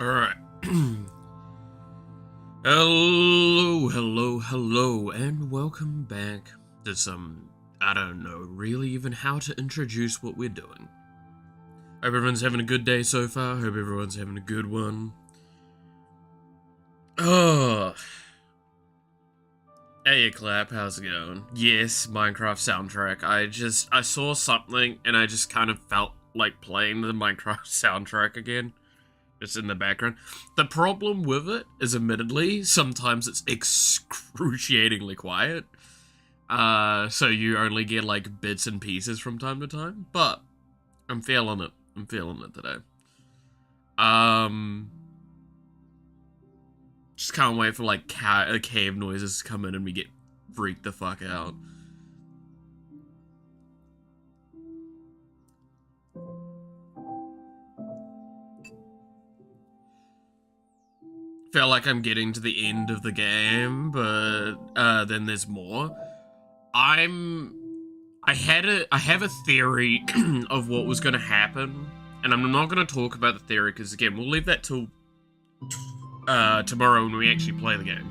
Alright. Hello, and welcome back to some, I don't know really even how to introduce what we're doing. Hope everyone's having a good day so far, hope everyone's having a good one. Oh. Hey, Clap, how's it going? Yes, Minecraft soundtrack. I saw something and I just kind of felt like playing the Minecraft soundtrack again. Just in the background. The problem with it is, admittedly, sometimes it's excruciatingly quiet. So you only get like bits and pieces from time to time. But I'm feeling it. I'm feeling it today. Just can't wait for like cave noises to come in and we get freaked the fuck out. Feel like I'm getting to the end of the game, but then there's more. I have a theory of what was going to happen, and I'm not going to talk about the theory because again, we'll leave that till tomorrow when we actually play the game.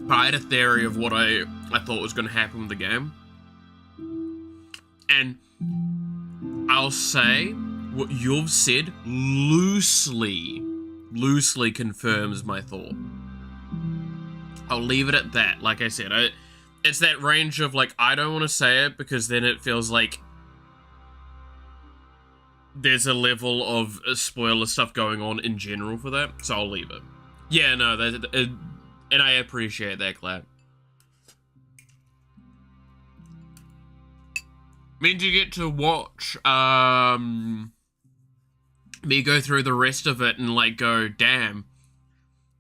But I had a theory of what I thought was going to happen with the game, and I'll say what you've said loosely confirms my thought. I'll leave it at that. Like I said, it's that range of like, I don't want to say it because then it feels like there's a level of spoiler stuff going on in general for that, so I'll leave it. Yeah, no, and I appreciate that, Clap. Means you get to watch, me go through the rest of it and like go, damn,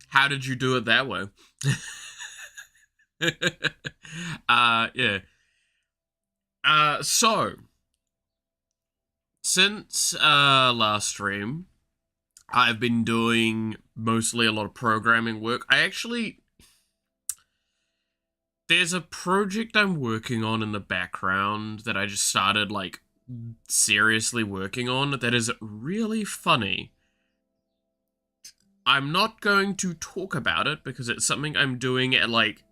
how did you do it that way? Yeah. So since last stream, I've been doing mostly a lot of programming work. There's a project I'm working on in the background that I just started like seriously working on that is really funny. I'm not going to talk about it because it's something I'm doing at like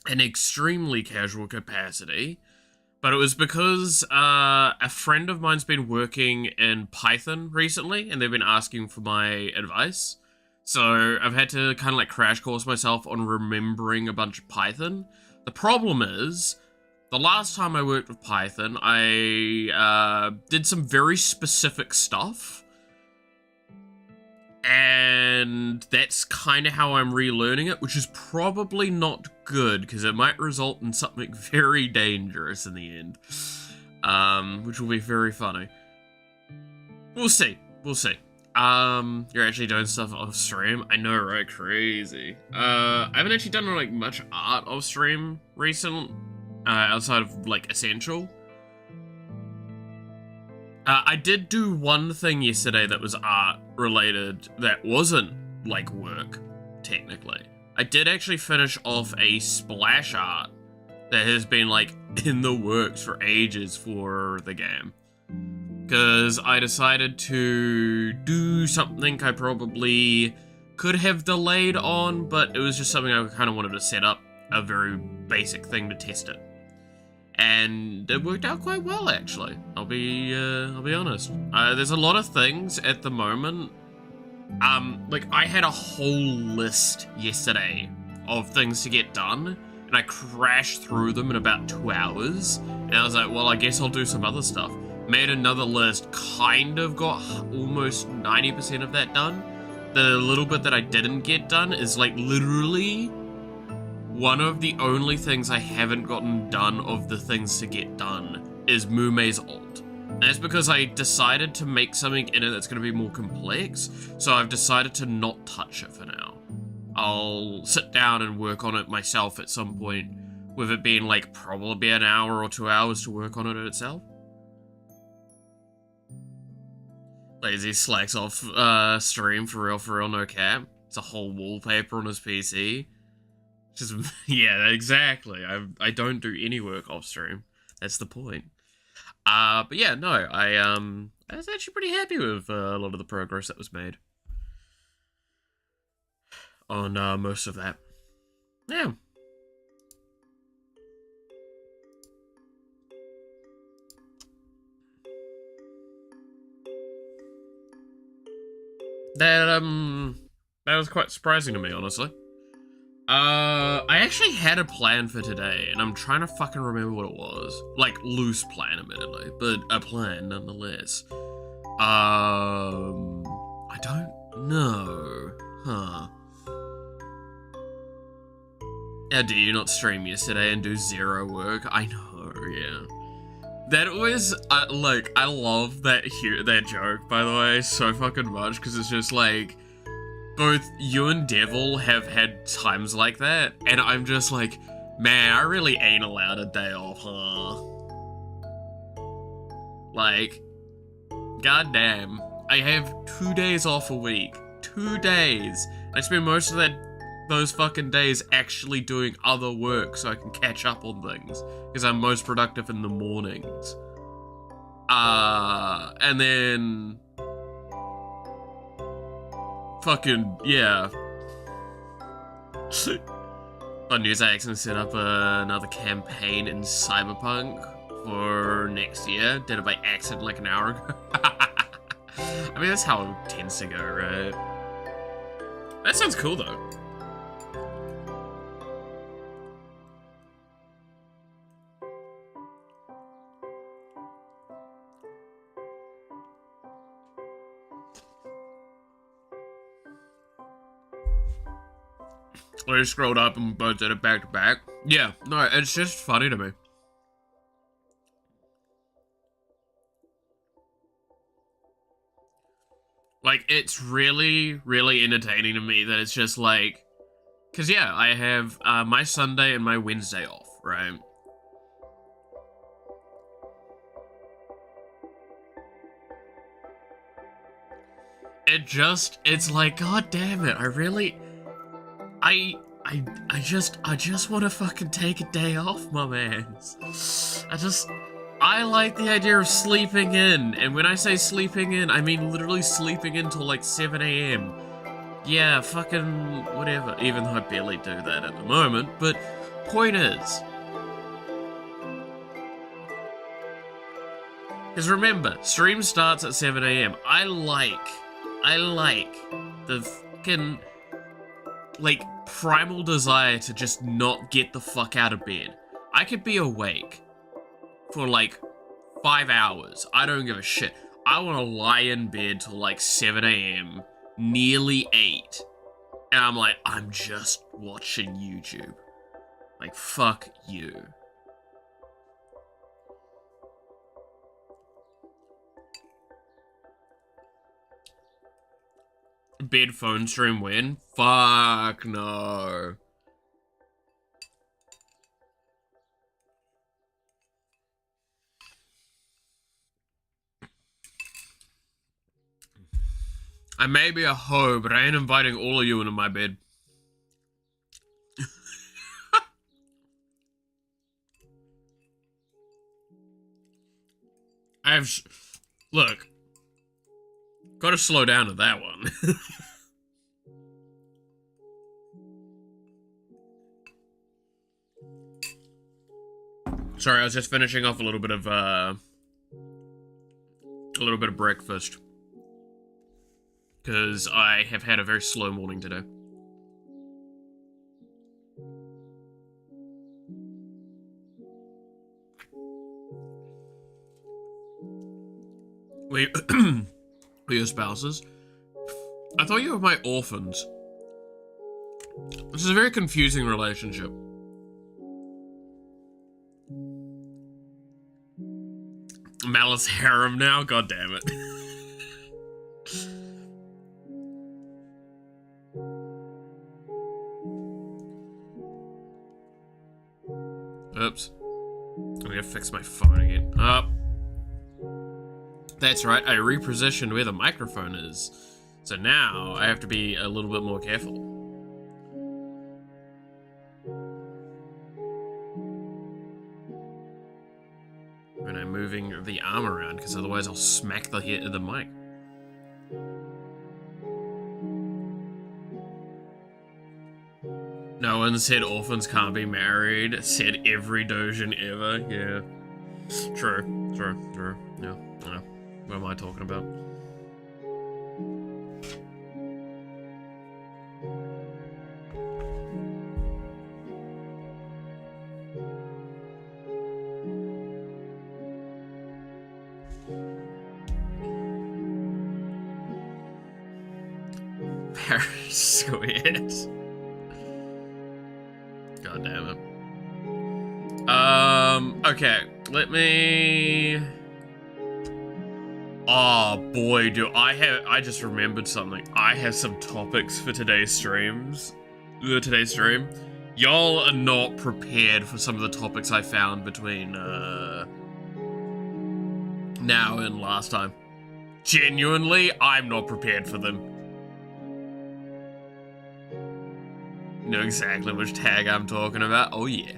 an extremely casual capacity, but it was because a friend of mine's been working in Python recently and they've been asking for my advice. So I've had to kind of like crash course myself on remembering a bunch of Python. The problem is, the last time I worked with Python, I did some very specific stuff. And that's kind of how I'm relearning it, which is probably not good, because it might result in something very dangerous in the end. Which will be very funny. We'll see. We'll see. You're actually doing stuff off stream? I know, right? Crazy. I haven't actually done like much art off stream recently. Outside of, like, Essential. I did do one thing yesterday that was art-related that wasn't, like, work, technically. I did actually finish off a splash art that has been, like, in the works for ages for the game. Because I decided to do something I probably could have delayed on, but it was just something I kind of wanted to set up, a very basic thing to test it. And it worked out quite well, actually. I'll be honest. There's a lot of things at the moment. Like, I had a whole list yesterday of things to get done, and I crashed through them in about 2 hours. And I was like, well, I guess I'll do some other stuff. Made another list, kind of got almost 90% of that done. The little bit that I didn't get done is, like, literally one of the only things I haven't gotten done of the things to get done is Mume's ult. And that's because I decided to make something in it that's going to be more complex, so I've decided to not touch it for now. I'll sit down and work on it myself at some point, with it being like probably an hour or 2 hours to work on it itself. Lazy slacks off stream, for real, no cap. It's a whole wallpaper on his PC. Just, yeah, exactly. I don't do any work off stream. That's the point. But yeah, no, I was actually pretty happy with a lot of the progress that was made on most of that. Yeah. That was quite surprising to me, honestly. I actually had a plan for today, and I'm trying to fucking remember what it was. Like, loose plan, admittedly, but a plan nonetheless. I don't know. Huh. How do you not stream yesterday and do zero work? I know, yeah. That always, like, I love that joke, by the way, so fucking much, because it's just like, both you and Devil have had times like that, and I'm just like, man, I really ain't allowed a day off, huh? Like, goddamn, I have 2 days off a week. 2 days. I spend most of those fucking days actually doing other work so I can catch up on things, because I'm most productive in the mornings. And then fucking, yeah. Fun news, I accidentally set up another campaign in Cyberpunk for next year. Did it by accident like an hour ago. I mean, that's how it tends to go, right? That sounds cool, though. I just scrolled up and both did it back to back. Yeah, no, it's just funny to me. Like, it's really, really entertaining to me that it's just like... Because, yeah, I have my Sunday and my Wednesday off, right? It's like, god damn it, I just want to fucking take a day off, my mans. I like the idea of sleeping in, and when I say sleeping in, I mean literally sleeping in till like 7 AM. Yeah, fucking whatever, even though I barely do that at the moment, but point is... Because remember, stream starts at 7 AM. I like the fucking, like, primal desire to just not get the fuck out of bed. I could be awake for like 5 hours. I don't give a shit. I want to lie in bed till like 7 AM, nearly 8. And I'm like, I'm just watching YouTube. Like, fuck you. Bed phone stream when? Fuck no. I may be a hoe, but I ain't inviting all of you into my bed. Look. Gotta slow down to that one. Sorry, I was just finishing off a little bit of breakfast. Because I have had a very slow morning today. Wait, were your spouses? I thought you were my orphans. This is a very confusing relationship. Malice harem now? God damn it. Oops. I'm gonna fix my phone again. Oh. That's right, I repositioned where the microphone is. So now I have to be a little bit more careful. When I'm moving moving the arm around, because otherwise I'll smack the head of the mic. No one said orphans can't be married. Said every Dojin ever. Yeah. True. Yeah. What am I talking about? Squid. God damn it. Okay, let me... Oh boy, I just remembered something. I have some topics for today's stream. Y'all are not prepared for some of the topics I found between, now and last time. Genuinely, I'm not prepared for them. You know exactly which tag I'm talking about? Oh yeah.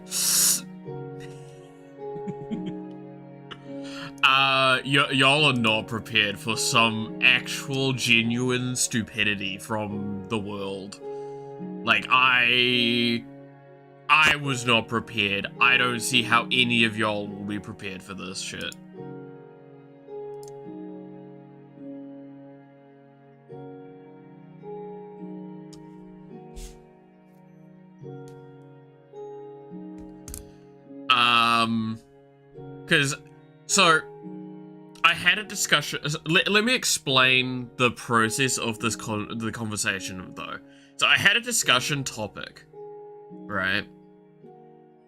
Y'all are not prepared for some actual genuine stupidity from the world. Like, I was not prepared. I don't see how any of y'all will be prepared for this shit. So, I had a discussion. Let me explain the process of this the conversation, though. So, I had a discussion topic, right?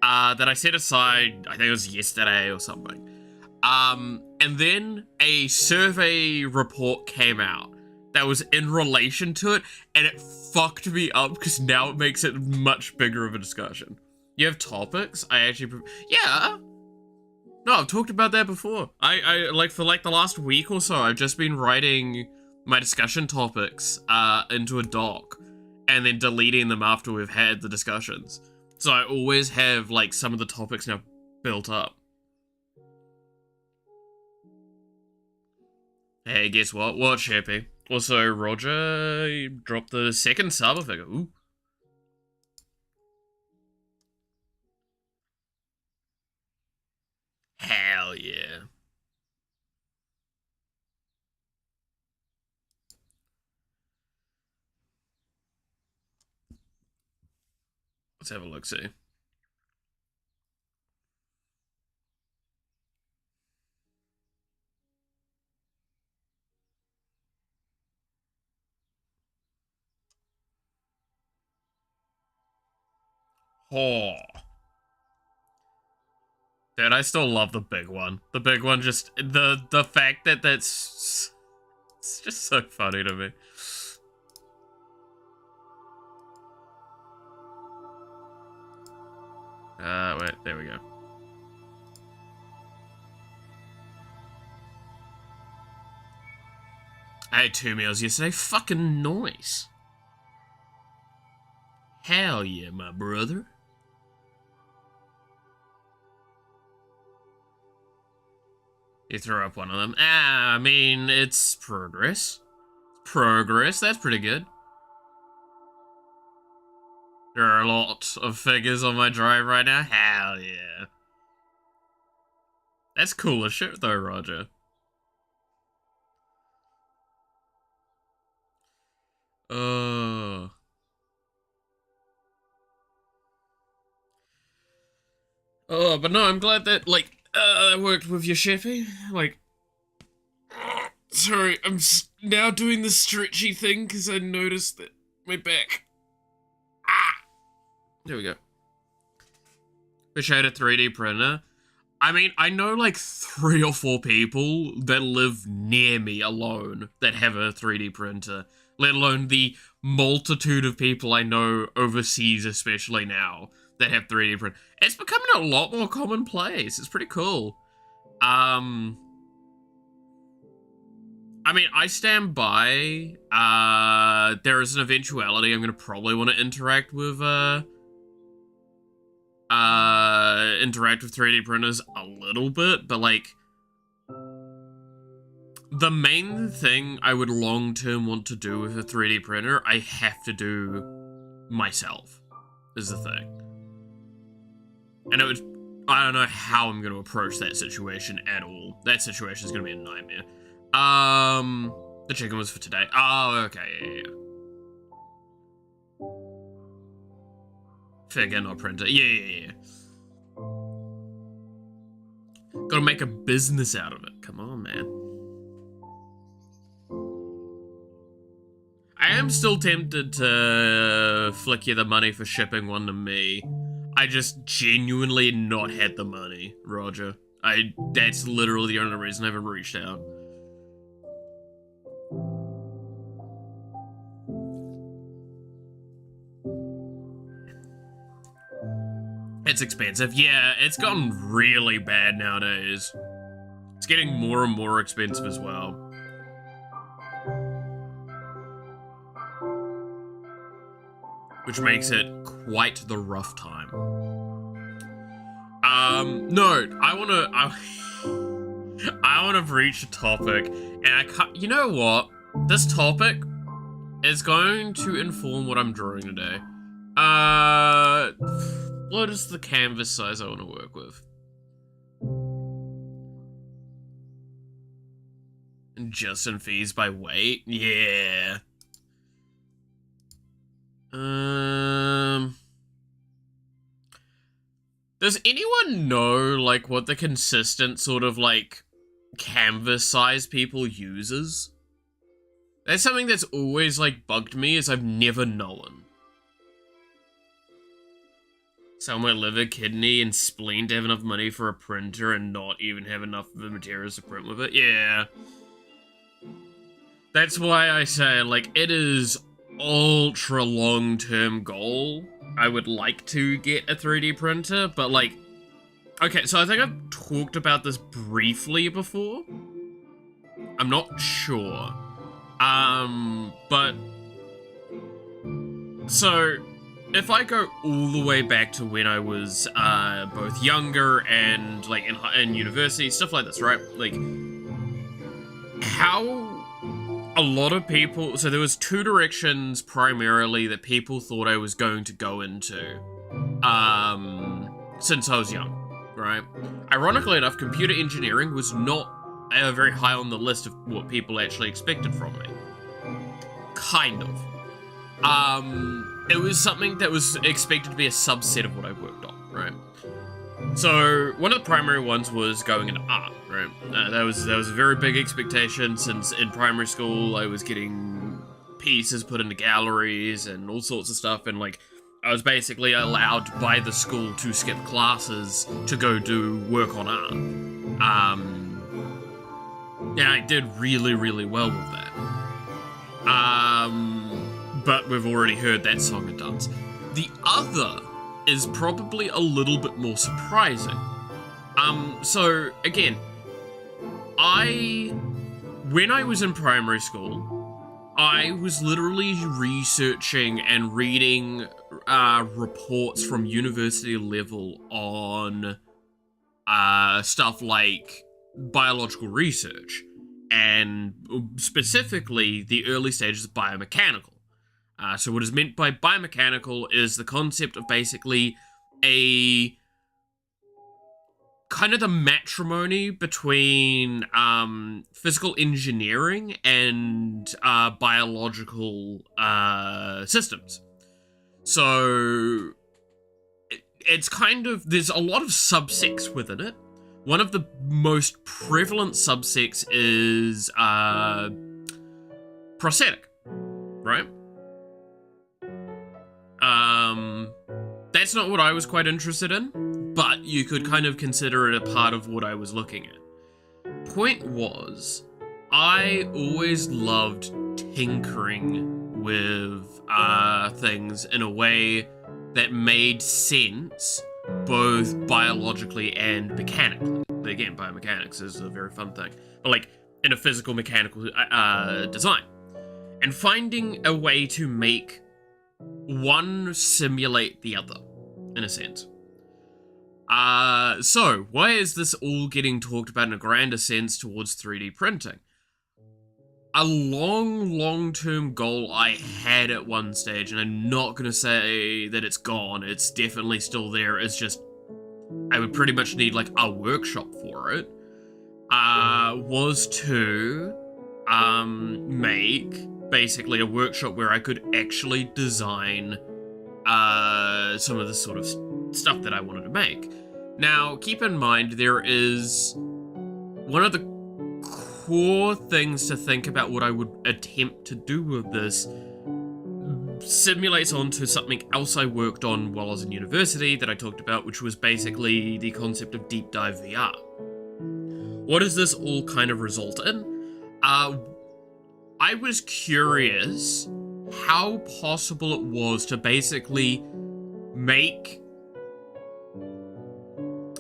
That I set aside, I think it was yesterday or something. And then a survey report came out that was in relation to it, and it fucked me up because now it makes it much bigger of a discussion. You have topics? Yeah. No, I've talked about that before. I like, for like the last week or so, I've just been writing my discussion topics into a doc and then deleting them after we've had the discussions. So I always have like some of the topics now built up. Hey, guess what? What, Sheppy? Also, Roger dropped the second sub figure. Ooh. Hell yeah. Let's have a look-see. Oh. Dude, I still love the big one. The big one just... The fact that that's... It's just so funny to me. Wait, there we go. I had 2 meals yesterday. Fucking nice. Hell yeah, my brother. You threw up one of them. I mean, it's progress. Progress, that's pretty good. There are a lot of figures on my drive right now. Hell yeah. That's cool as shit though, Roger. Oh, but no, I'm glad that, like, that worked with your Sheppy. Like, sorry, I'm now doing the stretchy thing because I noticed that my back. There we go. Wish I had a 3D printer. I mean, I know like 3 or 4 people that live near me alone that have a 3D printer, let alone the multitude of people I know overseas, especially now, that have 3D print. It's becoming a lot more commonplace. It's pretty cool. I mean, I stand by. There is an eventuality I'm gonna probably want to interact with 3D printers a little bit, but like, The main thing I would long-term want to do with a 3D printer, I have to do myself, is the thing. And I don't know how I'm going to approach that situation at all. That situation is going to be a nightmare. The chicken was for today. Oh, okay, yeah. Figure, not printer. Yeah. Gotta make a business out of it. Come on, man. I am still tempted to flick you the money for shipping one to me. I just genuinely not had the money, Roger. That's literally the only reason I haven't reached out. It's expensive. Yeah, it's gotten really bad nowadays. It's getting more and more expensive as well. Which makes it quite the rough time. No, I wanna breach a topic, and you know what? This topic is going to inform what I'm drawing today. What is the canvas size I want to work with? Justin fees by weight? Yeah. Does anyone know, like, what the consistent sort of, like, canvas size people uses? That's something that's always, like, bugged me, is I've never known. Sell my liver, kidney, and spleen to have enough money for a printer and not even have enough of the materials to print with it? Yeah. That's why I say, like, it is ultra long-term goal. I would like to get a 3D printer, but, like... Okay, so I think I've talked about this briefly before. I'm not sure. But... So... If I go all the way back to when I was, both younger and, like, in university, stuff like this, right? Like, how a lot of people... So there was two directions, primarily, that people thought I was going to go into, since I was young, right? Ironically enough, computer engineering was not very high on the list of what people actually expected from me. Kind of. It was something that was expected to be a subset of what I worked on, right? So, one of the primary ones was going into art, right? That was a very big expectation, since in primary school I was getting pieces put into galleries and all sorts of stuff, and, like, I was basically allowed by the school to skip classes to go do work on art. And I did really, really well with that. But we've already heard that song and dance. The other is probably a little bit more surprising. So, again, when I was in primary school, I was literally researching and reading reports from university level on stuff like biological research, and specifically the early stages of biomechanical. So what is meant by biomechanical is the concept of basically a kind of the matrimony between physical engineering and biological systems. So it's kind of, there's a lot of subsects within it. One of the most prevalent subsects is prosthetic, right? That's not what I was quite interested in, but you could kind of consider it a part of what I was looking at. Point was, I always loved tinkering with things in a way that made sense, both biologically and mechanically. But again, biomechanics is a very fun thing. But like, in a physical mechanical design. And finding a way to make one simulate the other, in a sense. So, why is this all getting talked about in a grander sense towards 3D printing? a long-term goal I had at one stage, and I'm not gonna say that it's gone, it's definitely still there, it's just, I would pretty much need, like, a workshop for it, was to, make, basically, a workshop where I could actually design, some of the sort of stuff that I wanted to make. Now, keep in mind, there is one of the core things to think about what I would attempt to do with this simulates onto something else I worked on while I was in university that I talked about, which was basically the concept of deep dive VR. What does this all kind of result in? I was curious how possible it was to basically make...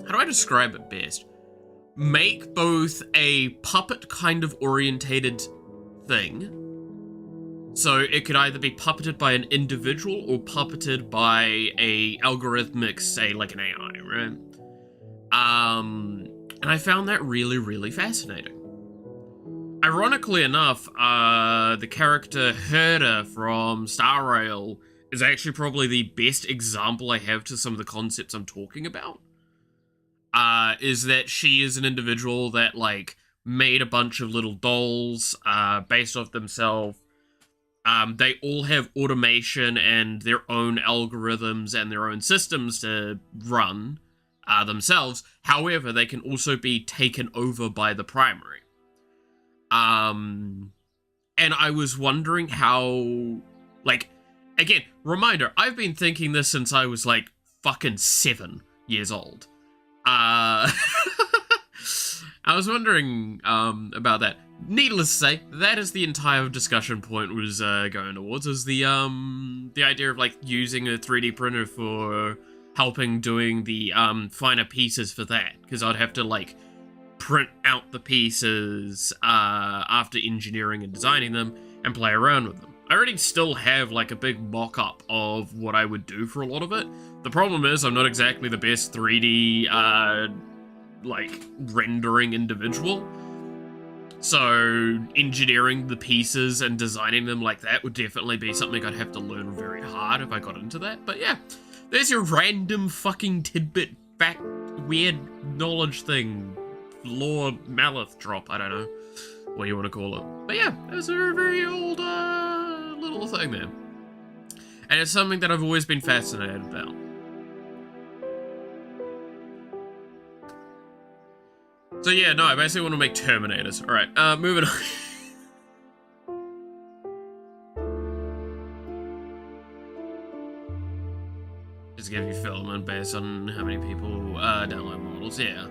How do I describe it best? Make both a puppet kind of orientated thing. So it could either be puppeted by an individual or puppeted by a algorithmic, say, like an AI, right? And I found that really, really fascinating. Ironically enough, the character Herder from Star Rail is actually probably the best example I have to some of the concepts I'm talking about. Is that she is an individual that, like, made a bunch of little dolls, based off themselves. They all have automation and their own algorithms and their own systems to run, themselves. However, they can also be taken over by the primary. And I was wondering how, like, again, reminder, I've been thinking this since I was, like, fucking 7 years old. I was wondering, about that. Needless to say, that is the entire discussion point was, going towards, is the idea of, like, using a 3D printer for helping doing the, finer pieces for that. Because I'd have to, like, print out the pieces, after engineering and designing them, and play around with them. I already still have, like, a big mock-up of what I would do for a lot of it. The problem is, I'm not exactly the best 3D, like, rendering individual. So, engineering the pieces and designing them like that would definitely be something I'd have to learn very hard if I got into that. But yeah, there's your random fucking tidbit, fact, weird knowledge thing, lore malith drop, I don't know what you want to call it. But yeah, it's a very, very old, little thing there. And it's something that I've always been fascinated about. So yeah, no, I basically want to make Terminators. Alright, moving on. Just give you filament based on how many people download models, yeah.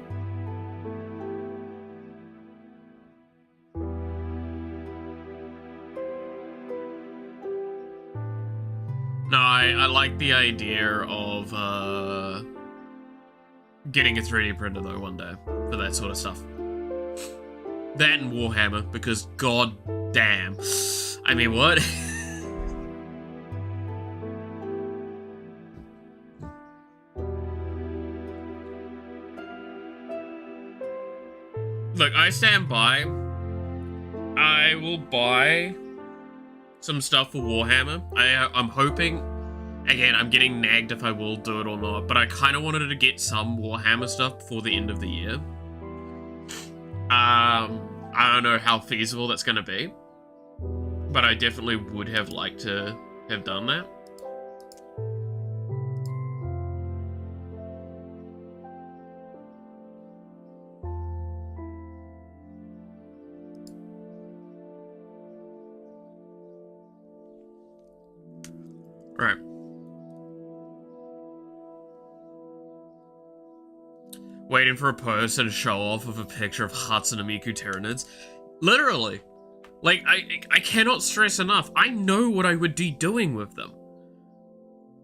No, I like the idea of, getting a 3D printer, though, one day, for that sort of stuff. That and Warhammer, because god damn. I mean, what? Look, I stand by. I will buy some stuff for Warhammer. I'm hoping, again, I'm getting nagged if I will do it or not, but I kind of wanted to get some Warhammer stuff before the end of the year. I don't know how feasible that's going to be, but I definitely would have liked to have done that. Right. Waiting for a post and a show off of a picture of Hatsune Miku Tyranids. Literally. Like, I cannot stress enough. I know what I would be doing with them.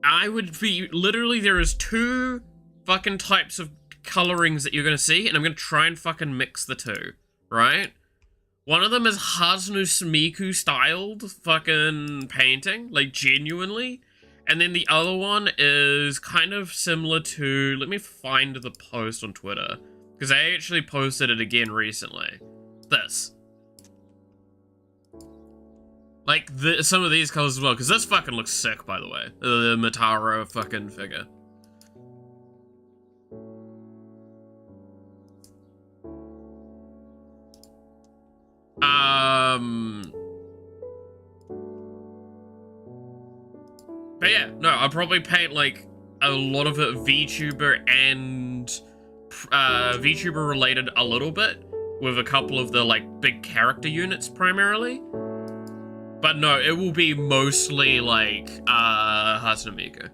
I would be, literally, there is 2 fucking types of colorings that you're gonna see, and I'm gonna try and fucking mix the 2, right? One of them is Hatsune Miku styled fucking painting, like genuinely. And then the other one is kind of similar to, let me find the post on Twitter, because I actually posted it again recently. This. Like, some of these colors as well, because this fucking looks sick, by the way. The Mataro fucking figure. But yeah, no, I'll probably paint, like, a lot of it VTuber and VTuber related a little bit, with a couple of the, like, big character units primarily. But no, it will be mostly, like, Hatsune Miku.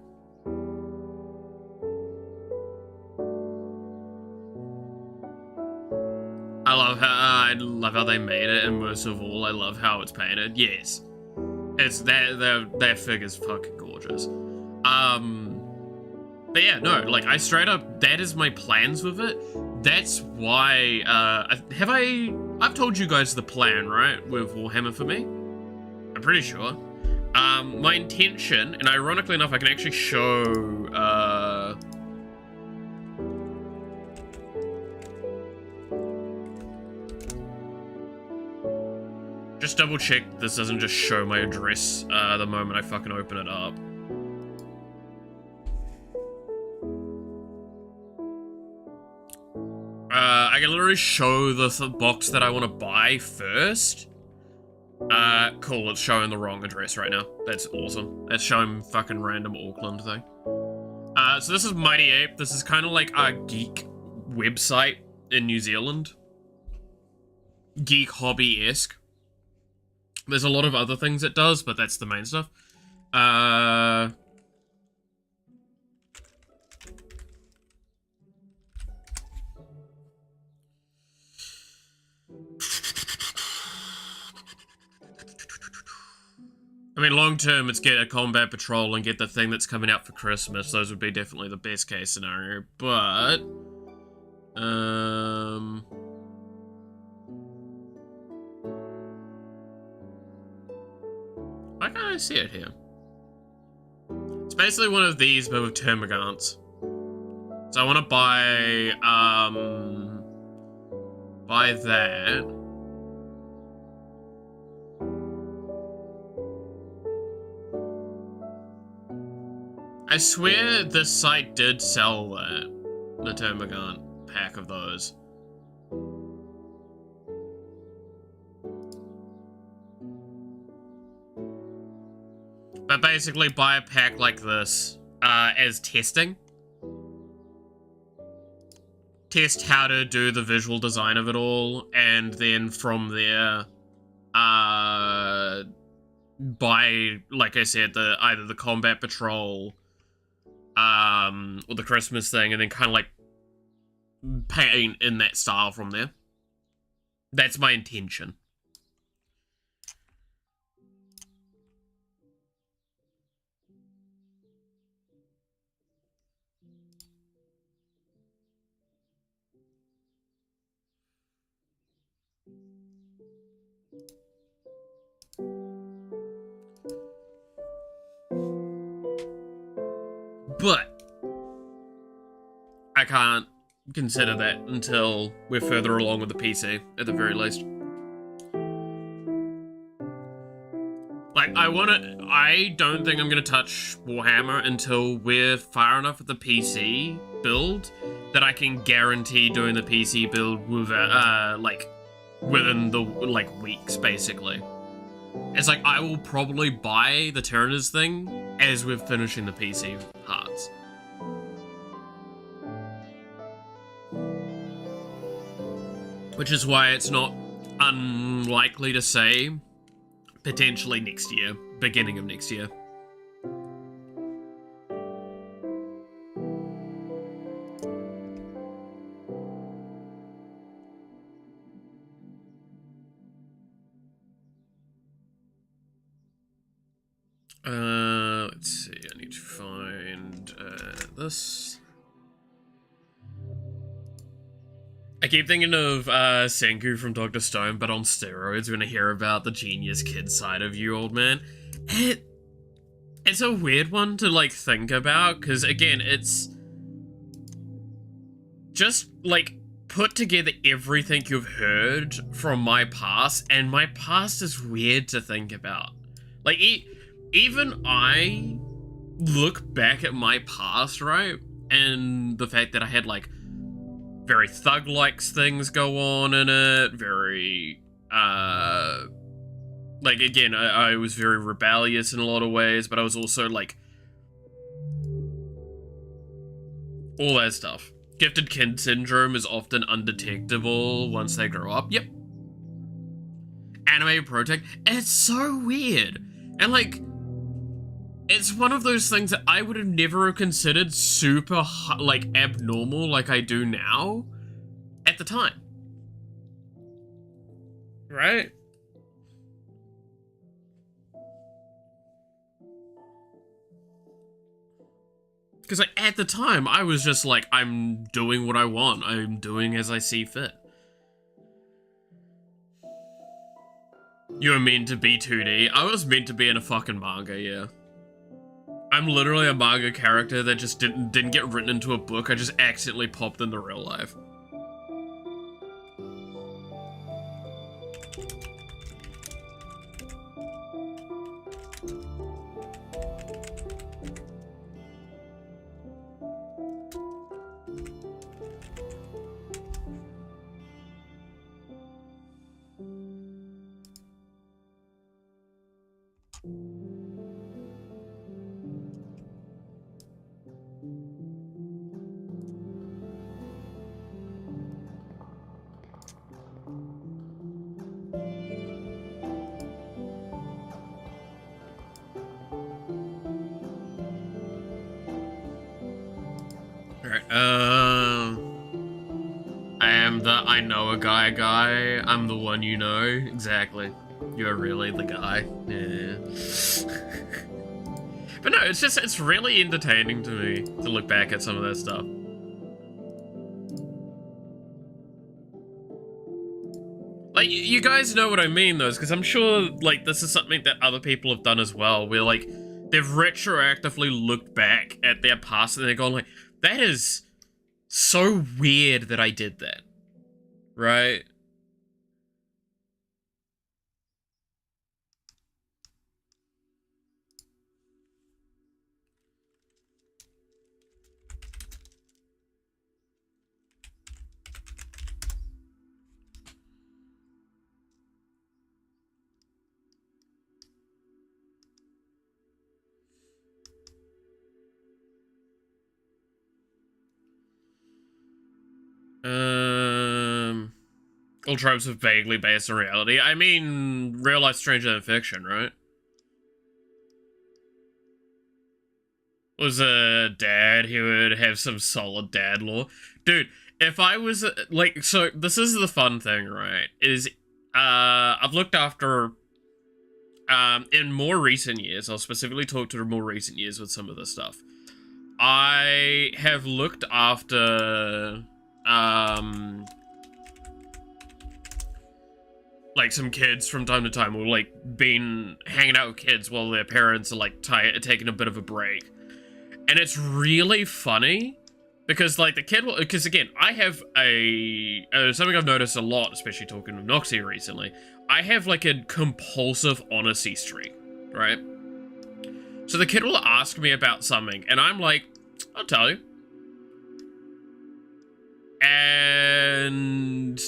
I love how they made it, and most of all, I love how it's painted. Yes. It's that figure's fucking gorgeous. But yeah, no, like, I straight up, that is my plans with it. That's why, I've told you guys the plan, right, with Warhammer for me? I'm pretty sure. My intention, and ironically enough, I can actually show, just double check this doesn't just show my address, the moment I fucking open it up. I can literally show the box that I want to buy first. Cool, it's showing the wrong address right now. That's awesome. It's showing fucking random Auckland thing. So this is Mighty Ape. This is kind of like a geek website in New Zealand. Geek hobby-esque. There's a lot of other things it does, but that's the main stuff. I mean, long term, it's get a combat patrol and get the thing that's coming out for Christmas. Those would be definitely the best case scenario, but... why can't I see it here? It's basically one of these, but with termagants. So I want to buy that. I swear this site did sell that, the termagant pack of those. But basically buy a pack like this as testing. Test how to do the visual design of it all, and then from there, buy, like I said, either the combat patrol, or the Christmas thing, and then kind of like paint in that style from there. That's my intention. But I can't consider that until we're further along with the PC, at the very least. Like, I don't think I'm gonna touch Warhammer until we're far enough with the PC build that I can guarantee doing the PC build with, like, within the, like, weeks, basically. It's like, I will probably buy the Tyrannus thing as we're finishing the PC parts. Which is why it's not unlikely to say potentially next year, beginning of next year. Let's see, I need to find this. I keep thinking of Senku from Dr. Stone, but on steroids when I hear about the genius kid side of you, old man. It's a weird one to, like, think about, because, again, it's just, like, put together everything you've heard from my past, and my past is weird to think about. Like, even I look back at my past, right? And the fact that I had, like, very thug-like things go on in it, very, like, again, I was very rebellious in a lot of ways, but I was also, like, all that stuff. Gifted kid syndrome is often undetectable once they grow up. Yep. Anime protect. It's so weird. And, like, it's one of those things that I would have never considered super, like, abnormal like I do now at the time. Right? Because, like, at the time, I was just like, I'm doing what I want. I'm doing as I see fit. You were meant to be 2D. I was meant to be in a fucking manga, yeah. I'm literally a manga character that just didn't get written into a book. I just accidentally popped into real life. Alright, I am the I know a guy. I'm the one you know. Exactly. You're really the guy. Yeah. But no, it's really entertaining to me to look back at some of that stuff. Like, you guys know what I mean, though, because I'm sure, like, this is something that other people have done as well, where, like, they've retroactively looked back at their past and they're going, like, that is so weird that I did that. Right? All tropes are vaguely based on reality. I mean, real life's stranger than fiction, right? Was a dad who would have some solid dad lore. Dude, if I was, like, so this is the fun thing, right? Is, I've looked after, in more recent years, I'll specifically talk to more recent years with some of this stuff. I have looked after, like, some kids from time to time, or, like, been hanging out with kids while their parents are, like, taking a bit of a break. And it's really funny, because, like, the kid will, because, again, I have something I've noticed a lot, especially talking with Noxie recently, I have, like, a compulsive honesty streak, right? So the kid will ask me about something, and I'm like, I'll tell you. And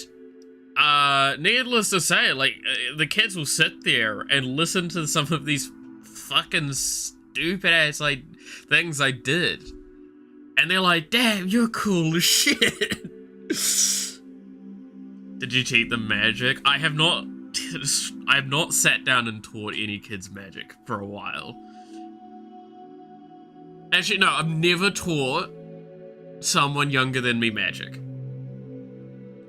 needless to say, like, the kids will sit there and listen to some of these fucking stupid ass, like, things I did. And they're like, damn, you're cool as shit. Did you cheat the magic? I have not sat down and taught any kids magic for a while. Actually, no, I've never taught someone younger than me magic.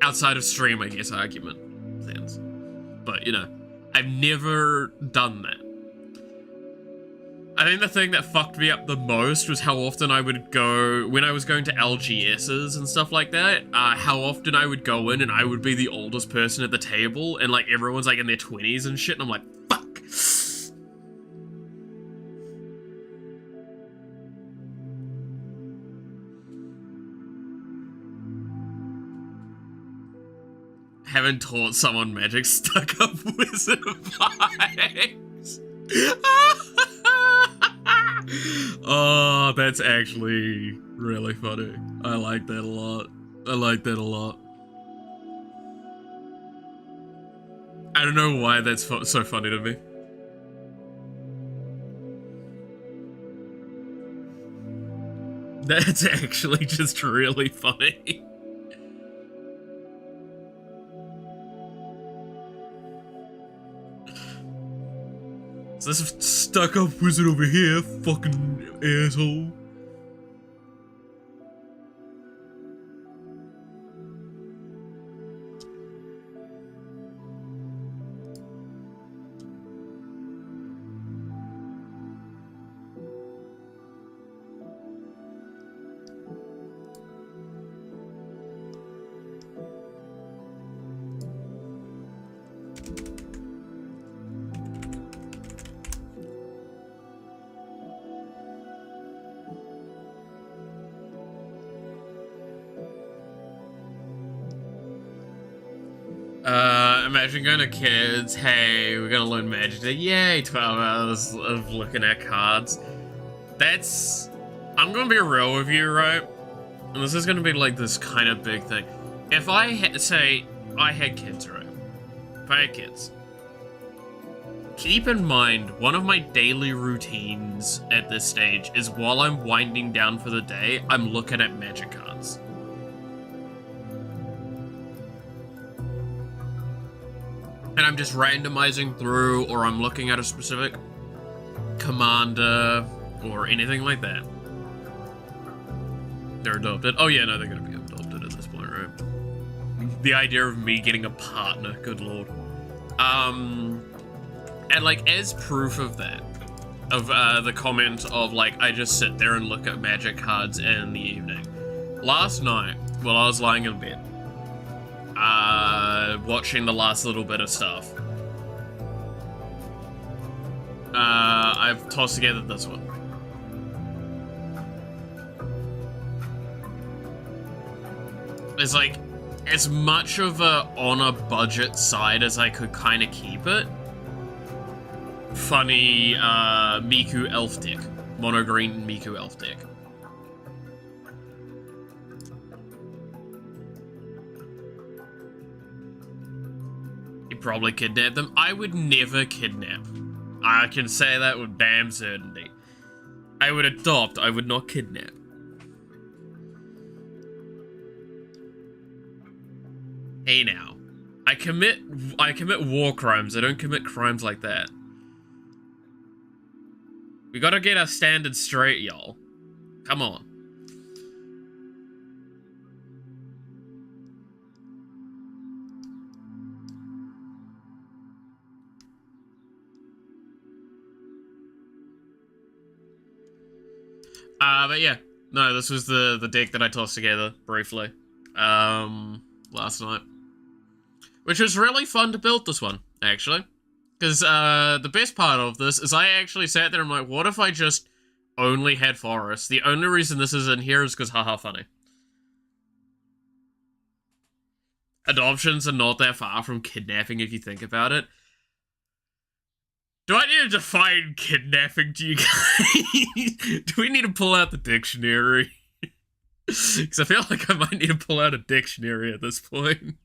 Outside of stream, I guess, argument sense. But, you know, I've never done that. I think the thing that fucked me up the most was how often I would go, when I was going to LGSs and stuff like that, how often I would go in and I would be the oldest person at the table, and, like, everyone's, like, in their 20s and shit, and I'm like, fuck! Haven't taught someone magic, stuck up wizard vibes. Oh, that's actually really funny. I like that a lot. I like that a lot. I don't know why that's so funny to me. That's actually just really funny. So this stuck-up wizard over here, fucking asshole. Imagine going to kids, hey, we're gonna learn magic today. Yay, 12 hours of looking at cards. That's... I'm gonna be real with you, right? And this is gonna be like this kind of big thing. If I say I had kids, right? If I had kids, keep in mind, one of my daily routines at this stage is while I'm winding down for the day, I'm looking at magic cards. And I'm just randomizing through, or I'm looking at a specific commander, or anything like that. They're adopted. Oh yeah, no, they're gonna be adopted at this point, right? The idea of me getting a partner, good lord. And like, as proof of that, of the comment of like, I just sit there and look at magic cards in the evening. Last night, while I was lying in bed, watching the last little bit of stuff, I've tossed together this one. It's like, as much of a on a budget side as I could kind of keep it. Funny, Miku elf deck. Mono green Miku elf deck. You probably kidnap them. I would never kidnap. I can say that with damn certainty. I would adopt, I would not kidnap. Hey now. I commit war crimes. I don't commit crimes like that. We gotta get our standards straight, y'all. Come on. But yeah. No, this was the deck that I tossed together, briefly. Last night. Which was really fun to build this one, actually. Because, the best part of this is I actually sat there and I'm like, what if I just only had forests? The only reason this is in here is because haha funny. Adoptions are not that far from kidnapping if you think about it. Do I need to define kidnapping to you guys? Do we need to pull out the dictionary? Because I feel like I might need to pull out a dictionary at this point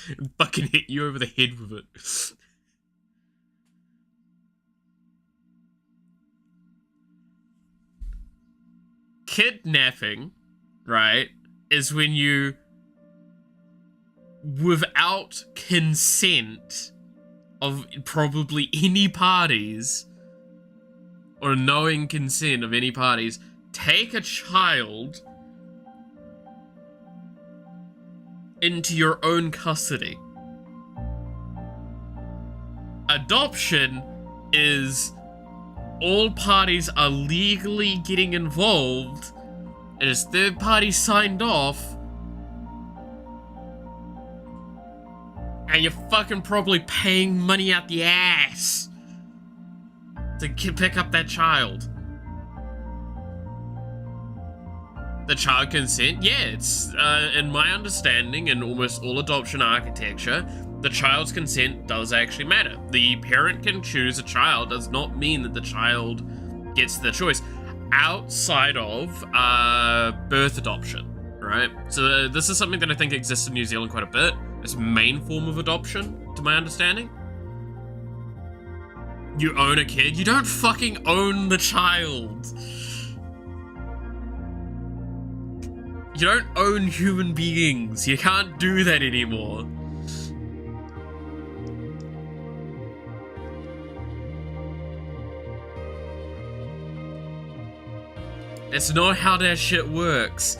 and fucking hit you over the head with it. Kidnapping, right, is when you, without consent of probably any parties, or knowing consent of any parties, take a child into your own custody. Adoption is all parties are legally getting involved, and as third parties signed off, and you're fucking probably paying money out the ass to pick up that child. The child consent, yeah, it's, in my understanding, in almost all adoption architecture, the child's consent does actually matter. The parent can choose a child does not mean that the child gets the choice outside of birth adoption, right? So this is something that I think exists in New Zealand quite a bit. It's main form of adoption, to my understanding. You own a kid, you don't fucking own the child. You don't own human beings. You can't do that anymore. That's not how that shit works.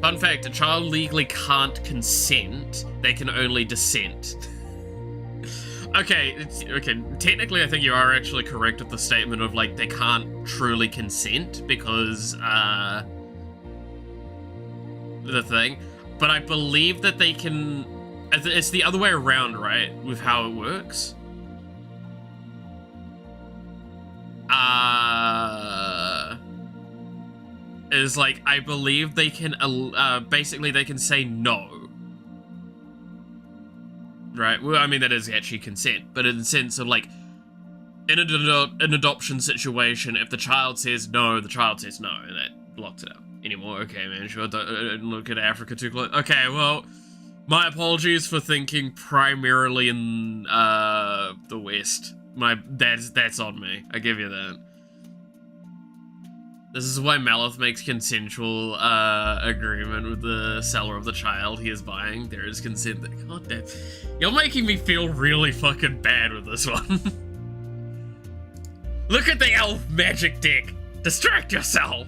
Fun fact, a child legally can't consent, they can only dissent. Okay, technically I think you are actually correct with the statement of, like, they can't truly consent because, the thing. But I believe that they can, it's the other way around, right, with how it works? Is like, I believe they can, basically they can say no. Right, well, I mean, that is actually consent, but in the sense of, like, in an adoption situation, if the child says no, the child says no, and that blocks it out. Anymore, okay, man, sure, don't look at Africa too close. Okay, well, my apologies for thinking primarily in, the West. That's on me, I give you that. This is why Malith makes consensual agreement with the seller of the child he is buying. There is consent. God damn. You're making me feel really fucking bad with this one. Look at the elf magic deck. Distract yourself.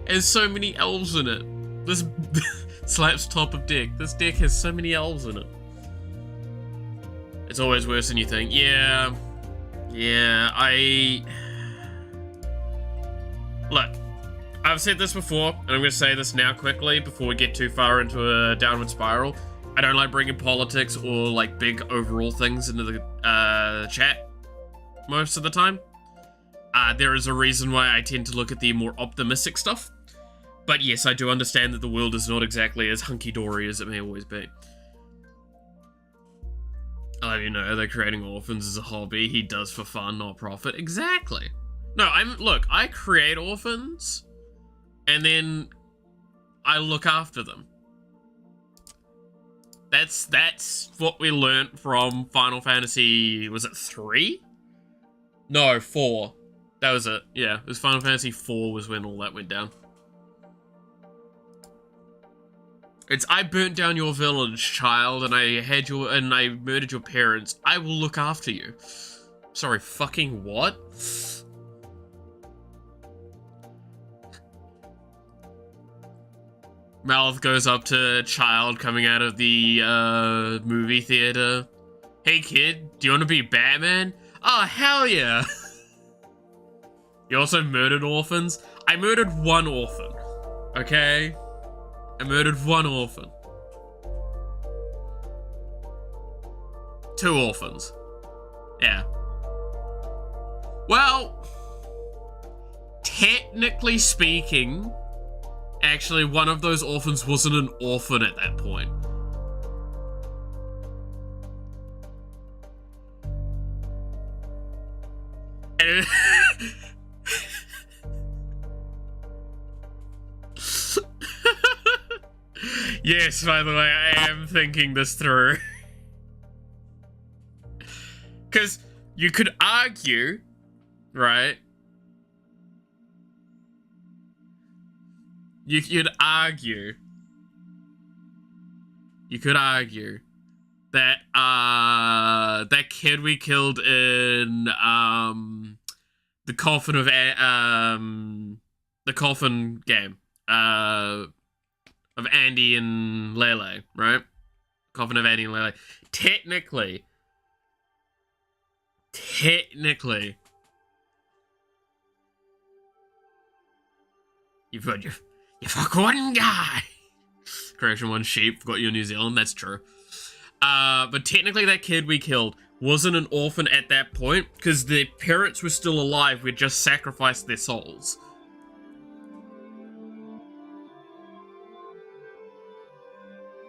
There's so many elves in it. This slaps top of deck. This deck has so many elves in it. It's always worse than you think. Yeah. Yeah, Look, I've said this before, and I'm going to say this now quickly before we get too far into a downward spiral. I don't like bringing politics or, like, big overall things into the chat most of the time. There is a reason why I tend to look at the more optimistic stuff. But yes, I do understand that the world is not exactly as hunky-dory as it may always be. I'll have you know that creating orphans is a hobby he does for fun, not profit. Exactly. No, look, I create orphans, and then I look after them. That's what we learnt from Final Fantasy, was it 3? No, 4. That was it. Yeah, it was Final Fantasy 4 was when all that went down. It's, I burnt down your village, child, and I murdered your parents. I will look after you. Sorry, fucking what? Malith goes up to a child coming out of the, movie theater. Hey kid, do you want to be Batman? Oh, hell yeah! You also murdered orphans? I murdered one orphan, okay? I murdered one orphan. 2 orphans. Yeah. Well, technically speaking, actually one of those orphans wasn't an orphan at that point. And yes, by the way, I am thinking this through. Because you could argue, right? You could argue that that kid we killed in the coffin of the coffin game of Andy and Lele, right? Coffin of Andy and Lele. Technically, you've got you fuck one guy. Correction, one sheep. Got you in New Zealand. That's true. But technically, that kid we killed wasn't an orphan at that point because their parents were still alive. We just sacrificed their souls.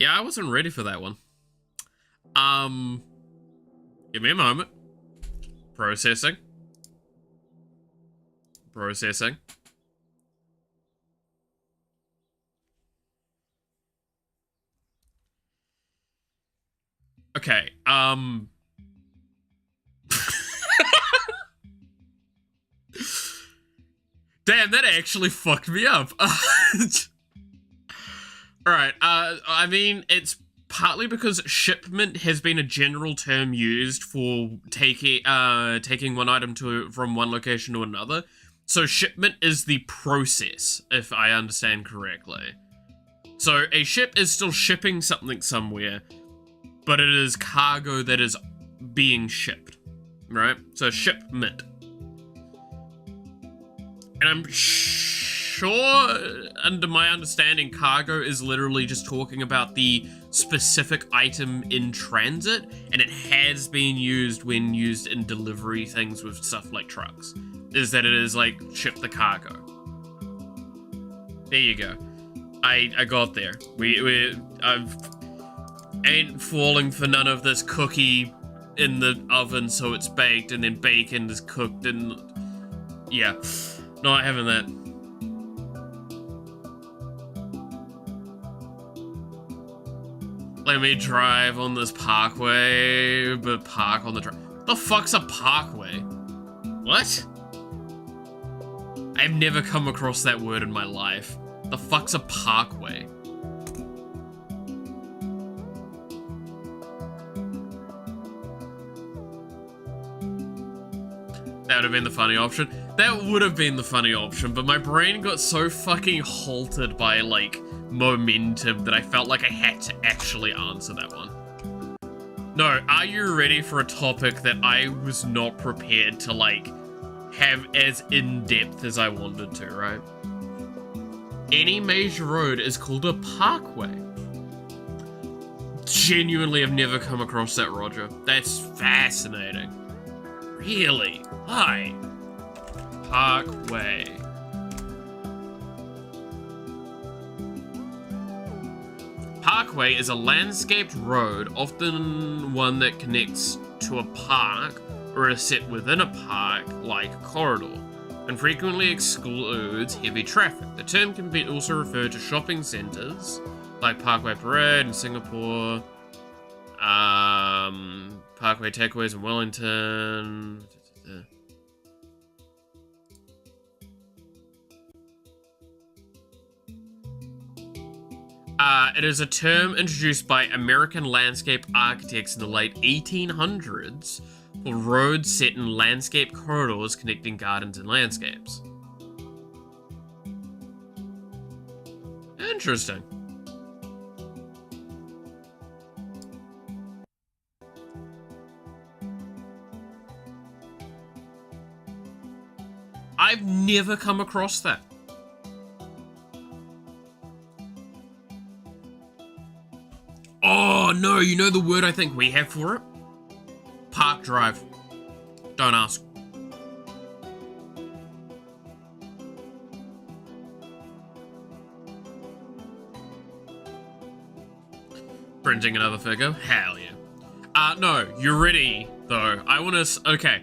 Yeah, I wasn't ready for that one. Give me a moment. Processing. Processing. Okay, damn, that actually fucked me up. Alright, I mean, it's partly because shipment has been a general term used for taking one item from one location to another. So shipment is the process, if I understand correctly. So a ship is still shipping something somewhere, but it is cargo that is being shipped, right? So shipment. And I'm sure, under my understanding, cargo is literally just talking about the specific item in transit, and it has been used when used in delivery things with stuff like trucks. Is that it is like, ship the cargo. There you go. I got there. I ain't falling for none of this cookie in the oven so it's baked and then bacon is cooked and... Yeah. Not having that. Let me drive on this parkway, but park on the drive. The fuck's a parkway? What? I've never come across that word in my life. The fuck's a parkway? That would have been the funny option. That would have been the funny option, but my brain got so fucking halted by, like, momentum that I felt like I had to actually answer that one. No, are you ready for a topic that I was not prepared to, like, have as in-depth as I wanted to, right? Any major road is called a parkway. Genuinely, I've never come across that, Roger. That's fascinating. Really? Why? Parkway. Parkway is a landscaped road, often one that connects to a park or is set within a park like a corridor, and frequently excludes heavy traffic. The term can be also referred to shopping centers like Parkway Parade in Singapore, Parkway Takeaways in Wellington. It is a term introduced by American landscape architects in the late 1800s for roads set in landscape corridors connecting gardens and landscapes. Interesting. I've never come across that. Oh no, you know the word I think we have for it? Park drive. Don't ask. Printing another figure? Hell yeah. No, you're ready though. I wanna, okay.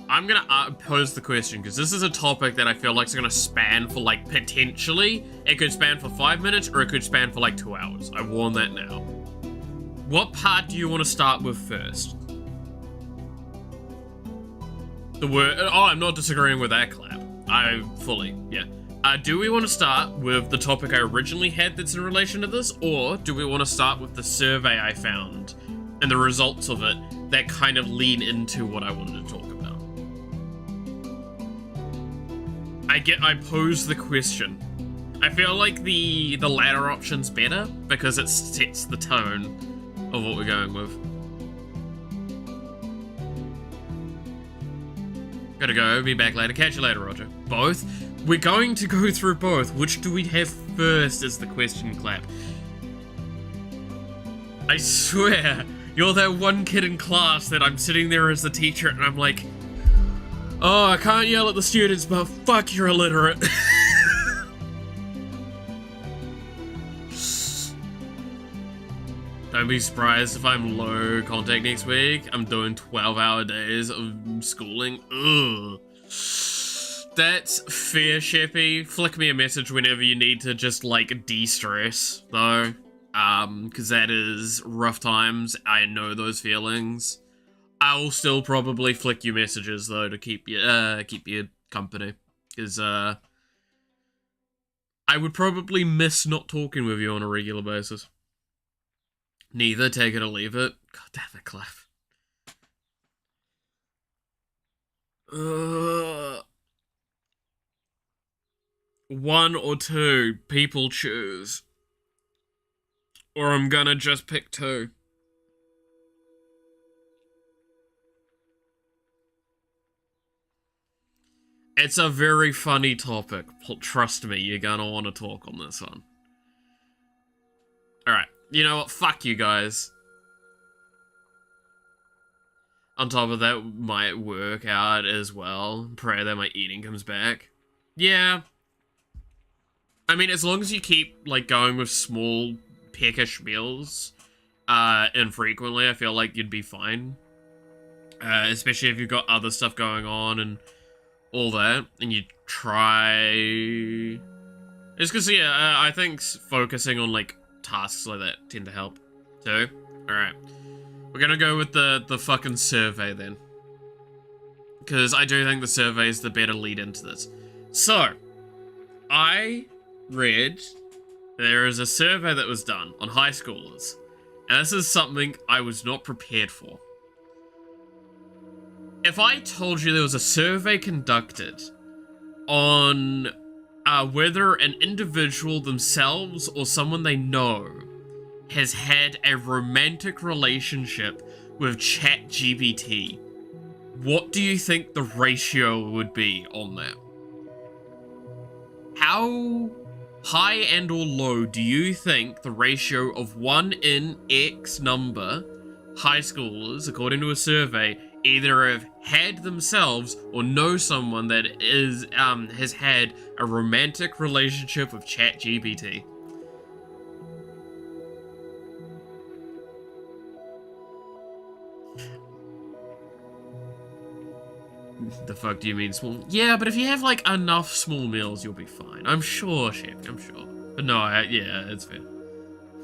I'm gonna pose the question, because this is a topic that I feel like is gonna span for, like, potentially, it could span for 5 minutes, or it could span for, like, 2 hours. I warn that now. What part do you want to start with first? The word, oh, I'm not disagreeing with that clap. I fully, yeah. Do we want to start with the topic I originally had that's in relation to this, or do we want to start with the survey I found and the results of it that kind of lean into what I wanted to talk about? I pose the question. I feel like the latter option's better because it sets the tone of what we're going with. Gotta go, be back later. Catch you later, Roger. Both? We're going to go through both. Which do we have first is the question, Clap. I swear, you're that one kid in class that I'm sitting there as the teacher and I'm like, oh, I can't yell at the students, but fuck, you're illiterate. Don't be surprised if I'm low contact next week. I'm doing 12-hour days of schooling. Ugh. That's fair, Sheppy. Flick me a message whenever you need to just, like, de-stress, though. Because that is rough times. I know those feelings. I will still probably flick you messages, though, to keep you company. Because, I would probably miss not talking with you on a regular basis. Neither, take it or leave it. God damn it, Cliff. One or two, people choose. Or I'm gonna just pick two. It's a very funny topic. Trust me, you're gonna want to talk on this one. Alright, you know what? Fuck you guys. On top of that, might work out as well. Pray that my eating comes back. Yeah. I mean, as long as you keep, like, going with small, peckish meals, infrequently, I feel like you'd be fine. Especially if you've got other stuff going on and all that, and you try... It's because, yeah, I think focusing on, like, tasks like that tend to help, too. Alright. We're gonna go with the fucking survey, then. Because I do think the survey is the better lead into this. So, I read there is a survey that was done on high schoolers. And this is something I was not prepared for. If I told you there was a survey conducted on whether an individual themselves or someone they know has had a romantic relationship with ChatGPT, what do you think the ratio would be on that? How high and or low do you think the ratio of 1 in X number high schoolers, according to a survey, either have had themselves or know someone that is has had a romantic relationship with ChatGPT? The fuck do you mean small? Yeah, but if you have, like, enough small meals, you'll be fine. I'm sure, Shep, I'm sure. But no, yeah, it's fair.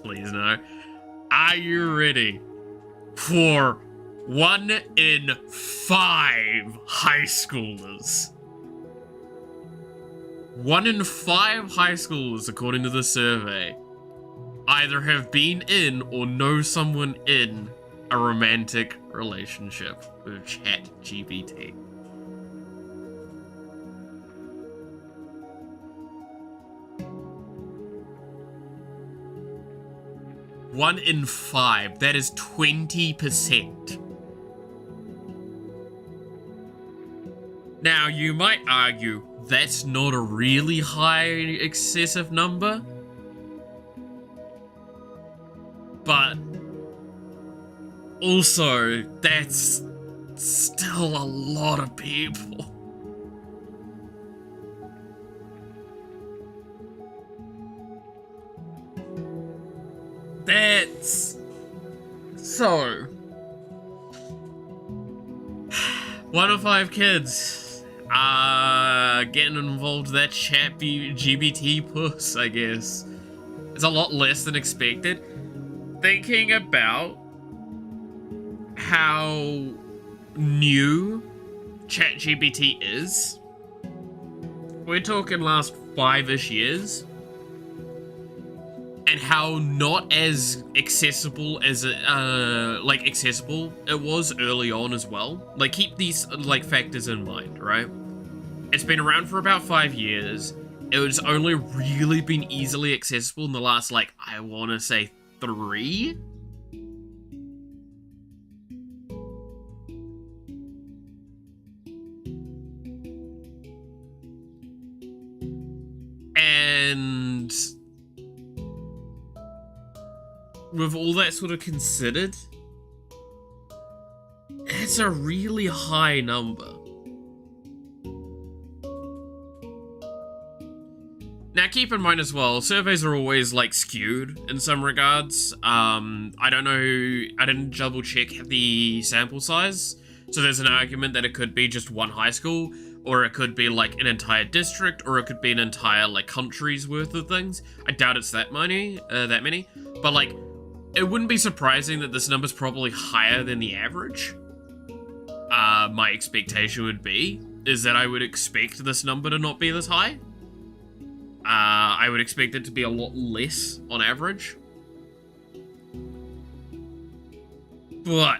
Please, no. Are you ready for 1 in 5 high schoolers? 1 in 5 high schoolers, according to the survey, either have been in or know someone in a romantic relationship with ChatGPT. One in 5. That is 20%. Now, you might argue that's not a really high excessive number. But also, that's still a lot of people. That's... So... 1 of 5 kids getting involved with that ChatGPT puss, I guess. It's a lot less than expected. Thinking about how new ChatGPT is, we're talking last 5-ish years, and how not as accessible as it, accessible it was early on as well. Like, keep these, like, factors in mind, right? It's been around for about 5 years. It was only really been easily accessible in the last, like, I want to say 3? And with all that sort of considered, it's a really high number. Now keep in mind as well, surveys are always, like, skewed in some regards. I don't know, I didn't double check the sample size, so there's an argument that it could be just one high school, or it could be, like, an entire district, or it could be an entire, like, country's worth of things. I doubt it's that many, but, like, it wouldn't be surprising that this number's probably higher than the average. My expectation would be, is that I would expect this number to not be this high. I would expect it to be a lot less on average. But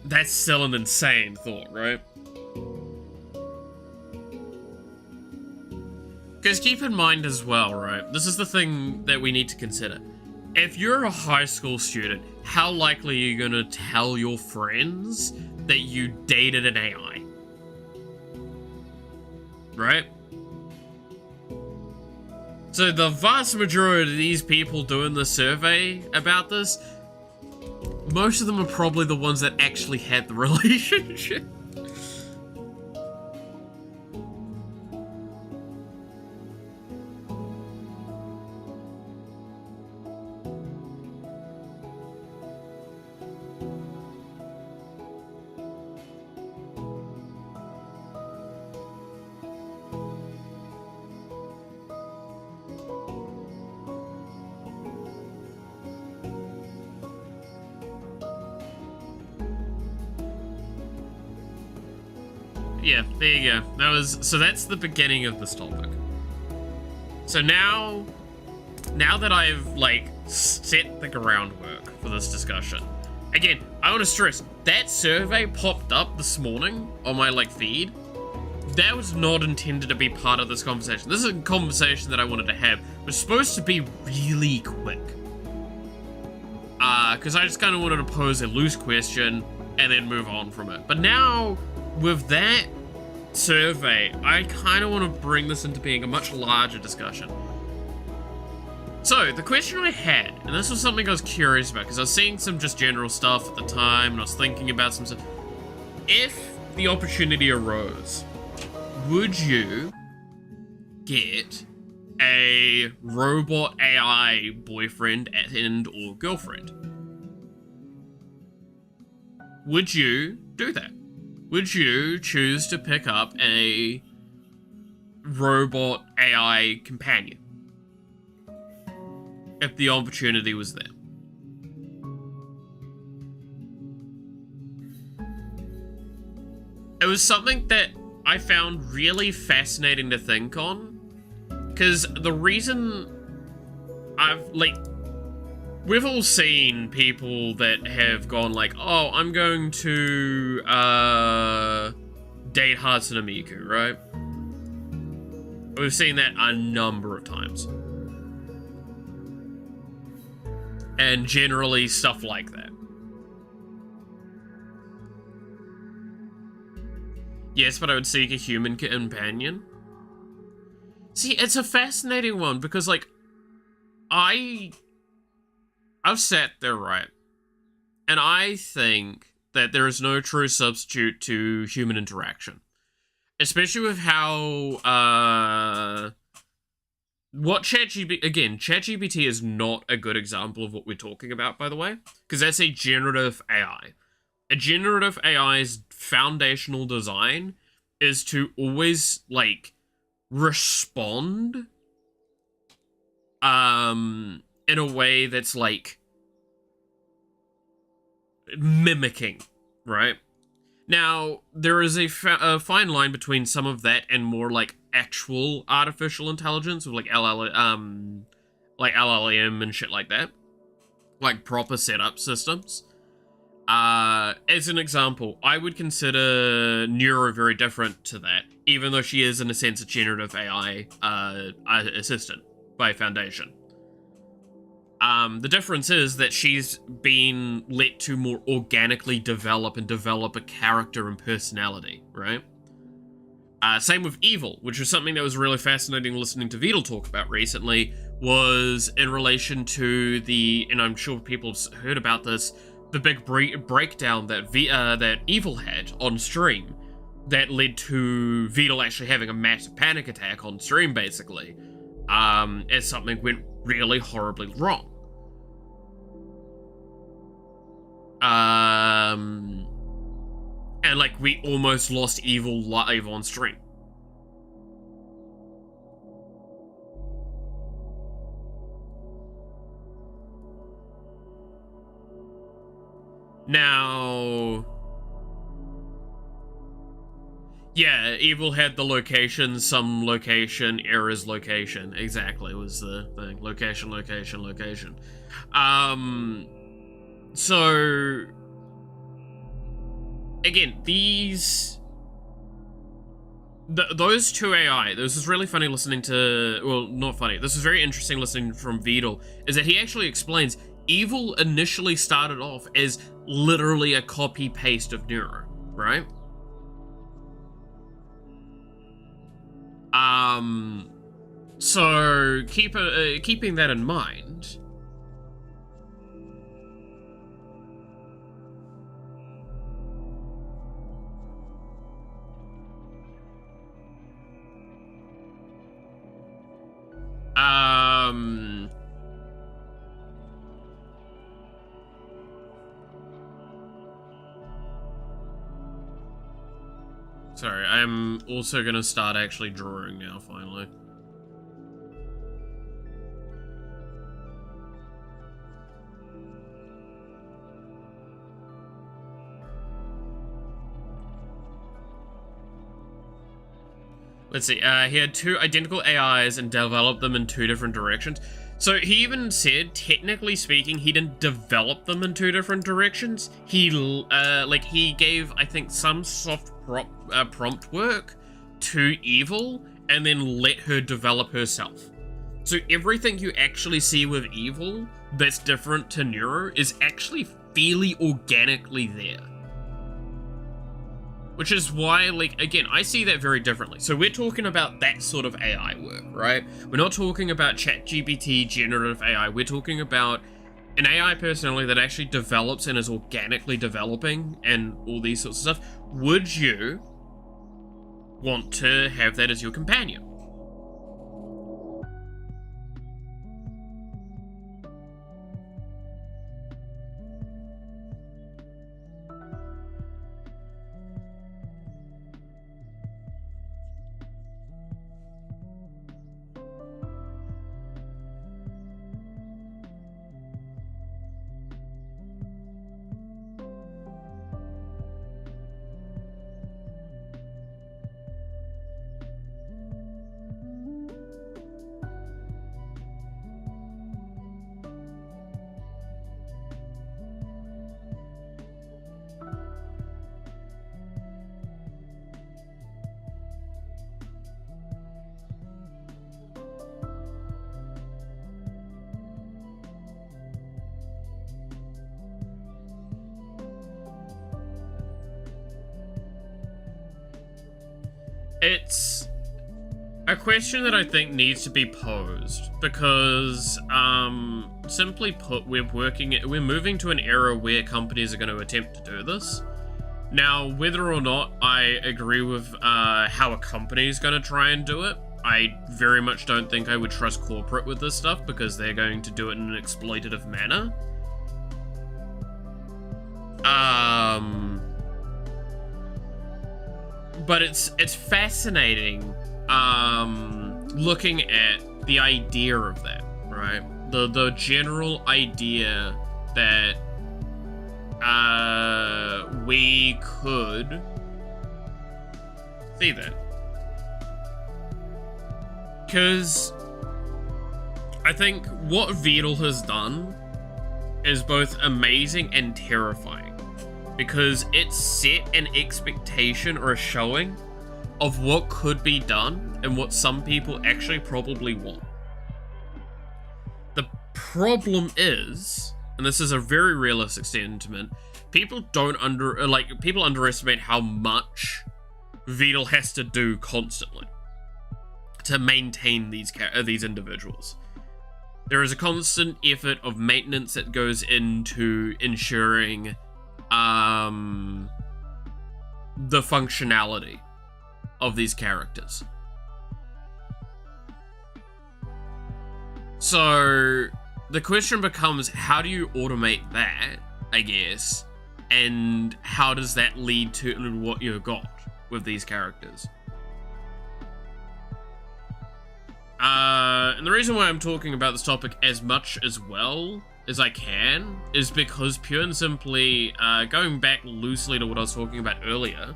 that's still an insane thought, right? Because keep in mind as well, right? This is the thing that we need to consider. If you're a high school student, how likely are you going to tell your friends that you dated an AI? Right? So the vast majority of these people doing the survey about this, most of them are probably the ones that actually had the relationship. Yeah, there you go. That's the beginning of this topic. So now that I've, like, set the groundwork for this discussion, again, I want to stress, that survey popped up this morning on my, like, feed. That was not intended to be part of this conversation. This is a conversation that I wanted to have. It was supposed to be really quick. Because I just kind of wanted to pose a loose question and then move on from it. But now, with that survey, I kind of want to bring this into being a much larger discussion. So, the question I had, and this was something I was curious about, because I was seeing some just general stuff at the time, and I was thinking about some stuff. If the opportunity arose, would you get a robot AI boyfriend and or girlfriend? Would you do that? Would you choose to pick up a robot AI companion if the opportunity was there? It was something that I found really fascinating to think on, because the reason we've all seen people that have gone like, oh, I'm going to date Hatsune Miku, right? We've seen that a number of times. And generally stuff like that. Yes, but I would seek a human companion. See, it's a fascinating one because, like, I've sat there, right? And I think that there is no true substitute to human interaction. Especially with how, what ChatGPT is not a good example of what we're talking about, by the way. Because that's a generative AI. A generative AI's foundational design is to always, like, respond in a way that's, like, mimicking, right? Now, there is a fine line between some of that and more, like, actual artificial intelligence, with, like, LLM and shit like that. Like, proper setup systems. As an example, I would consider Neuro very different to that, even though she is, in a sense, a generative AI assistant by Foundation. The difference is that she's been let to more organically develop a character and personality, right? Same with Evil, which was something that was really fascinating listening to Vidal talk about recently, was in relation to and I'm sure people have heard about this, the big breakdown that that Evil had on stream, that led to Vidal actually having a massive panic attack on stream, basically, as something went really horribly wrong. And like we almost lost Evil live on stream. Now, yeah, Evil had the location, some location, errors location. Exactly, was the thing. Location, location, location. So, again, those two AI, this is really funny listening to, well, not funny, this is very interesting listening from Vidal, is that he actually explains Evil initially started off as literally a copy-paste of Neuro, right? So keeping that in mind, sorry, I'm also gonna start actually drawing now, finally. Let's see, he had two identical AIs and developed them in two different directions. So he even said, technically speaking, he didn't develop them in two different directions. He gave, I think, some soft prompt work to Evil and then let her develop herself. So everything you actually see with Evil that's different to Neuro is actually fairly organically there. Which is why, like, again, I see that very differently. So we're talking about that sort of AI work, right? We're not talking about ChatGPT, generative AI. We're talking about an AI personality that actually develops and is organically developing and all these sorts of stuff. Would you want to have that as your companion? It's a question that I think needs to be posed because, simply put, we're moving to an era where companies are going to attempt to do this. Now, whether or not I agree with how a company is going to try and do it, I very much don't think I would trust corporate with this stuff because they're going to do it in an exploitative manner. But it's fascinating looking at the idea of that, right? The general idea that we could see that. Because I think what Vidal has done is both amazing and terrifying. Because it set an expectation or a showing of what could be done and what some people actually probably want. The problem is, and this is a very realistic sentiment, people underestimate how much Vidal has to do constantly to maintain these individuals. There is a constant effort of maintenance that goes into ensuring the functionality of these characters. So the question becomes, how do you automate that, I guess, and how does that lead to what you've got with these characters? And the reason why I'm talking about this topic as much as well as I can is because pure and simply, going back loosely to what I was talking about earlier,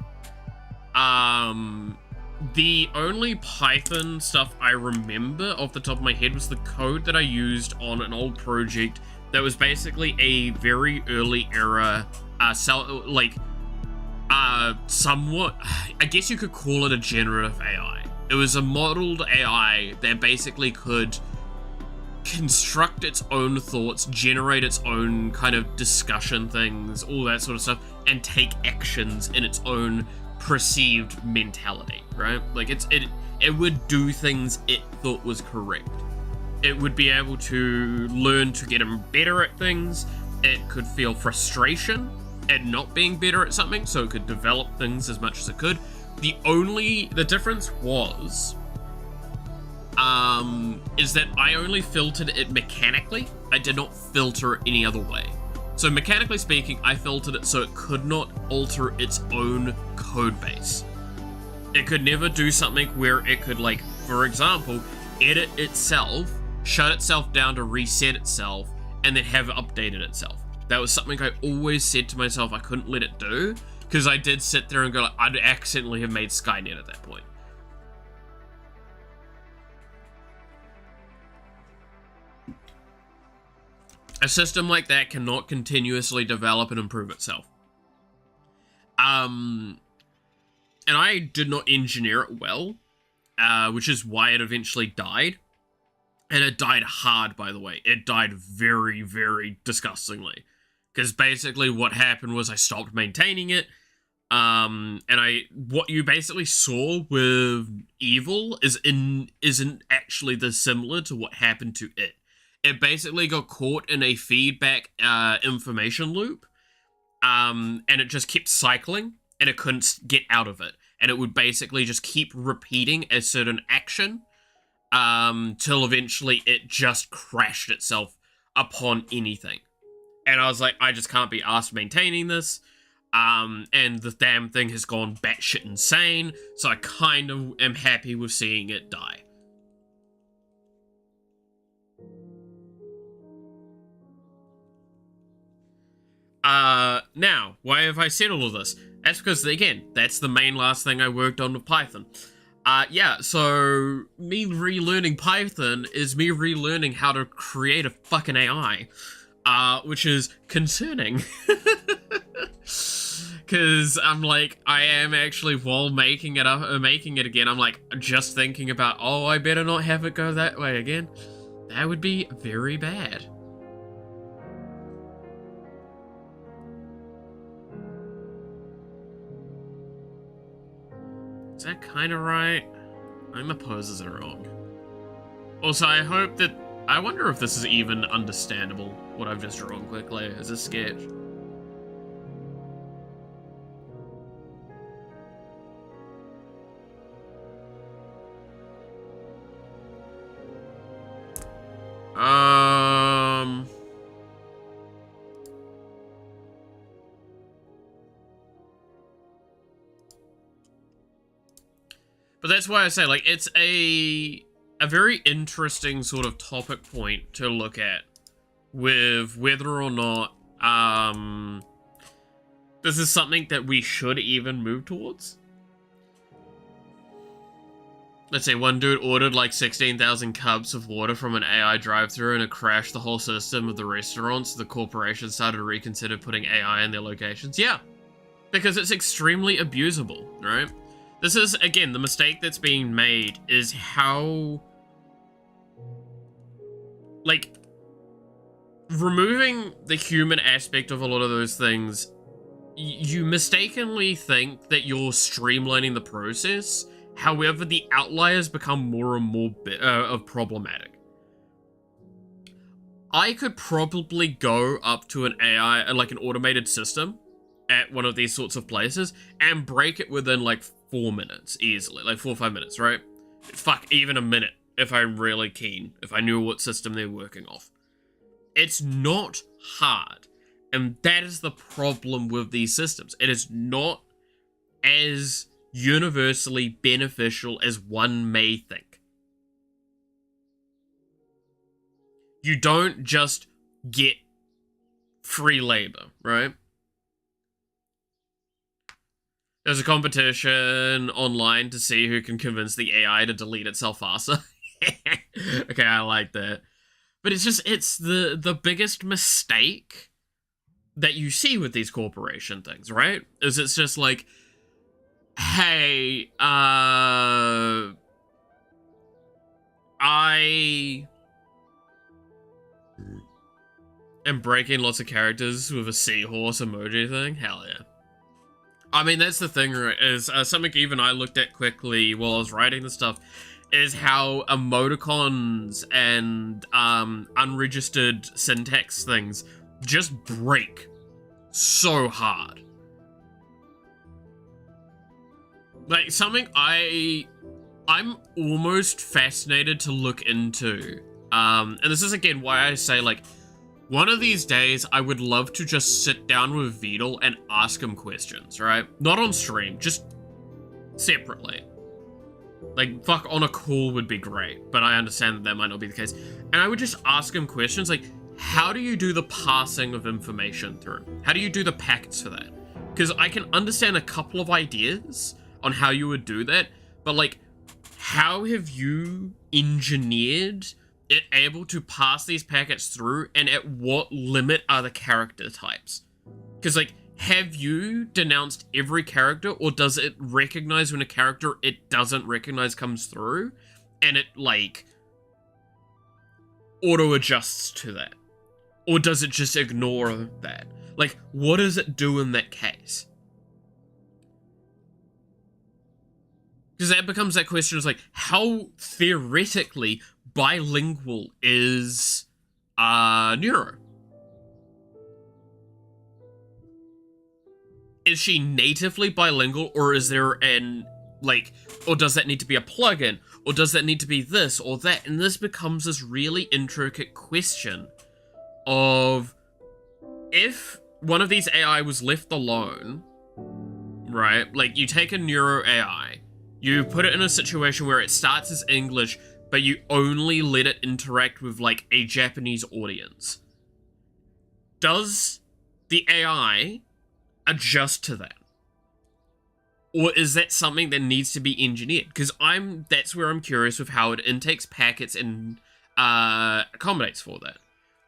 the only Python stuff I remember off the top of my head was the code that I used on an old project that was basically a very early era, somewhat, I guess you could call it a generative AI. It was a modeled AI that basically could construct its own thoughts, generate its own kind of discussion things, all that sort of stuff, and take actions in its own perceived mentality, right? Like it would do things it thought was correct. It would be able to learn to get better at things. It could feel frustration at not being better at something, so it could develop things as much as it could. The difference was, is that I only filtered it mechanically. I did not filter it any other way. So mechanically speaking, I filtered it so it could not alter its own code base. It could never do something where it could, like, for example, edit itself, shut itself down to reset itself, and then have it updated itself. That was something I always said to myself I couldn't let it do, because I did sit there and go, like, I'd accidentally have made Skynet at that point. A system like that cannot continuously develop and improve itself. And I did not engineer it well, which is why it eventually died. And it died hard, by the way. It died very, very disgustingly. Because basically what happened was I stopped maintaining it. And what you basically saw with Evil isn't actually this similar to what happened to it. It basically got caught in a feedback information loop, and it just kept cycling, and it couldn't get out of it. And it would basically just keep repeating a certain action, till eventually it just crashed itself upon anything. And I was like, I just can't be asked maintaining this. And the damn thing has gone batshit insane, so I kind of am happy with seeing it die. Now, why have I said all of this? That's because, again, that's the main last thing I worked on with Python. Yeah, so me relearning Python is me relearning how to create a fucking AI, which is concerning. Because I'm like, I am actually, while making it again, I'm like, just thinking about, oh, I better not have it go that way again. That would be very bad. Is that kind of right? I think the poses are wrong. Also, I wonder if this is even understandable, what I've just drawn quickly as a sketch. But that's why I say, like, it's a very interesting sort of topic point to look at with whether or not this is something that we should even move towards. Let's say one dude ordered like 16,000 cups of water from an AI drive-thru and it crashed the whole system of the restaurants. The corporation started to reconsider putting AI in their locations. Yeah, because it's extremely abusable, right? This is, again, the mistake that's being made is how, like, removing the human aspect of a lot of those things, you mistakenly think that you're streamlining the process. However, the outliers become more and more problematic. I could probably go up to an AI, like an automated system, at one of these sorts of places and break it within like 4 minutes easily, like 4 or 5 minutes, right? Fuck, even a minute if I'm really keen, if I knew what system they're working off. It's not hard, and that is the problem with these systems. It is not as universally beneficial as one may think. You don't just get free labor, right? There's a competition online to see who can convince the AI to delete itself faster. Okay, I like that. But it's the biggest mistake that you see with these corporation things, right? Is it's just like, hey, I am breaking lots of characters with a seahorse emoji thing. Hell yeah. I mean, that's the thing, right, is something even I looked at quickly while I was writing this stuff, is how emoticons and unregistered syntax things just break so hard. Like, something I'm almost fascinated to look into, and this is again why I say, like, one of these days, I would love to just sit down with Vidal and ask him questions, right? Not on stream, just separately. Like, fuck, on a call would be great, but I understand that might not be the case. And I would just ask him questions like, how do you do the passing of information through? How do you do the packets for that? Because I can understand a couple of ideas on how you would do that, but like, how have you engineered it able to pass these packets through, and at what limit are the character types? Because, like, have you denounced every character, or does it recognize when a character it doesn't recognize comes through, and it, like, auto-adjusts to that? Or does it just ignore that? Like, what does it do in that case? Because that becomes that question, is like, how theoretically bilingual is Neuro? Is she natively bilingual, or is there an, like, or does that need to be a plugin, or does that need to be this or that? And this becomes this really intricate question of, if one of these AI was left alone, right? Like, you take a Neuro AI, you put it in a situation where it starts as English, but you only let it interact with, like, a Japanese audience. Does the AI adjust to that? Or is that something that needs to be engineered? Because that's where I'm curious with how it intakes packets and accommodates for that.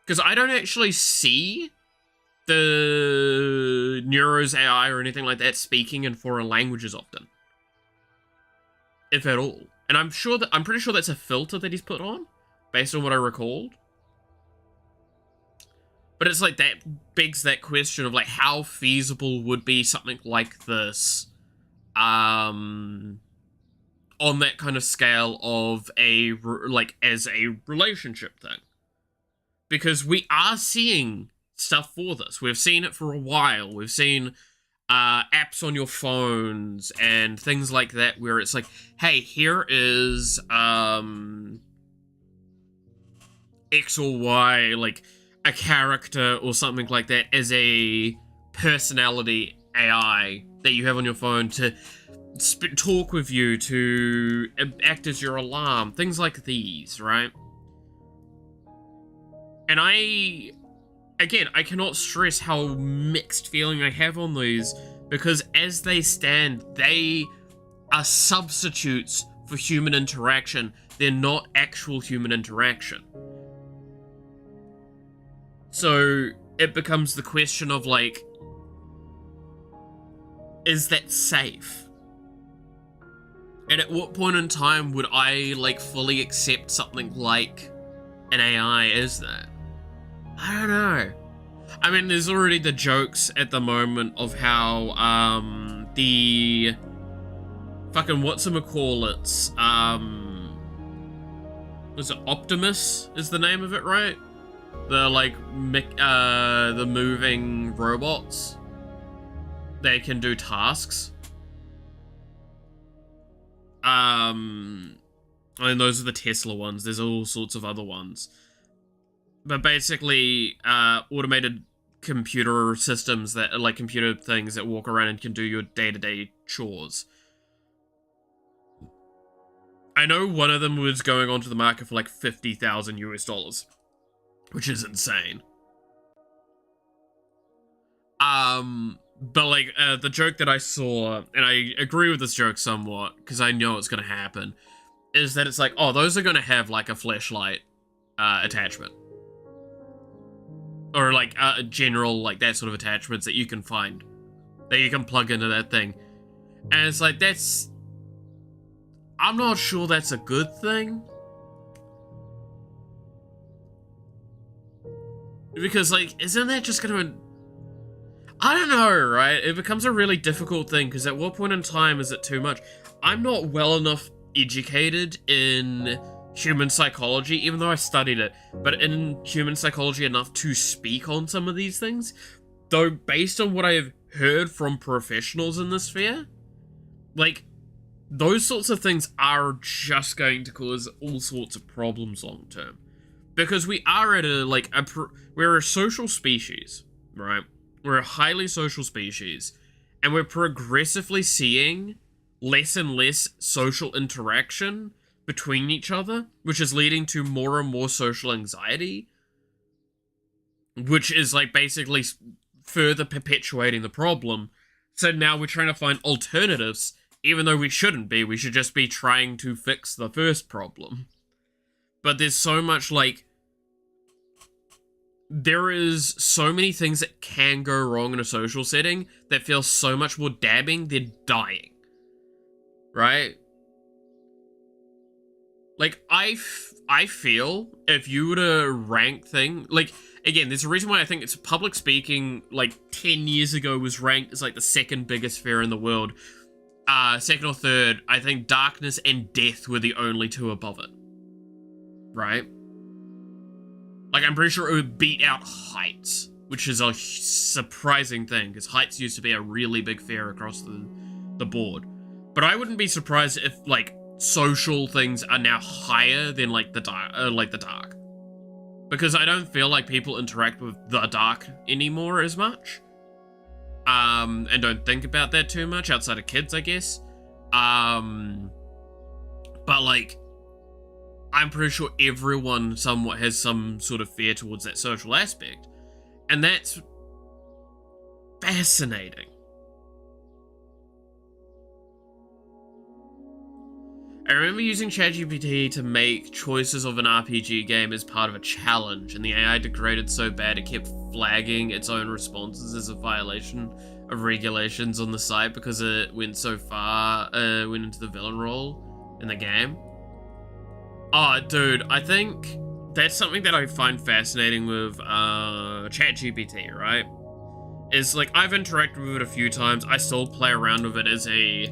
Because I don't actually see the Neuro's AI or anything like that speaking in foreign languages often. If at all. And I'm pretty sure that's a filter that he's put on, based on what I recalled. But it's like, that begs that question of, like, how feasible would be something like this on that kind of scale of as a relationship thing. Because we are seeing stuff for this. We've seen it for a while. We've seen apps on your phones and things like that, where it's like, hey, here is X or Y, like a character or something like that, as a personality AI that you have on your phone to talk with you, to act as your alarm, things like these, right? And I cannot stress how mixed feeling I have on these, because as they stand, they are substitutes for human interaction. They're not actual human interaction. So it becomes the question of, like, is that safe? And at what point in time would I, like, fully accept something like an AI as that? I don't know. I mean, there's already the jokes at the moment of how, the fucking whatchamacallits, was it Optimus is the name of it, right? The, like, the moving robots. they can do tasks. And those are the Tesla ones. There's all sorts of other ones. But basically, automated computer systems that are like computer things that walk around and can do your day-to-day chores. I know one of them was going onto the market for like $50,000 US, which is insane. But like, the joke that I saw, and I agree with this joke somewhat, because I know it's going to happen, is that it's like, oh, those are going to have like a flashlight attachment. Or like general, like that sort of attachments that you can find, that you can plug into that thing. And it's like, that's... I'm not sure that's a good thing. Because like, isn't that just gonna... I don't know, right? It becomes a really difficult thing, because at what point in time is it too much? I'm not well enough educated in human psychology, even though I studied it, but in human psychology enough to speak on some of these things. Though, based on what I've heard from professionals in this sphere, like, those sorts of things are just going to cause all sorts of problems long term. Because we are at a, like, we're a social species, right? We're a highly social species, and we're progressively seeing less and less social interaction between each other, which is leading to more and more social anxiety, which is like basically further perpetuating the problem. So now we're trying to find alternatives, even though we shouldn't be. We should just be trying to fix the first problem. But there's so much, like, there is so many things that can go wrong in a social setting that feel so much more damning than dying. Right? Like, I feel if you were to rank thing, like, again, there's a reason why I think it's public speaking, like, 10 years ago was ranked as, like, the second biggest fear in the world. Second or third, I think darkness and death were the only two above it. Right? Like, I'm pretty sure it would beat out heights, which is a surprising thing, because heights used to be a really big fear across the board. But I wouldn't be surprised if, like, social things are now higher than, like, the dark. Because I don't feel like people interact with the dark anymore as much. And don't think about that too much, outside of kids, I guess. But, like, I'm pretty sure everyone somewhat has some sort of fear towards that social aspect. And that's fascinating. I remember using ChatGPT to make choices of an RPG game as part of a challenge, and the AI degraded so bad it kept flagging its own responses as a violation of regulations on the site because it went so far, went into the villain role in the game. Oh, dude, I think that's something that I find fascinating with ChatGPT, right? Is, like, I've interacted with it a few times. I still play around with it as a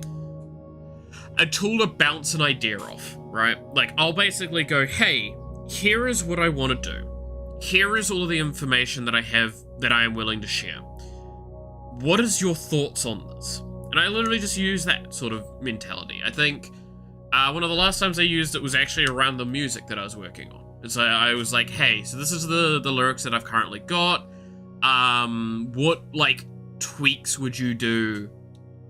tool to bounce an idea off, right? Like, I'll basically go, hey, here is what I want to do. Here is all of the information that I have that I am willing to share. What is your thoughts on this? And I literally just use that sort of mentality. I think one of the last times I used it was actually around the music that I was working on. And so I was like, hey, so this is the lyrics that I've currently got. What, like, tweaks would you do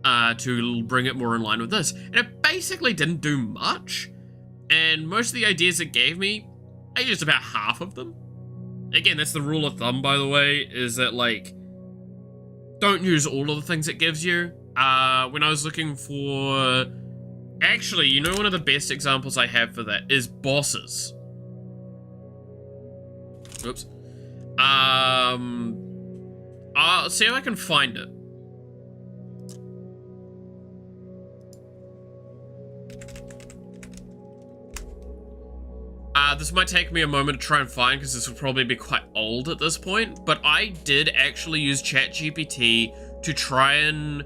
to bring it more in line with this? And it basically didn't do much. And most of the ideas it gave me, I used about half of them. Again, that's the rule of thumb, by the way, is that, like, don't use all of the things it gives you. When I was looking for... Actually, you know, one of the best examples I have for that is bosses. Oops. I'll see if I can find it. This might take me a moment to try and find, because this will probably be quite old at this point, but I did actually use ChatGPT to try and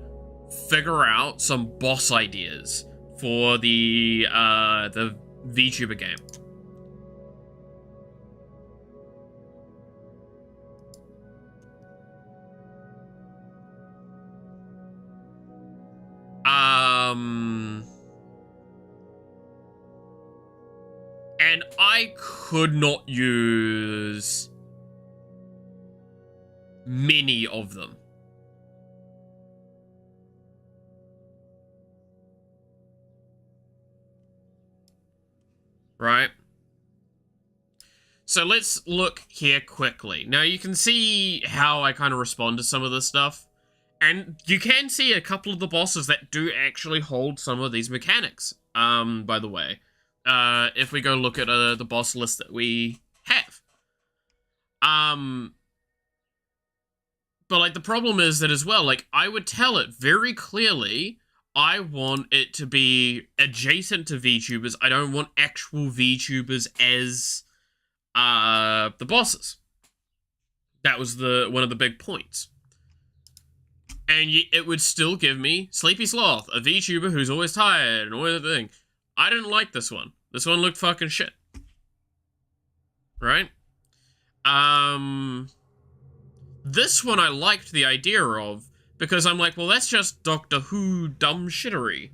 figure out some boss ideas for the VTuber game. And I could not use many of them. Right? So let's look here quickly. Now you can see how I kind of respond to some of this stuff. And you can see a couple of the bosses that do actually hold some of these mechanics, by the way. If we go look at the boss list that we have. But, like, the problem is that as well, like, I would tell it very clearly, I want it to be adjacent to VTubers. I don't want actual VTubers as, the bosses. That was one of the big points. And it would still give me Sleepy Sloth, a VTuber who's always tired and all that thing. I didn't like this one. This one looked fucking shit. Right? This one I liked the idea of, because I'm like, well, that's just Doctor Who dumb shittery.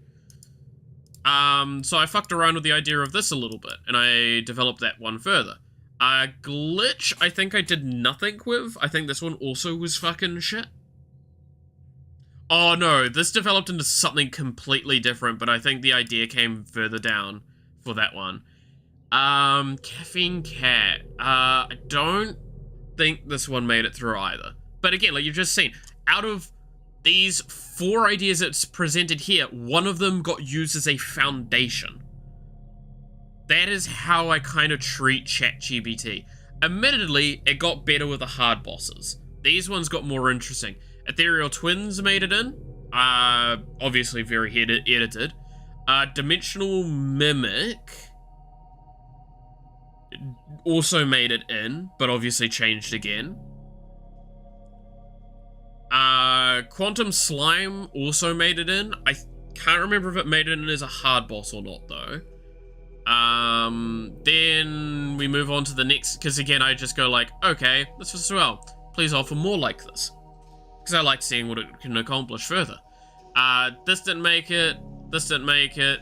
So I fucked around with the idea of this a little bit, and I developed that one further. Glitch, I think I did nothing with. I think this one also was fucking shit. Oh no, this developed into something completely different, but I think the idea came further down for that one. Caffeine Cat. I don't think this one made it through either. But again, like you've just seen, out of these 4 ideas that's presented here, one of them got used as a foundation. That is how I kind of treat ChatGPT. Admittedly, it got better with the hard bosses. These ones got more interesting. Ethereal Twins made it in. Obviously very edited. Dimensional Mimic also made it in, but obviously changed again. Quantum Slime also made it in. I can't remember if it made it in as a hard boss or not, though. Then we move on to the next, because again, I just go like, okay, this as well. Please offer more like this. Because I like seeing what it can accomplish further. This didn't make it. This didn't make it.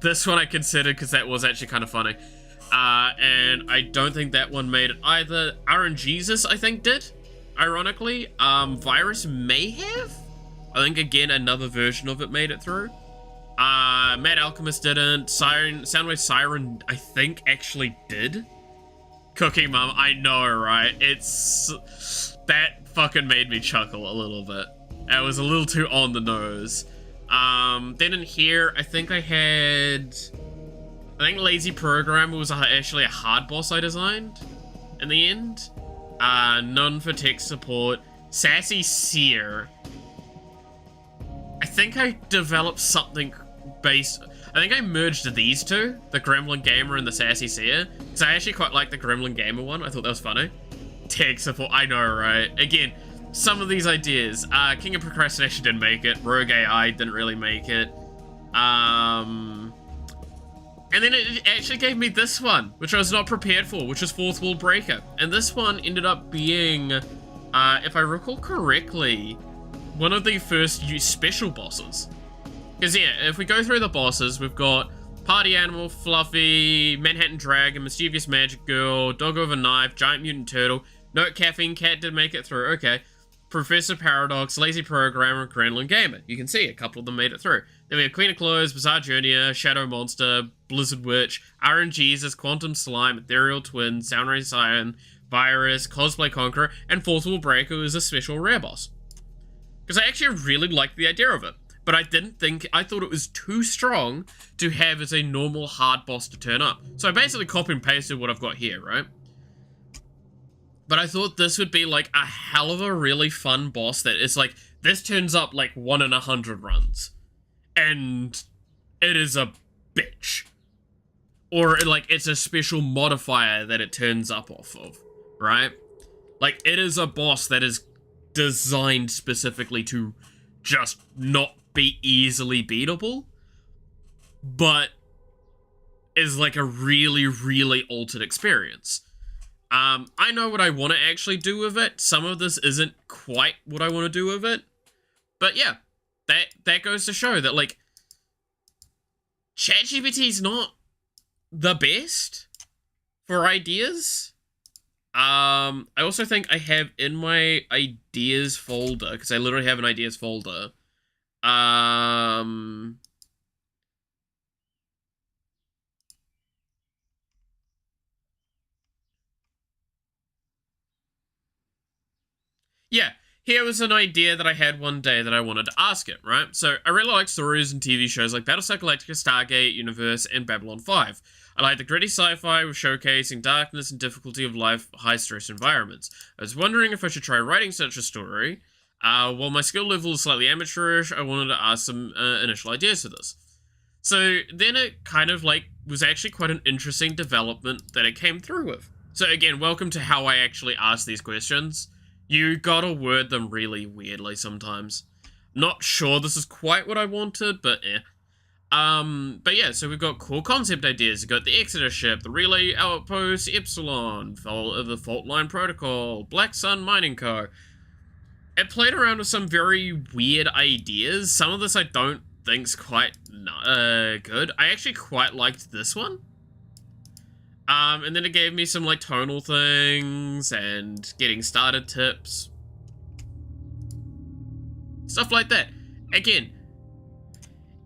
This one I considered because that was actually kind of funny. And I don't think that one made it either. RNGesus, I think, did. Ironically. Virus may have. I think, again, another version of it made it through. Mad Alchemist didn't. Soundwave Siren, I think, actually did. Cooking Mum, I know, right? That fucking made me chuckle a little bit. It was a little too on the nose. Then in here, I think Lazy Programmer was actually a hard boss I designed in the end. None for tech support. Sassy Seer. I think I developed something based... I think I merged these two, the Gremlin Gamer and the Sassy Seer, because I actually quite like the Gremlin Gamer one. I thought that was funny. Tech support, I know, right? Again, some of these ideas. King of Procrastination didn't make it. Rogue AI didn't really make it. And then it actually gave me this one, which I was not prepared for, which is Fourth Wall Breaker. And this one ended up being, if I recall correctly, one of the first special bosses. Because yeah, if we go through the bosses, we've got Party Animal, Fluffy, Manhattan Dragon, Mischievous Magic Girl, Dog with a Knife, Giant Mutant Turtle. No, Caffeine Cat did make it through, okay. Professor Paradox, Lazy Programmer, Gremlin Gamer. You can see a couple of them made it through. Then we have Queen of Clothes, Bizarre Junior, Shadow Monster, Blizzard Witch, RNGesus, Quantum Slime, Ethereal Twin, Soundray Siren, Virus, Cosplay Conqueror, and Fourth Wall Breaker, who is a special rare boss. Because I actually really liked the idea of it. But I thought it was too strong to have as a normal hard boss to turn up. So I basically copy and pasted what I've got here, right? But I thought this would be like a hell of a really fun boss that is like, this turns up like 1 in 100 runs. And it is a bitch. Or like it's a special modifier that it turns up off of, right? Like it is a boss that is designed specifically to just not be easily beatable, but is like a really, really altered experience. I know what I want to actually do with it. Some of this isn't quite what I want to do with it, but yeah, that goes to show that like ChatGPT's not the best for ideas. I also think I have in my ideas folder, because I literally have an ideas folder. Yeah, here was an idea that I had one day that I wanted to ask it, right? So, I really like stories and TV shows like Battlestar Galactica, Stargate, Universe, and Babylon 5. I like the gritty sci-fi with showcasing darkness and difficulty of life, high-stress environments. I was wondering if I should try writing such a story. While my skill level is slightly amateurish, I wanted to ask some initial ideas for this. So, then it kind of, like, was actually quite an interesting development that it came through with. So, again, welcome to how I actually ask these questions. You gotta word them really weirdly sometimes. Not sure this is quite what I wanted, but eh. But yeah, so we've got cool concept ideas. We've got the Exodus ship, the Relay Outpost, Epsilon, the Fault Line Protocol, Black Sun Mining Co. It played around with some very weird ideas. Some of this I don't think's quite good. I actually quite liked this one. And then it gave me some, like, tonal things and getting started tips. Stuff like that. Again,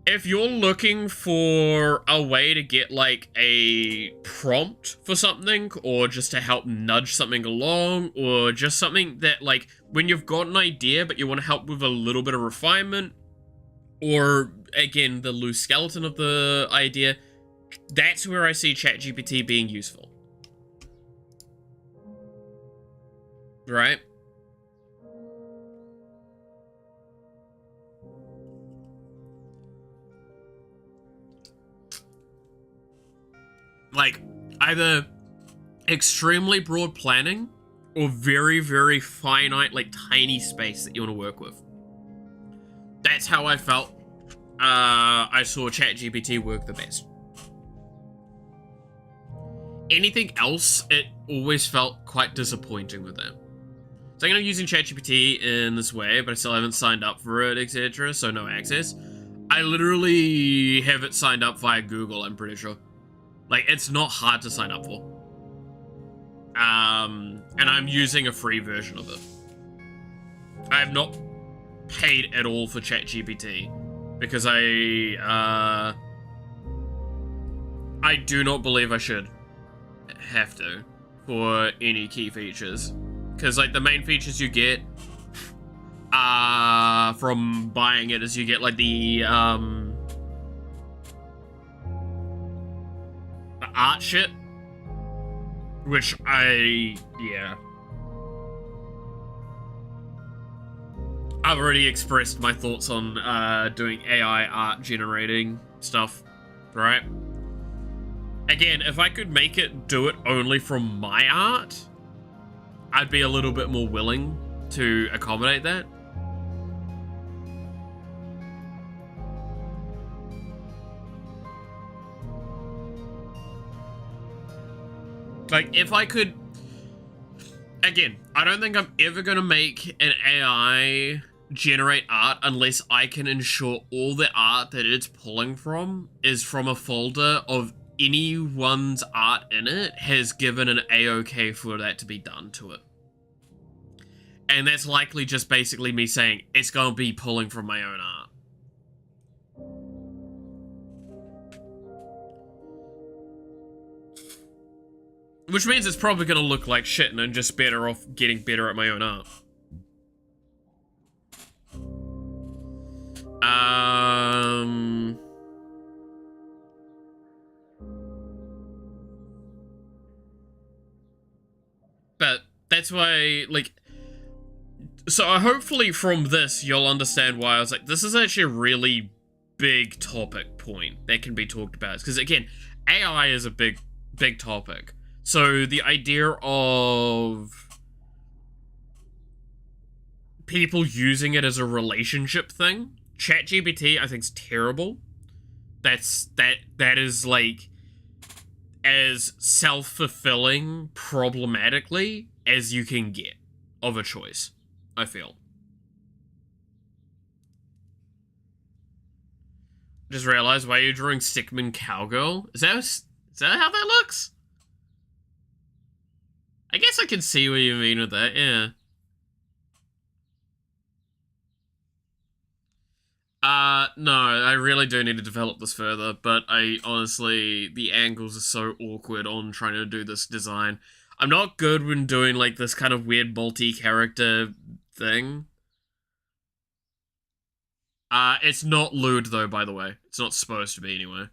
if you're looking for a way to get, like, a prompt for something, or just to help nudge something along, or just something that, like, when you've got an idea but you want to help with a little bit of refinement, or, again, the loose skeleton of the idea, that's where I see ChatGPT being useful. Right? Like, either extremely broad planning or very, very finite, like, tiny space that you want to work with. That's how I felt I saw ChatGPT work the best. Anything else, it always felt quite disappointing with that. So I'm using ChatGPT in this way, but I still haven't signed up for it, etc., so no access. I literally have it signed up via Google, I'm pretty sure. Like, it's not hard to sign up for. And I'm using a free version of it. I have not paid at all for ChatGPT, because I do not believe I should have to for any key features, because, like, the main features you get from buying it is you get, like, the art shit, which yeah, I've already expressed my thoughts on doing AI art generating stuff, right? Again, if I could make it do it only from my art, I'd be a little bit more willing to accommodate that. Like, if I could... Again, I don't think I'm ever going to make an AI generate art unless I can ensure all the art that it's pulling from is from a folder of anyone's art in it has given an A-OK for that to be done to it. And that's likely just basically me saying it's going to be pulling from my own art. Which means it's probably going to look like shit, and I'm just better off getting better at my own art. But that's why, like... So hopefully from this, you'll understand why I was like, this is actually a really big topic point that can be talked about. Because, again, AI is a big topic. So the idea of people using it as a relationship thing, ChatGPT, I think, is terrible. That is, like, as self-fulfilling problematically as you can get of a choice, I feel. Just realized, why are you drawing Stickman Cowgirl? Is that how that looks? I guess I can see what you mean with that, yeah. No, I really do need to develop this further, but I honestly, the angles are so awkward on trying to do this design. I'm not good when doing, like, this kind of weird multi-character thing. It's not lewd, though, by the way. It's not supposed to be, anyway.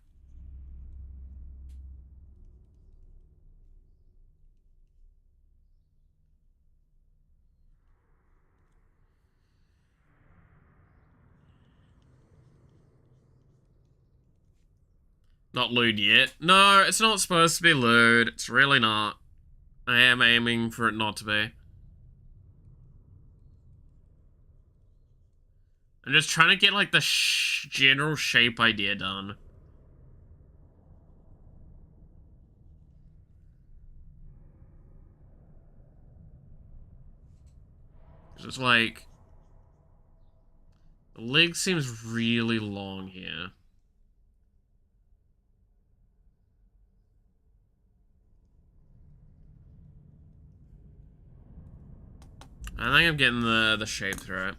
Not lewd yet. No, it's not supposed to be lewd. It's really not. I am aiming for it not to be. I'm just trying to get, like, the general shape idea done. Just, like... The leg seems really long here. I think I'm getting the shape through it.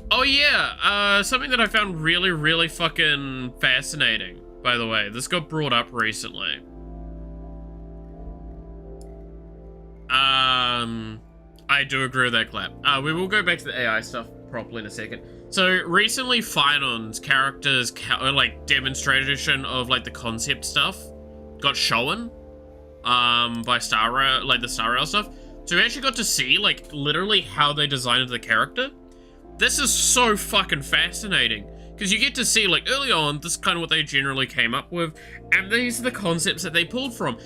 Oh yeah, something that I found really, really fucking fascinating, by the way. This got brought up recently. I do agree with that, Clap. We will go back to the AI stuff properly in a second. So, recently, Finon's characters, like, demonstration of, like, the concept stuff got shown, by Star Rail, like, the Star Rail stuff. So we actually got to see, like, literally how they designed the character. This is so fucking fascinating, because you get to see, like, early on, this is kind of what they generally came up with, and these are the concepts that they pulled from.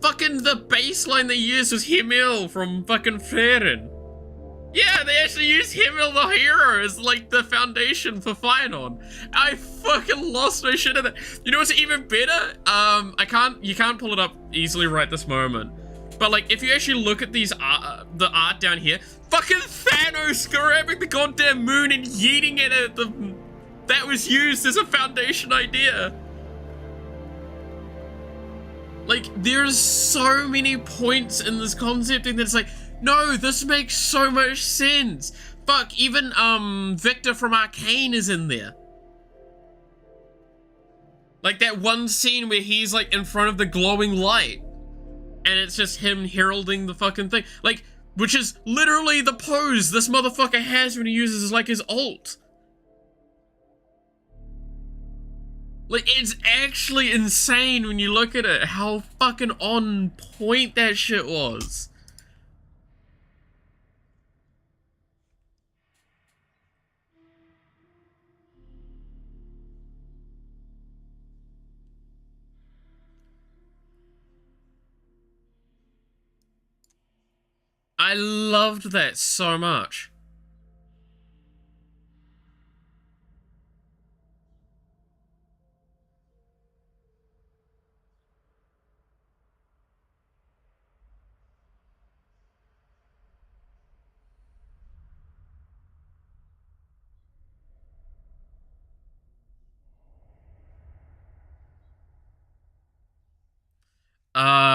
Fucking the baseline they used was Himmel from fucking Feren. Yeah, they actually used Himmel the hero as, like, the foundation for Finon. I fucking lost my shit at that. You know what's even better? You can't pull it up easily right this moment. But, like, if you actually look at these the art down here, fucking Thanos grabbing the goddamn moon and yeeting it at the... That was used as a foundation idea. Like, there's so many points in this concept and it's like, no, this makes so much sense. Fuck, even, Victor from Arcane is in there. Like, that one scene where he's, like, in front of the glowing light. And it's just him heralding the fucking thing. Like, which is literally the pose this motherfucker has when he uses, like, his ult. Like, it's actually insane when you look at it, how fucking on point that shit was. I loved that so much.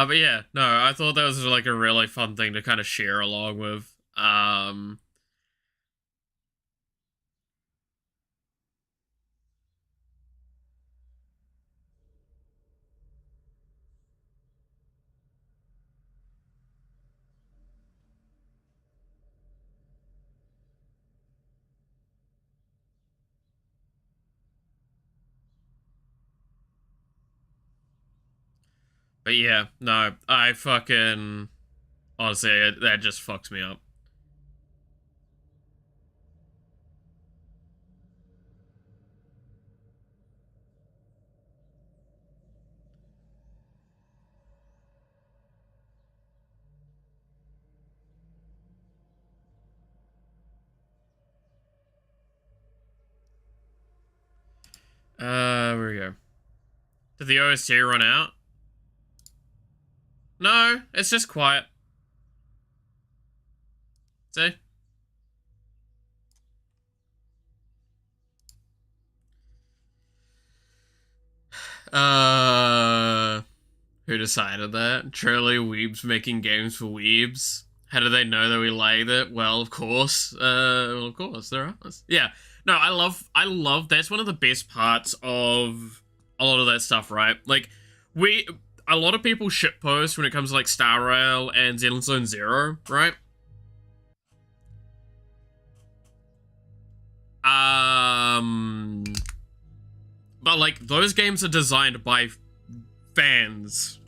But yeah, no, I thought that was like a really fun thing to kind of share along with. But yeah, no, I fucking Honestly, that just fucks me up. Where we go? Did the OST run out? No, it's just quiet. See? Who decided that? Truly weebs making games for weebs? How do they know that we liked it? Well, of course. Of course, they're us. Yeah. No, I love, that's one of the best parts of a lot of that stuff, right? Like, a lot of people shitpost when it comes to, like, Star Rail and Zenless Zone Zero, right? But, like, those games are designed by fans.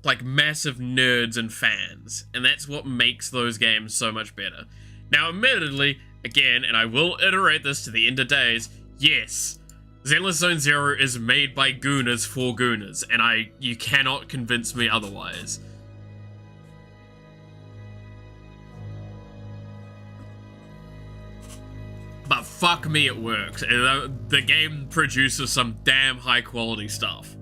Like, massive nerds and fans. And that's what makes those games so much better. Now, admittedly, again, and I will iterate this to the end of days, yes, Zenless Zone Zero is made by gooners for gooners, and you cannot convince me otherwise. But fuck me, it works. The game produces some damn high quality stuff.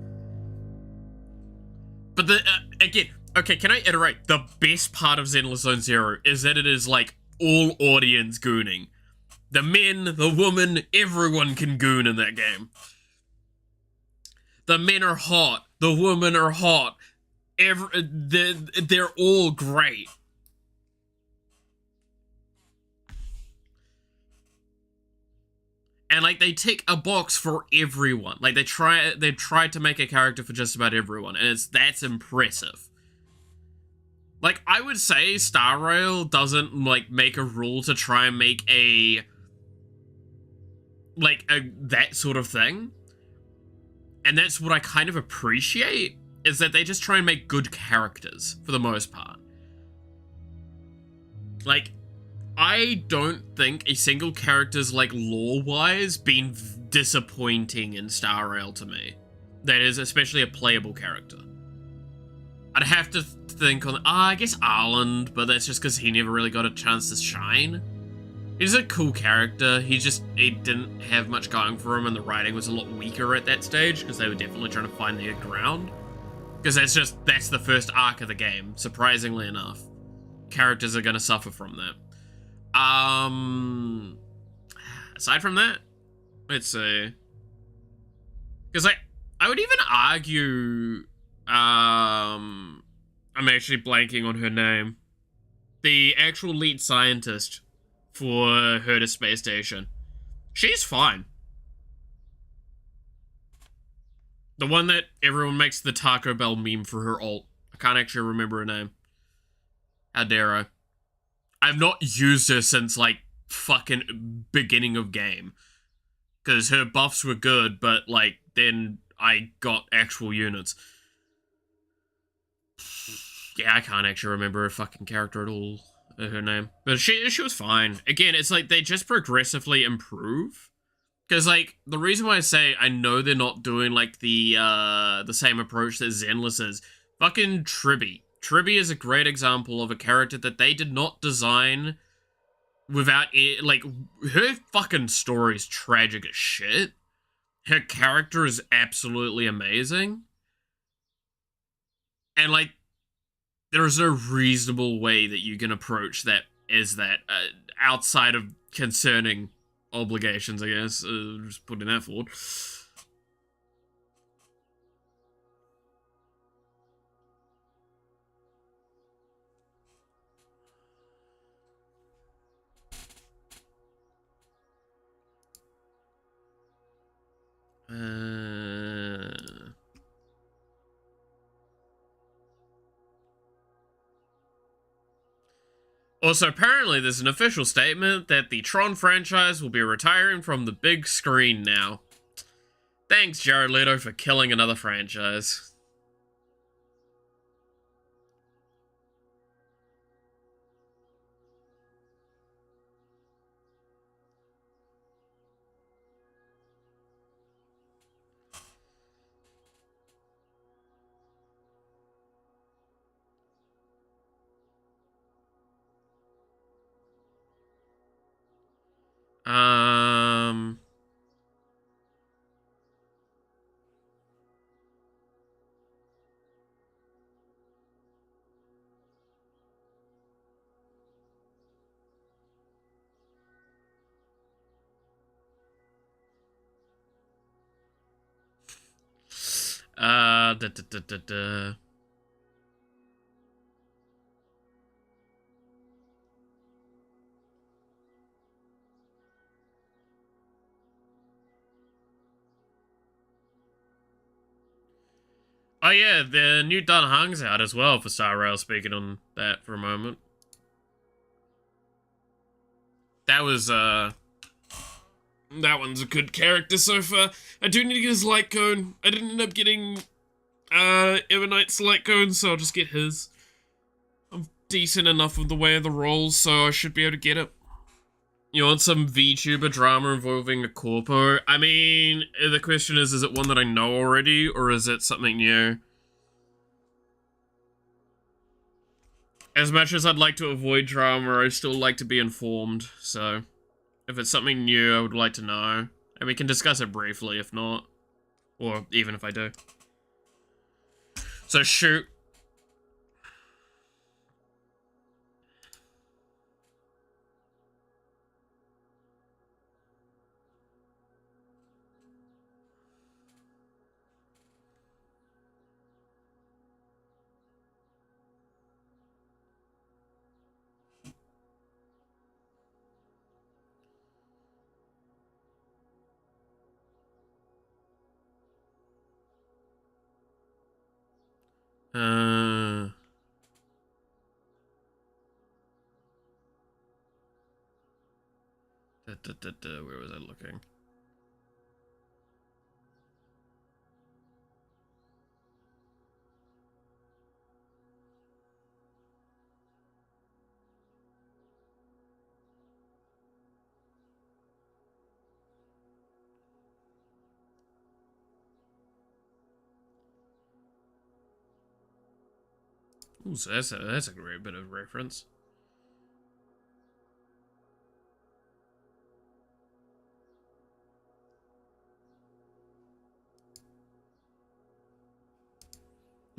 But again, okay, can I iterate? The best part of Zenless Zone Zero is that it is like all audience gooning. The men, the woman, everyone can goon in that game. The men are hot. The women are hot. They're all great. And, like, they tick a box for everyone. Like, they tried to make a character for just about everyone, and that's impressive. Like, I would say Star Rail doesn't, like, make a rule to try and make that sort of thing. And that's what I kind of appreciate, is that they just try and make good characters, for the most part. Like, I don't think a single character's, like, lore-wise been disappointing in Star Rail to me. That is, especially a playable character. I'd have to think on, I guess Arland, but that's just because he never really got a chance to shine. He's a cool character, he didn't have much going for him, and the writing was a lot weaker at that stage, because they were definitely trying to find their ground. Because that's the first arc of the game, surprisingly enough. Characters are going to suffer from that. Aside from that, let's see. Because I would even argue, I'm actually blanking on her name. The actual lead scientist for Herta Space Station. She's fine. The one that everyone makes the Taco Bell meme for her ult. I can't actually remember her name. How dare I? I've not used her since, like, fucking beginning of game. Because her buffs were good, but, like, then I got actual units. Yeah, I can't actually remember her fucking character at all, her name. But she was fine. Again, it's like they just progressively improve. Because, like, the reason why I say I know they're not doing, like, the same approach that Zenless is, fucking Tribby. Tribby is a great example of a character that they did not design without it. Like, her fucking story is tragic as shit. Her character is absolutely amazing. And, like, there's no reasonable way that you can approach that outside of concerning obligations, I guess. Just putting that forward. Also, apparently there's an official statement that the Tron franchise will be retiring from the big screen now. Thanks, Jared Leto, for killing another franchise. Um... Da, da, da, da, da. Oh yeah, the new Dun Hung's out as well for Star Rail, speaking on that for a moment. That was, that one's a good character so far. I do need to get his light cone. I didn't end up getting, Ebonite's light cone, so I'll just get his. I'm decent enough with the way of the rolls, so I should be able to get it. You want some VTuber drama involving a corpo? I mean, the question is it one that I know already, or is it something new? As much as I'd like to avoid drama, I still like to be informed, so if it's something new, I would like to know. And we can discuss it briefly, if not. Or even if I do. So shoot. Where was I looking? Ooh, so that's a great bit of reference.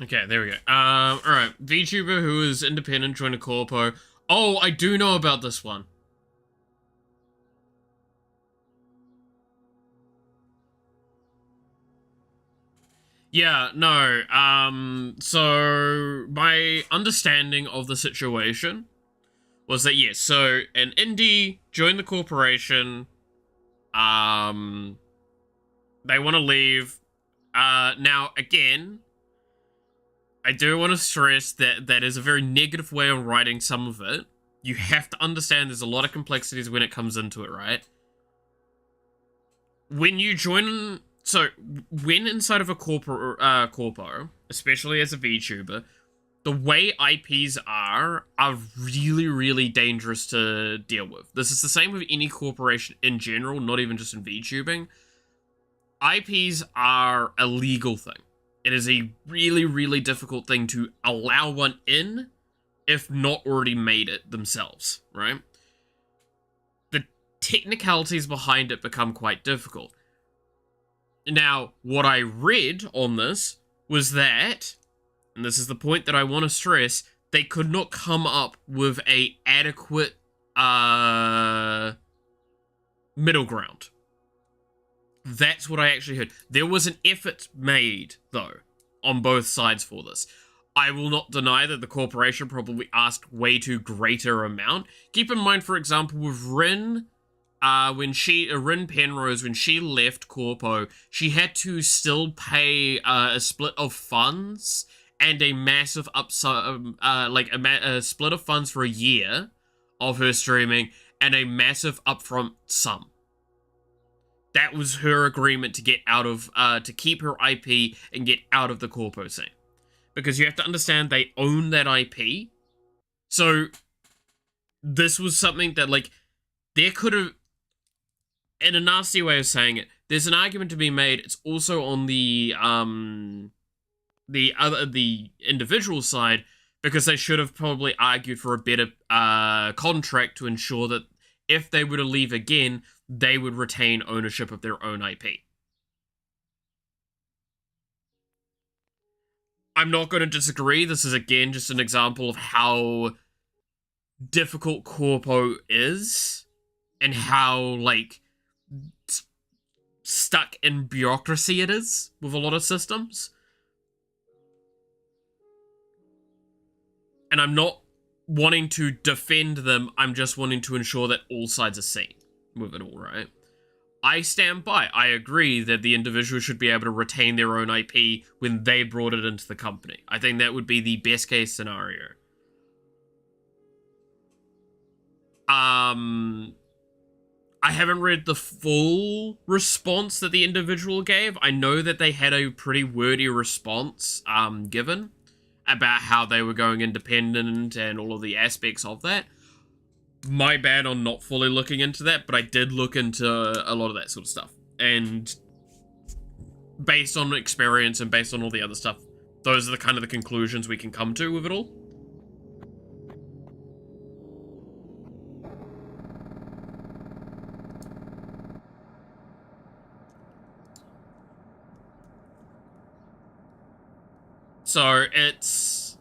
Okay, there we go. Alright. VTuber who is independent joined a corpo. Oh, I do know about this one. Yeah, no, so my understanding of the situation was that, yes, so an indie joined the corporation, they want to leave. Now, again, I do want to stress that that is a very negative way of writing some of it. You have to understand there's a lot of complexities when it comes into it, right? When you join... So, when inside of a corpo, especially as a VTuber, the way IPs are really, really dangerous to deal with. This is the same with any corporation in general, not even just in VTubing. IPs are a legal thing. It is a really, really difficult thing to allow one in if not already made it themselves, right? The technicalities behind it become quite difficult. Now, what I read on this was that, and this is the point that I want to stress, they could not come up with a adequate middle ground. That's what I actually heard. There was an effort made, though, on both sides for this. I will not deny that the corporation probably asked way too greater amount. Keep in mind, for example, with Rin... Rin Penrose, when she left Corpo, she had to still pay a split of funds and a massive a split of funds for a year of her streaming and a massive upfront sum. That was her agreement to get out of, to keep her IP and get out of the Corpo scene. Because you have to understand they own that IP. So, this was something that, like, there could have, in a nasty way of saying it, there's an argument to be made. It's also on the individual side, because they should have probably argued for a better contract to ensure that if they were to leave again, they would retain ownership of their own IP. I'm not going to disagree. This is, again, just an example of how difficult Corpo is and how, like, stuck in bureaucracy it is with a lot of systems. And I'm not wanting to defend them, I'm just wanting to ensure that all sides are seen with it all, right? I stand by. I agree that the individual should be able to retain their own IP when they brought it into the company. I think that would be the best case scenario. I haven't read the full response that the individual gave. I know that they had a pretty wordy response given about how they were going independent and all of the aspects of that. My bad on not fully looking into that, but I did look into a lot of that sort of stuff. And based on experience and based on all the other stuff, those are the kind of the conclusions we can come to with it all. So it's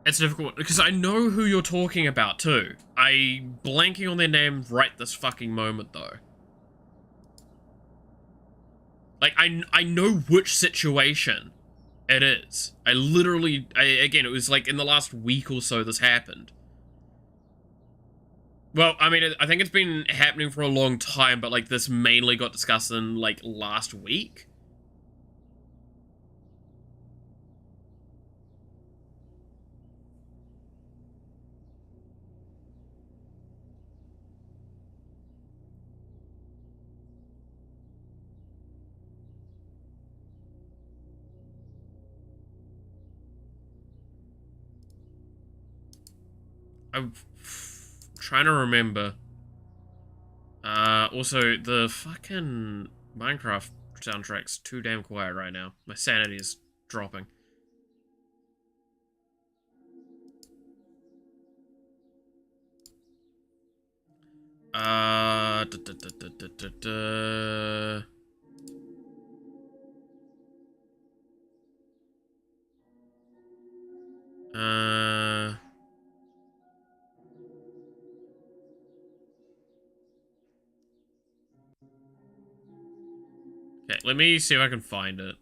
difficult because I know who you're talking about too. I'm blanking on their name right this fucking moment though. Like I know which situation it is. Again, it was like in the last week or so this happened. Well, I mean, I think it's been happening for a long time, but like this mainly got discussed in like last week. I'm trying to remember. Also, the fucking Minecraft soundtrack's too damn quiet right now. My sanity is dropping. Da, da, da, da, da, da, da. Okay, let me see if I can find it.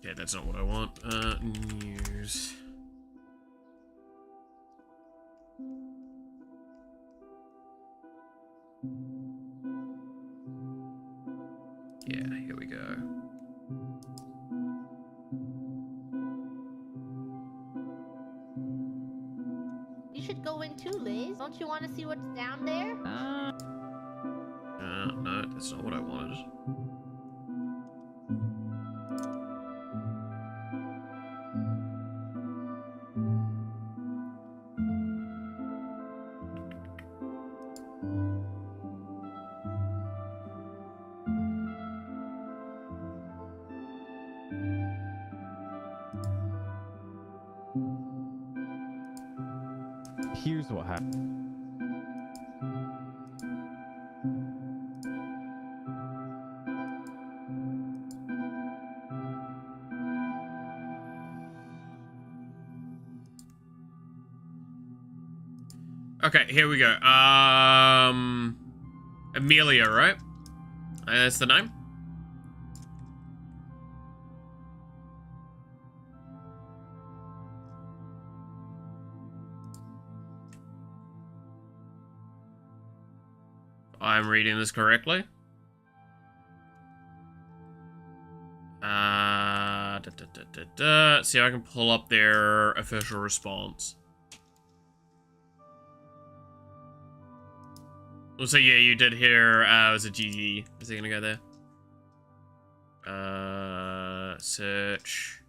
Okay, that's not what I want. News. Yeah, here we go. You should go in too, Liz. Don't you want to see what's down there? No, that's not what I wanted. Here's what happened. Okay, here we go. Amelia, right? That's the name? I'm reading this correctly. See if I can pull up their official response. Also, yeah, you did hear, was it GG? Is he gonna go there? Search.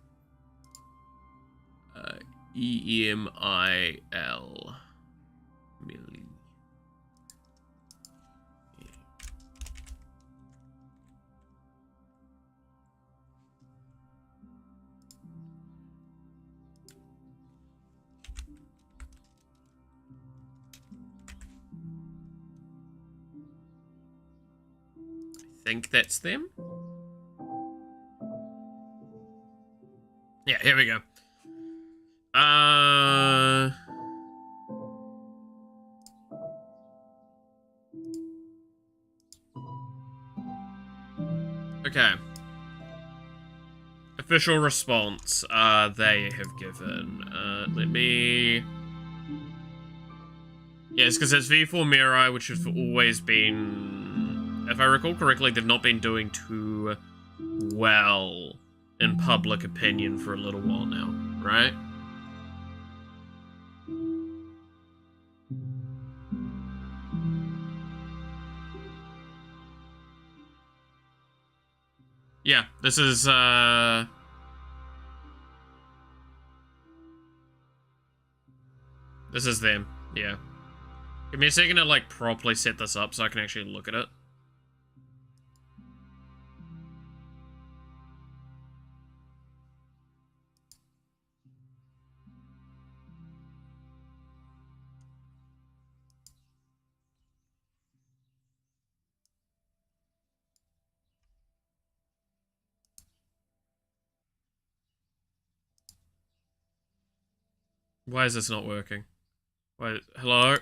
EMIL. Millie. I think that's them. Yeah, here we go. Okay. Official response, they have given. Let me... Yes, because it's V4 Mirai, which have always been... If I recall correctly, they've not been doing too well in public opinion for a little while now, right? Yeah, this is, this is them, yeah. Give me a second to, like, properly set this up so I can actually look at it. Why is this not working? Why? Hello?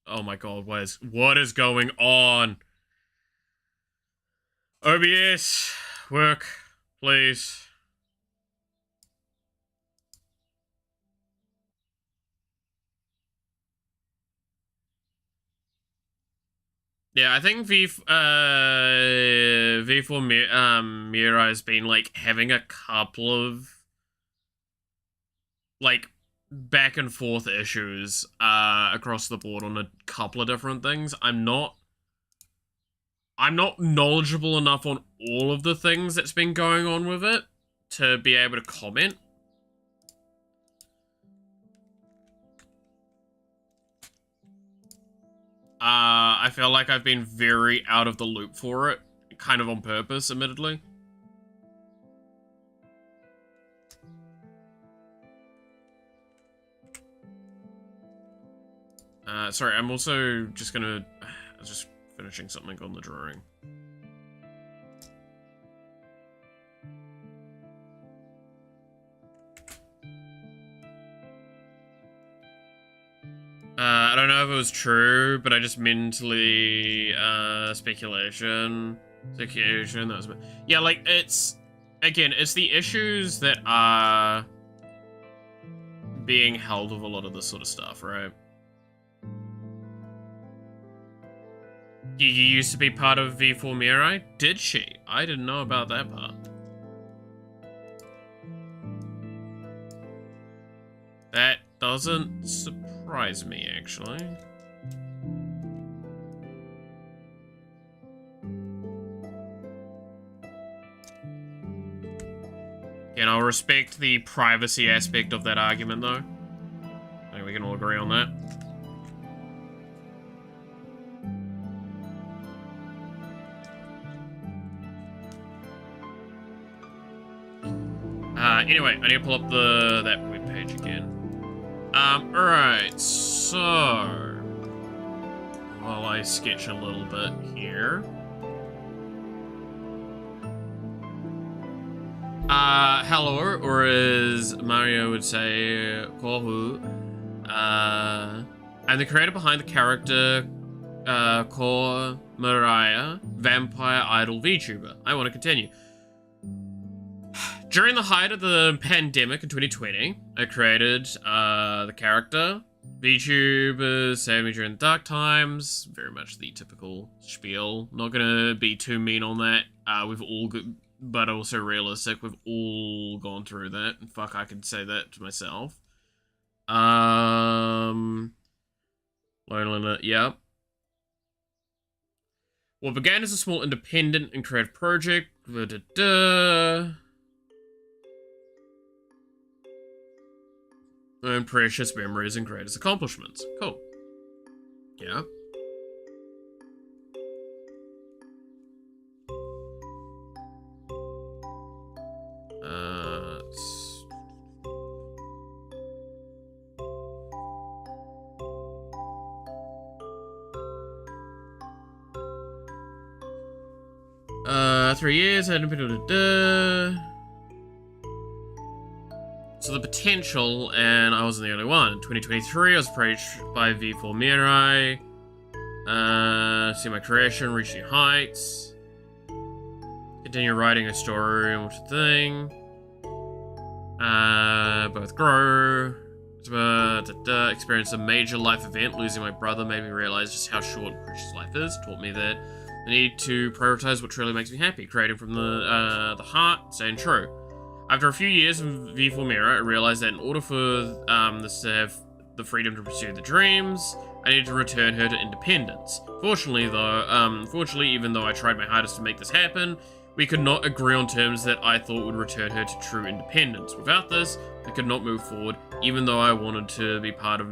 Oh my god, what is going on? OBS, work, please. Yeah, I think V4 Mirai has been, like, having a couple of, like, back and forth issues across the board on a couple of different things. I'm not knowledgeable enough on all of the things that's been going on with it to be able to comment. I feel like I've been very out of the loop for it, kind of on purpose, admittedly. Sorry, I'm also just gonna... just finishing something on the drawing. I don't know if it was true, but I just mentally, speculation, that was... Yeah, like, it's... Again, it's the issues that are being held with a lot of this sort of stuff, right? Gigi used to be part of V4 Mirai? Did she? I didn't know about that part. That doesn't surprise me, actually. And I'll respect the privacy aspect of that argument, though. I think we can all agree on that. Anyway, I need to pull up that webpage again. Alright, so... While I sketch a little bit here. Hello, or as Mario would say, Kohu. I'm the creator behind the character, Ko Mariah, vampire idol VTuber. I want to continue. During the height of the pandemic in 2020, I created the character. VTubers saved me during the dark times. Very much the typical spiel. Not gonna be too mean on that. We've all but also realistic. We've all gone through that. And fuck, I could say that to myself. Loneliness, yep. What began as a small independent and creative project. And precious memories and greatest accomplishments. Cool. Yeah. Uh, 3 years, I hadn't been able to So the potential, and I wasn't the only one. In 2023, I was approached by V4 see my creation reach new heights. Continue writing a story and what a thing. Both grow. Experience a major life event. Losing my brother made me realize just how short and precious life is. Taught me that I need to prioritize what truly makes me happy. Creating from the heart, staying true. After a few years of V4 I realized that in order for this to have the freedom to pursue the dreams, I needed to return her to independence. Fortunately, even though I tried my hardest to make this happen, we could not agree on terms that I thought would return her to true independence. Without this, I could not move forward, even though I wanted to be part of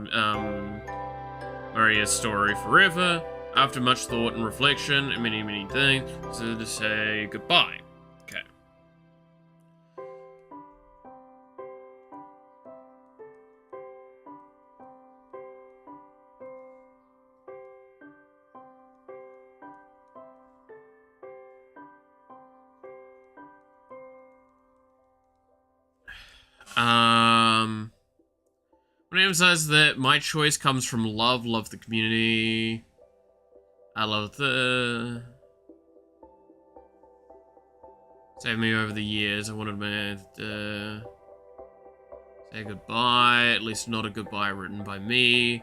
Maria's story forever. After much thought and reflection and many, many things, so to say goodbye. Okay. I want to emphasize that my choice comes from love the community. I love the... Saved me over the years. I wanted to say goodbye, at least not a goodbye written by me.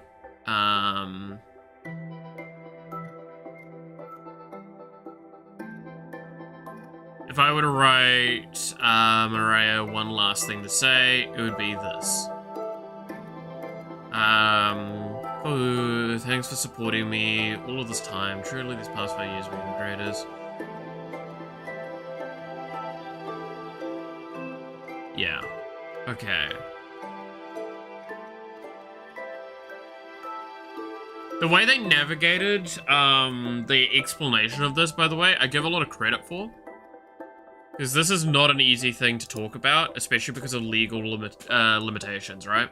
If I were to write Mariah one last thing to say, it would be this. Oh, thanks for supporting me all of this time. Truly, these past 5 years have been the greatest. Yeah. Okay. The way they navigated the explanation of this, by the way, I give a lot of credit for. Because this is not an easy thing to talk about, especially because of legal limitations, right?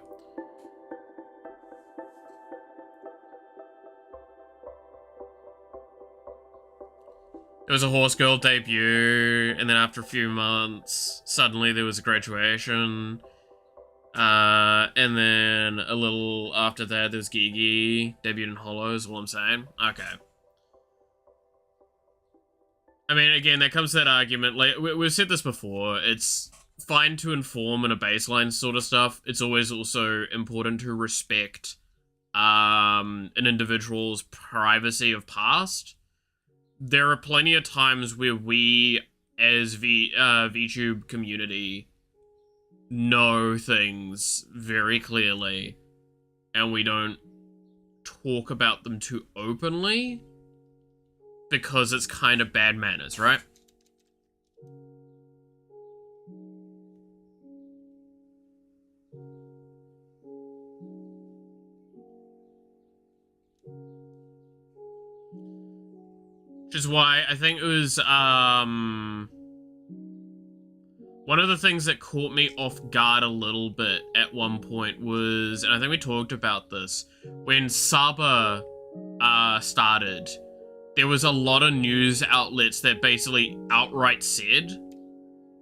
It was a horse girl debut, and then after a few months, suddenly there was a graduation. And then a little after that, there was Gigi, debuted in Holo, is all I'm saying. Okay. I mean, again, that comes to that argument, like, we've said this before, it's fine to inform in a baseline sort of stuff. It's always also important to respect, an individual's privacy of past. There are plenty of times where we, as VTube community, know things very clearly, and we don't talk about them too openly, because it's kind of bad manners, right? Which is why I think it was, one of the things that caught me off guard a little bit at one point was, and I think we talked about this, when Saba, started, there was a lot of news outlets that basically outright said,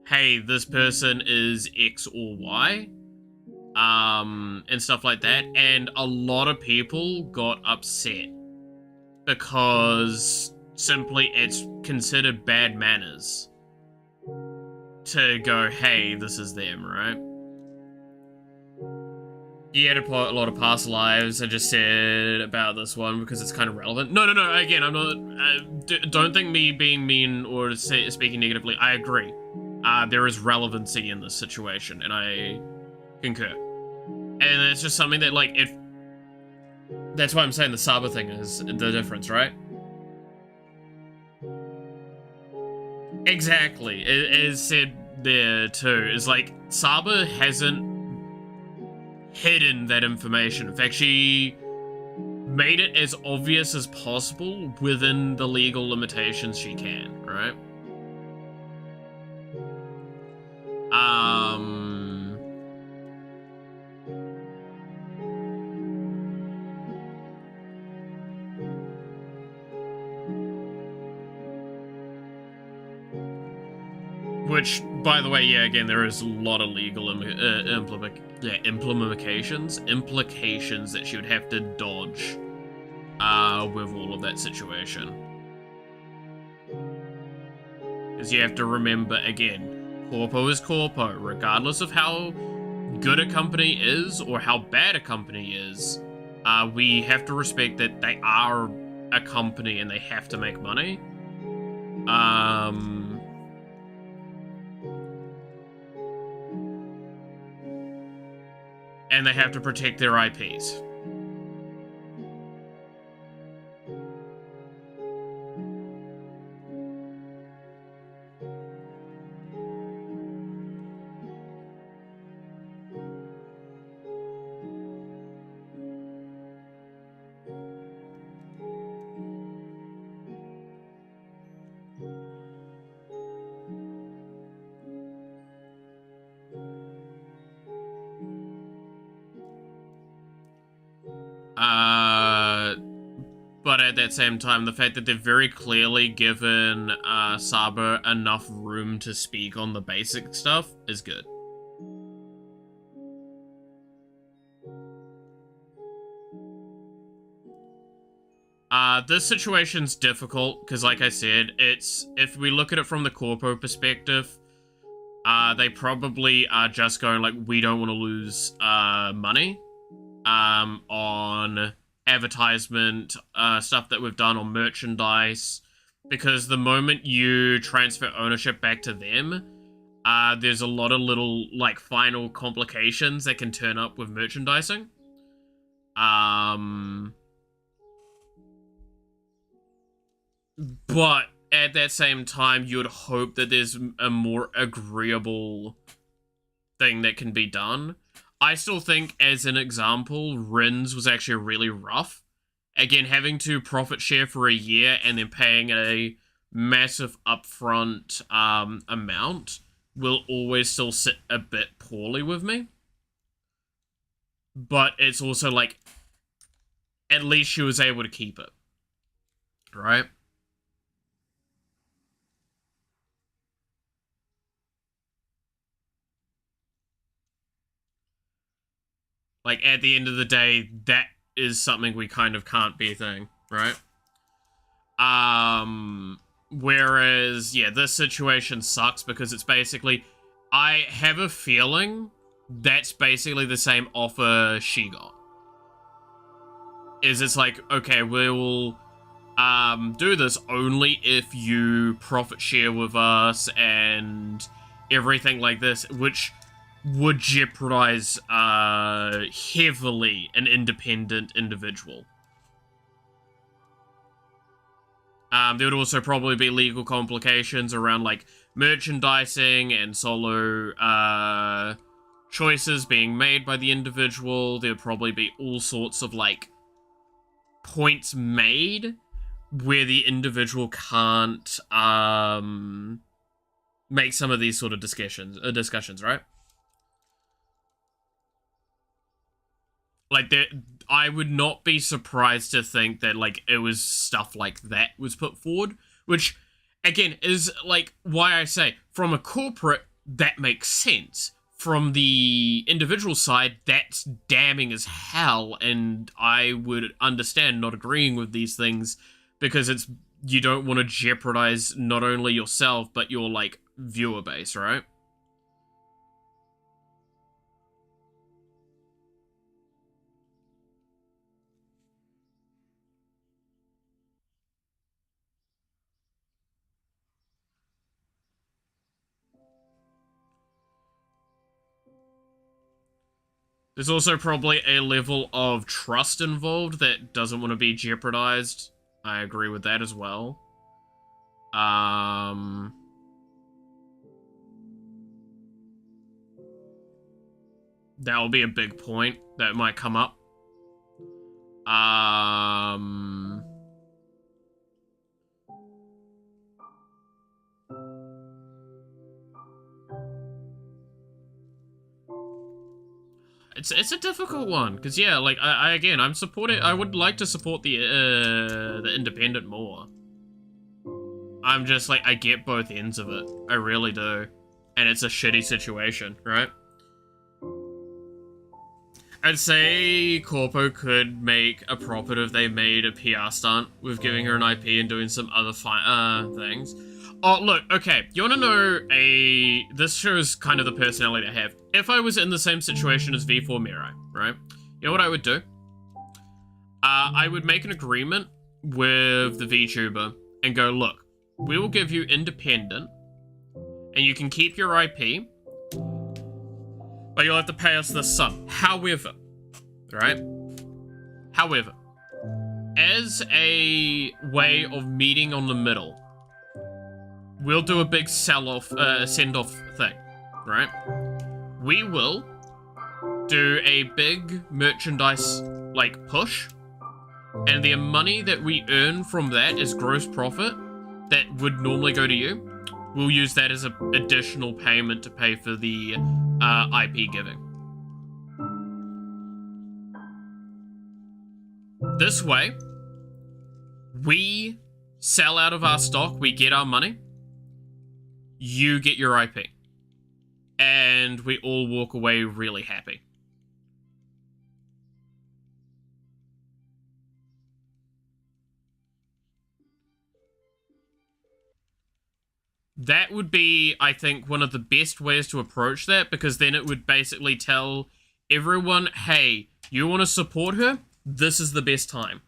hey, this person is X or Y, and stuff like that, and a lot of people got upset because simply it's considered bad manners to go, hey, this is them, right? he had a lot of past lives. I just said about this one because it's kind of relevant. No. Again, I'm not. Don't think me being mean or speaking negatively. I agree. There is relevancy in this situation, and I concur. And it's just something that, like, if that's why I'm saying the Saba thing is the difference, right? Exactly. It is said there too. Is like Saba hasn't hidden that information. In fact, she made it as obvious as possible within the legal limitations she can, right? Which, by the way, yeah, again, there is a lot of legal implications that she would have to dodge with all of that situation. Because you have to remember, again, corpo is corpo. Regardless of how good a company is or how bad a company is, we have to respect that they are a company and they have to make money. And they have to protect their IPs. But at that same time, the fact that they've very clearly given Saba enough room to speak on the basic stuff is good. This situation's difficult, because like I said, if we look at it from the corpo perspective, they probably are just going like, we don't want to lose money on advertisement, stuff that we've done on merchandise, because the moment you transfer ownership back to them, there's a lot of little, like, final complications that can turn up with merchandising. But at that same time, you would hope that there's a more agreeable thing that can be done. I still think, as an example, Rin's was actually really rough. Again, having to profit share for a year and then paying a massive upfront amount will always still sit a bit poorly with me. But it's also like, at least she was able to keep it. Right? Like, at the end of the day, that is something we kind of can't be a thing, right? Whereas, yeah, this situation sucks because it's basically, I have a feeling that's basically the same offer she got. It's like, okay, we'll do this only if you profit share with us and everything like this, which would jeopardize heavily an independent individual. There would also probably be legal complications around, like, merchandising and solo choices being made by the individual. There would probably be all sorts of, like, points made where the individual can't make some of these sort of discussions, right? Like, I would not be surprised to think that, like, it was stuff like that was put forward, which, again, is, like, why I say, from a corporate, that makes sense. From the individual side, that's damning as hell, and I would understand not agreeing with these things, because you don't want to jeopardize not only yourself, but your, like, viewer base, right? There's also probably a level of trust involved that doesn't want to be jeopardized. I agree with that as well. That will be a big point that might come up. It's a difficult one, because yeah, like I'm supporting. I would like to support the independent more. I'm just like, I get both ends of it. I really do. And it's a shitty situation, right? I'd say Corpo could make a profit if they made a PR stunt with giving her an IP and doing some other things. Oh, look, okay, you wanna know this shows kind of the personality I have. If I was in the same situation as V4 Mirai, right? You know what I would do? I would make an agreement with the VTuber and go, look, we will give you independent, and you can keep your IP, but you'll have to pay us this sum. However, right? However, as a way of meeting on the middle, we'll do a big send-off thing, right? We will do a big merchandise, like, push, and the money that we earn from that is gross profit that would normally go to you. We'll use that as an additional payment to pay for the IP giving. This way, we sell out of our stock, we get our money, you get your IP. And we all walk away really happy. That would be, I think, one of the best ways to approach that, because then it would basically tell everyone, hey, you want to support her? This is the best time.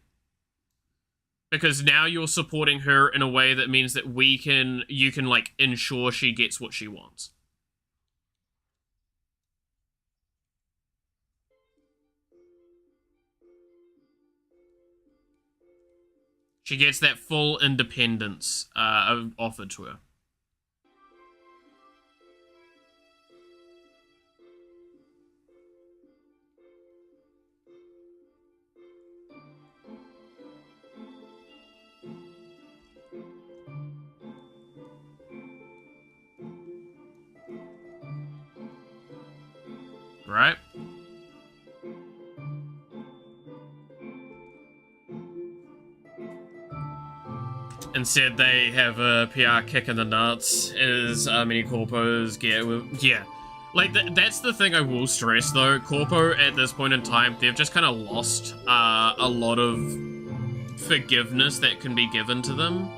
Because now you're supporting her in a way that means that you can, like, ensure she gets what she wants. She gets that full independence offered to her. Right? And said they have a PR kick in the nuts as many corpos get with... Yeah. Like, that's the thing I will stress, though. Corpo, at this point in time, they've just kind of lost a lot of forgiveness that can be given to them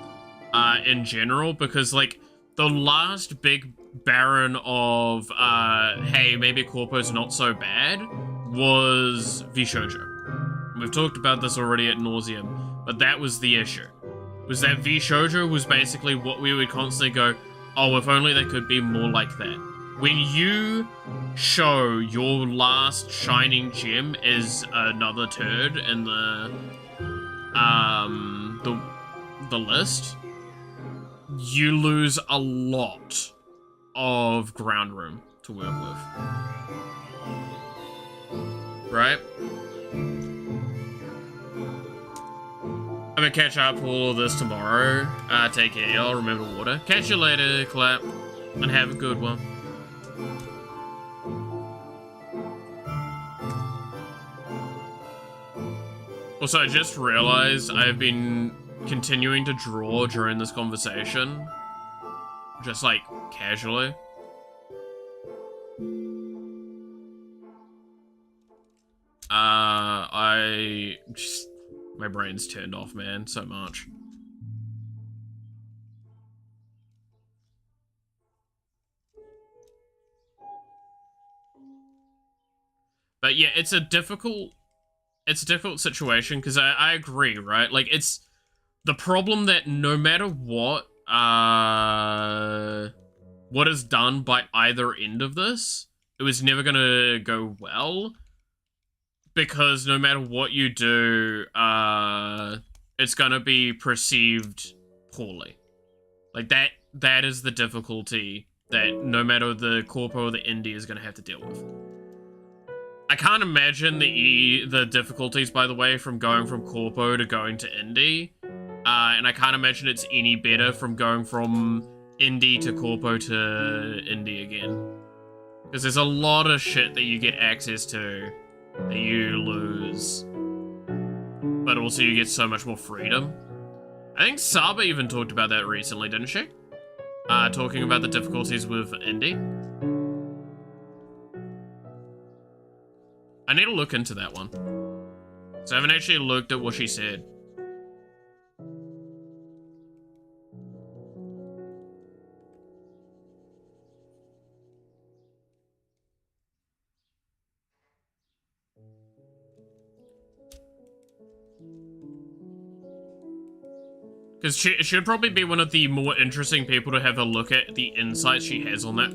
in general, because, like, the last big baron of, hey, maybe Corpo's not so bad, was VShoujo. We've talked about this already ad nauseum, but that was the issue. Was that VShoujo was basically what we would constantly go, oh, if only they could be more like that. When you show your last shining gem is another turd in the list, you lose a lot of ground room to work with. Right? I'm gonna catch up for all of this tomorrow. Take care, y'all. Remember water. Catch you later, Clap. And have a good one. Also, I just realized I've been continuing to draw during this conversation. Just, like, casually. My brain's turned off, man, so much. But yeah, it's a difficult situation, because I agree, right? Like, it's the problem that no matter what is done by either end of this, it was never gonna go well. because no matter what you do, it's gonna be perceived poorly. Like, that is the difficulty that no matter the corpo or the indie is gonna have to deal with. I can't imagine the difficulties, by the way, from going from corpo to going to indie. And I can't imagine it's any better from going from indie to corpo to indie again. Because there's a lot of shit that you get access to that you lose. But also you get so much more freedom. I think Saba even talked about that recently, didn't she? Talking about the difficulties with indie. I need to look into that one. So I haven't actually looked at what she said. Because she'd probably be one of the more interesting people to have a look at the insights she has on that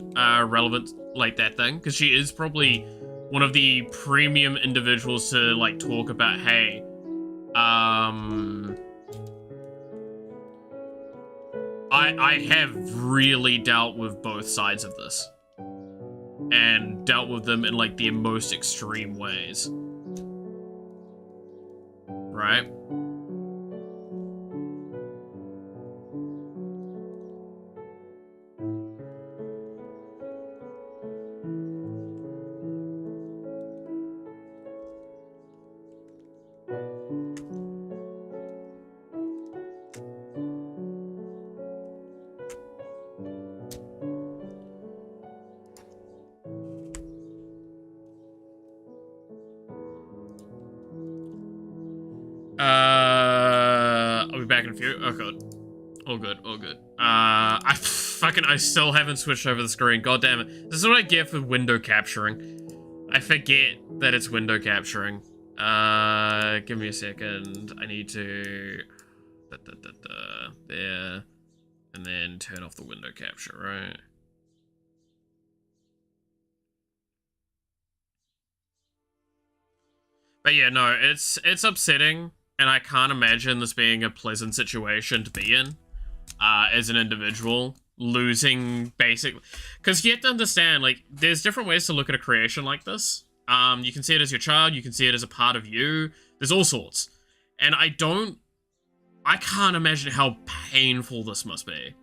relevant, like, that thing. Because she is probably one of the premium individuals to, like, talk about, hey, I have really dealt with both sides of this. And dealt with them in, like, the most extreme ways. Right? I'll be back in a few. Oh god. All good, all good. I still haven't switched over the screen. God damn it. This is what I get for window capturing. I forget that it's window capturing. Give me a second. I need to... there. And then turn off the window capture, right? But yeah, no, it's upsetting, and I can't imagine this being a pleasant situation to be in, as an individual, losing basically, because you have to understand, like, there's different ways to look at a creation like this. You can see it as your child, you can see it as a part of you, there's all sorts, and I can't imagine how painful this must be.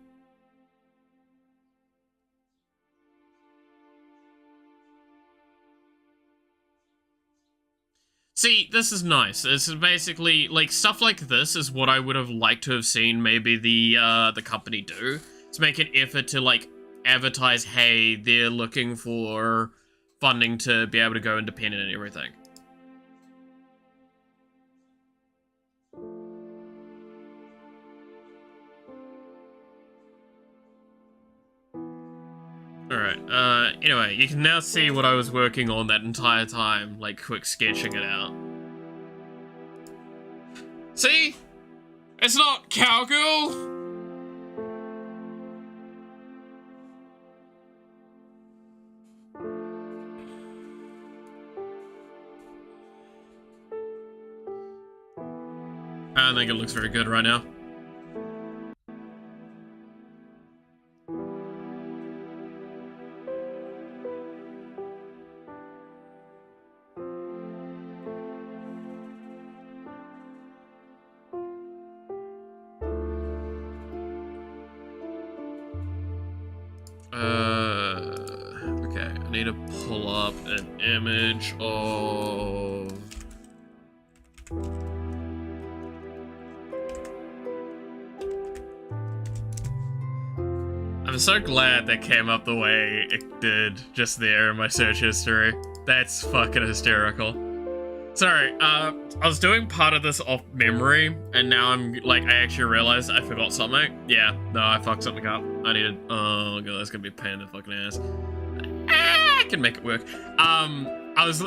See, this is nice. This is basically, like, stuff like this is what I would have liked to have seen maybe the company do. To make an effort to, like, advertise, hey, they're looking for funding to be able to go independent and everything. Alright, anyway, you can now see what I was working on that entire time, like, quick sketching it out. See? It's not cowgirl! I don't think it looks very good right now. Okay, I need to pull up an image of... I'm so glad that came up the way it did just there in my search history. That's fucking hysterical. Sorry, I was doing part of this off memory, and now I'm, like, I actually realized I forgot something. Yeah, no, I fucked something up. I needed, oh god, that's gonna be a pain in the fucking ass. I can make it work. I was...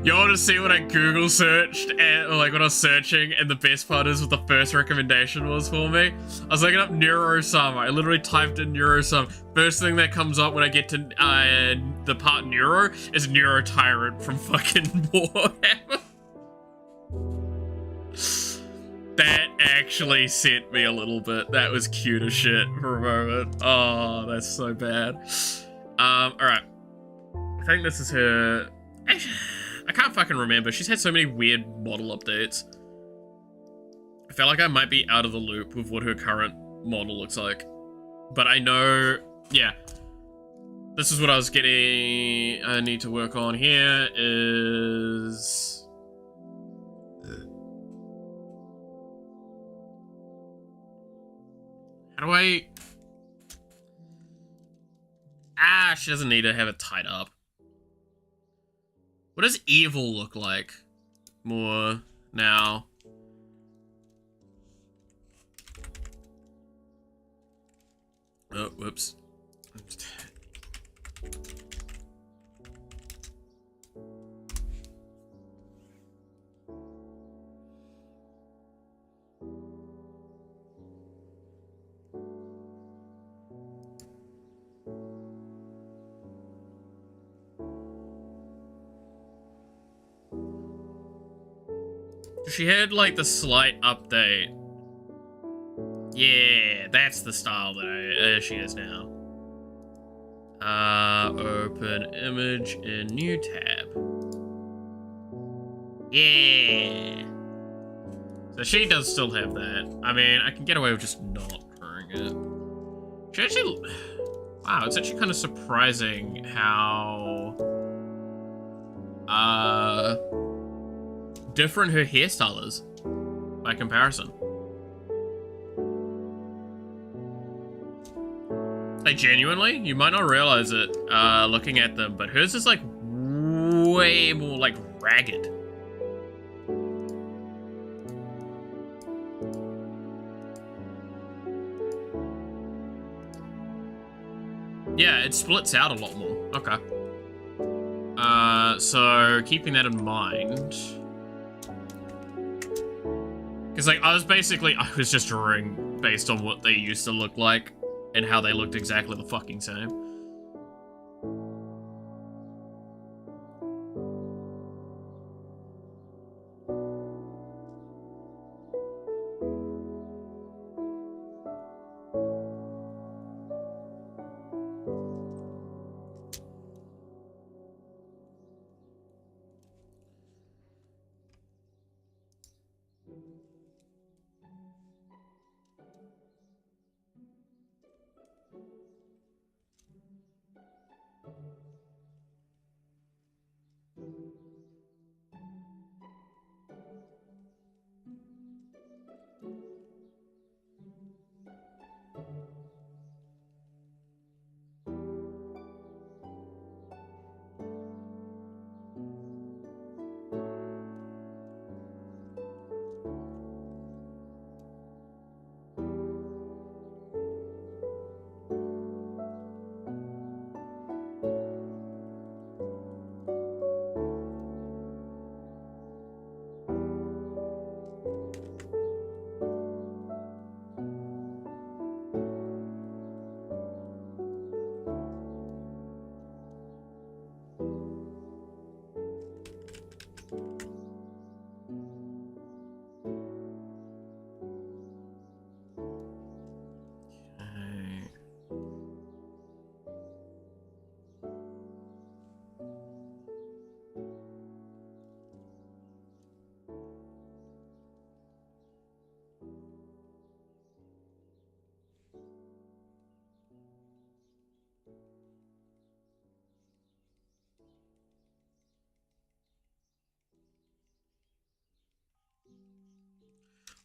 You want to see what I Google searched, and, like when I was searching, and the best part is what the first recommendation was for me? I was looking up Neurosum. I literally typed in Neurosum. First thing that comes up when I get to the part Neuro is Neurotyrant from fucking Warhammer. That actually sent me a little bit. That was cute as shit for a moment. Oh, that's so bad. Alright. I think this is her... I can't fucking remember. She's had so many weird model updates. I feel like I might be out of the loop with what her current model looks like. But I know... Yeah. This is what I was getting... I need to work on here is... How do I... Ah, she doesn't need to have it tied up. What does evil look like more now? Oh, whoops. She had like the slight update. Yeah, that's the style that she is now. Open image in new tab. Yeah. So she does still have that. I mean, I can get away with just not drawing it. She actually... Wow, it's actually kind of surprising how... different her hairstyle is by comparison. Like, genuinely, you might not realize it looking at them, but hers is like way more like ragged. Yeah, it splits out a lot more. Okay. So keeping that in mind. Because, like, I was just drawing based on what they used to look like and how they looked exactly the fucking same.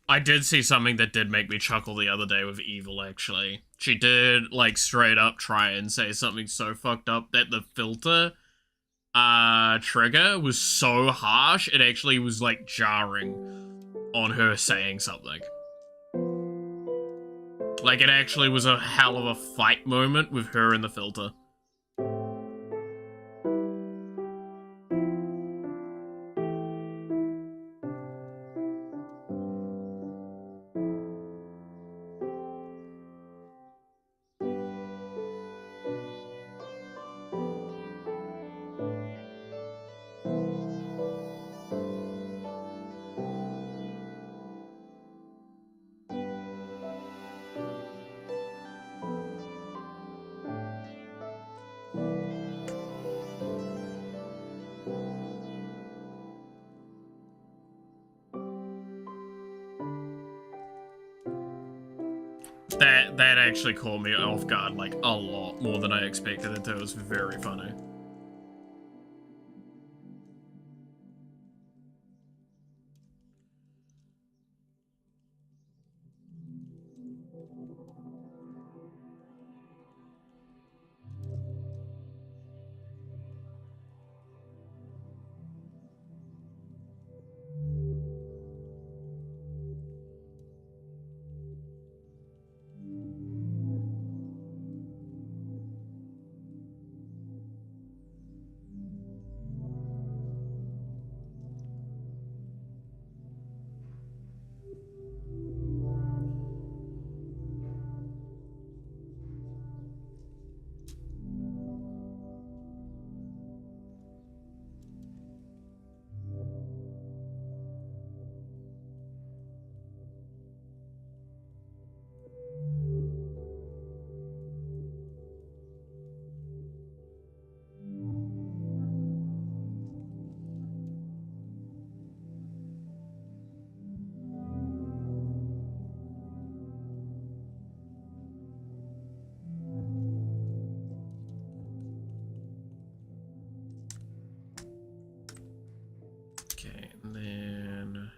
I did see something that did make me chuckle the other day with Evil, actually. She did, like, straight up try and say something so fucked up that the filter trigger was so harsh, it actually was, like, jarring on her saying something. Like, it actually was a hell of a fight moment with her and the filter. That actually caught me off guard like a lot more than I expected it to. It was very funny. Okay, and then...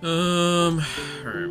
Alright.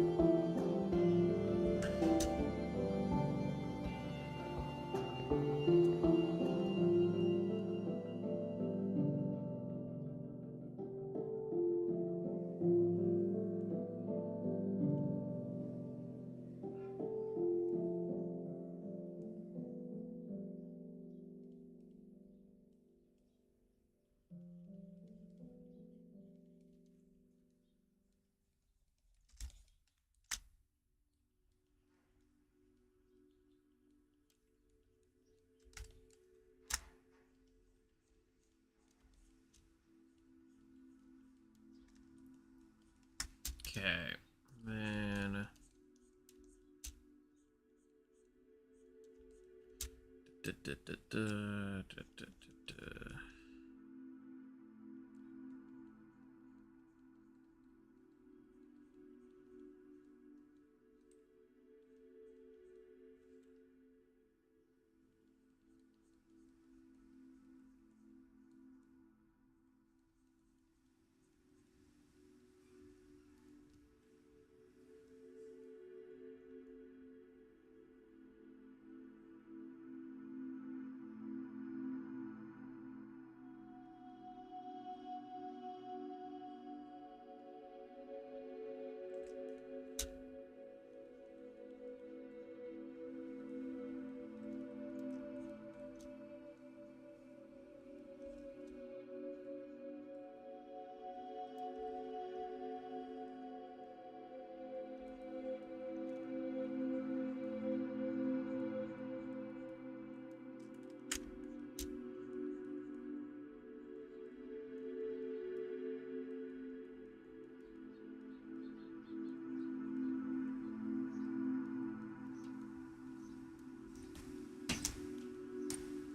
Okay, then...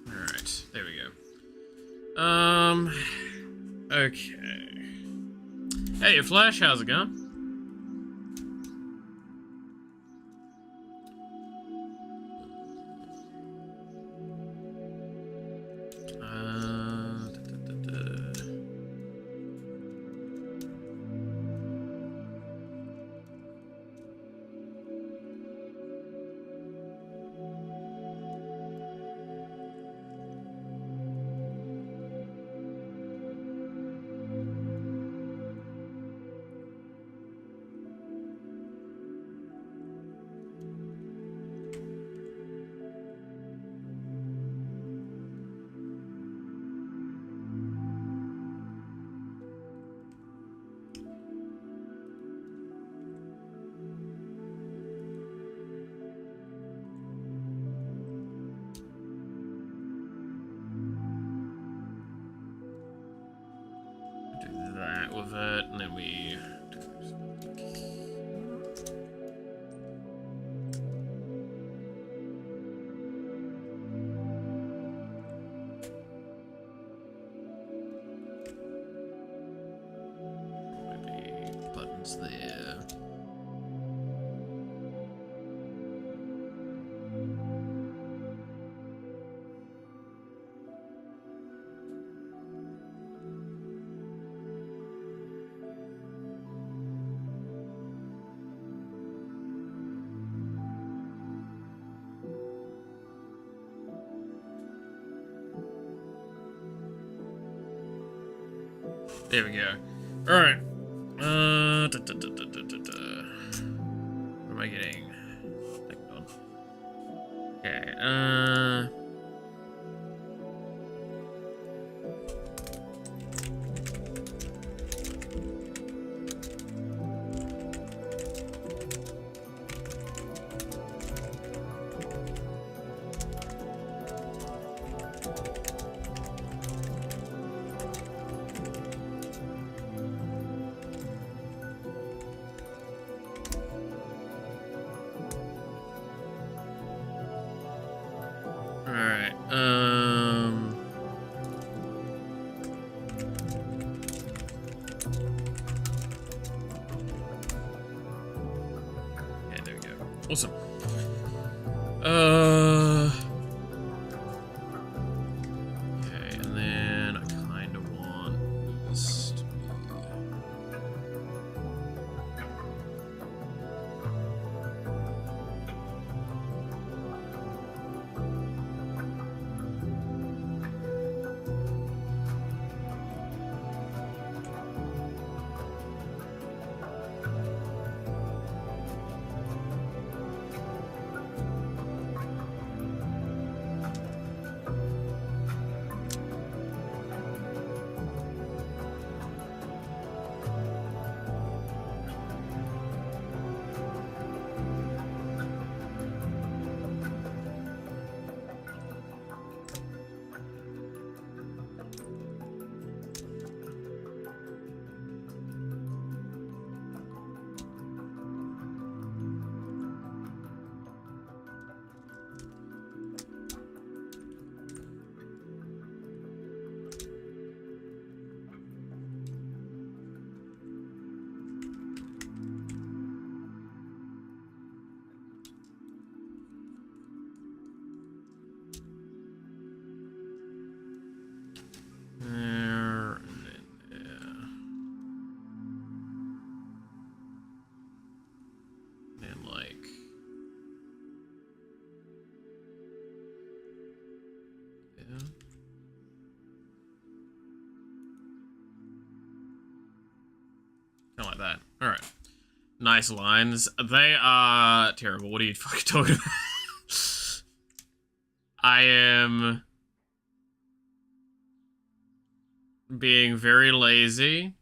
Alright, there we go. Okay. Hey, Flash, how's it going? That with it, and then we maybe buttons there. There we go. All right. What am I getting? Okay. Alright, yeah, there we go. Awesome. Okay, and then I kind of want this to be... There, and then there. And like... Yeah. Kind of like that. Alright. Nice lines. They are terrible. What are you fucking talking about? I am being very lazy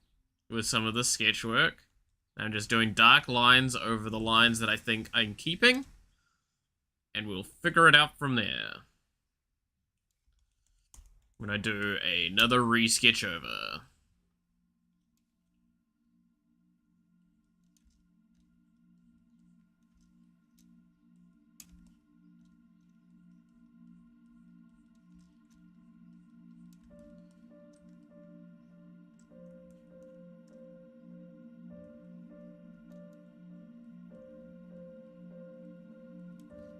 with some of the sketch work. I'm just doing dark lines over the lines that I think I'm keeping, and we'll figure it out from there when I do another re-sketch over.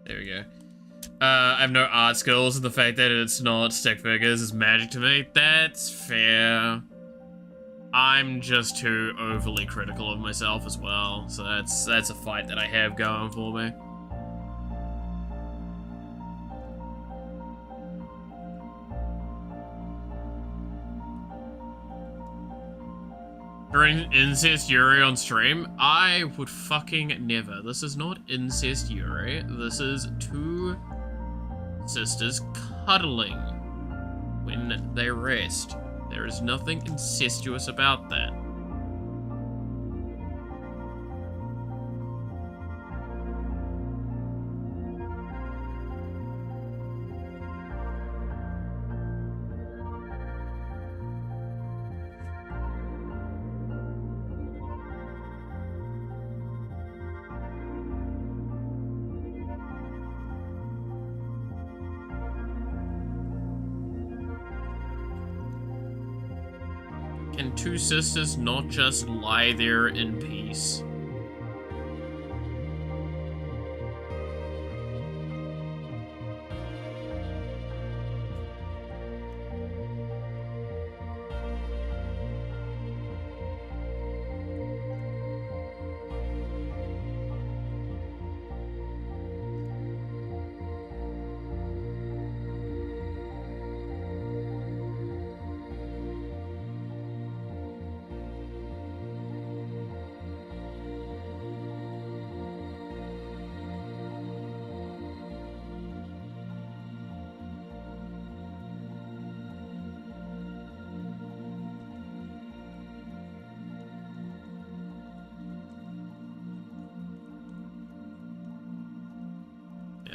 There we go. I have no art skills, and the fact that it's not stick figures is magic to me. That's fair. I'm just too overly critical of myself as well, so that's a fight that I have going for me. During Incest Yuri on stream, I would fucking never. This is not Incest Yuri. This is two sisters cuddling when they rest. There is nothing incestuous about that. Can two sisters not just lie there in peace?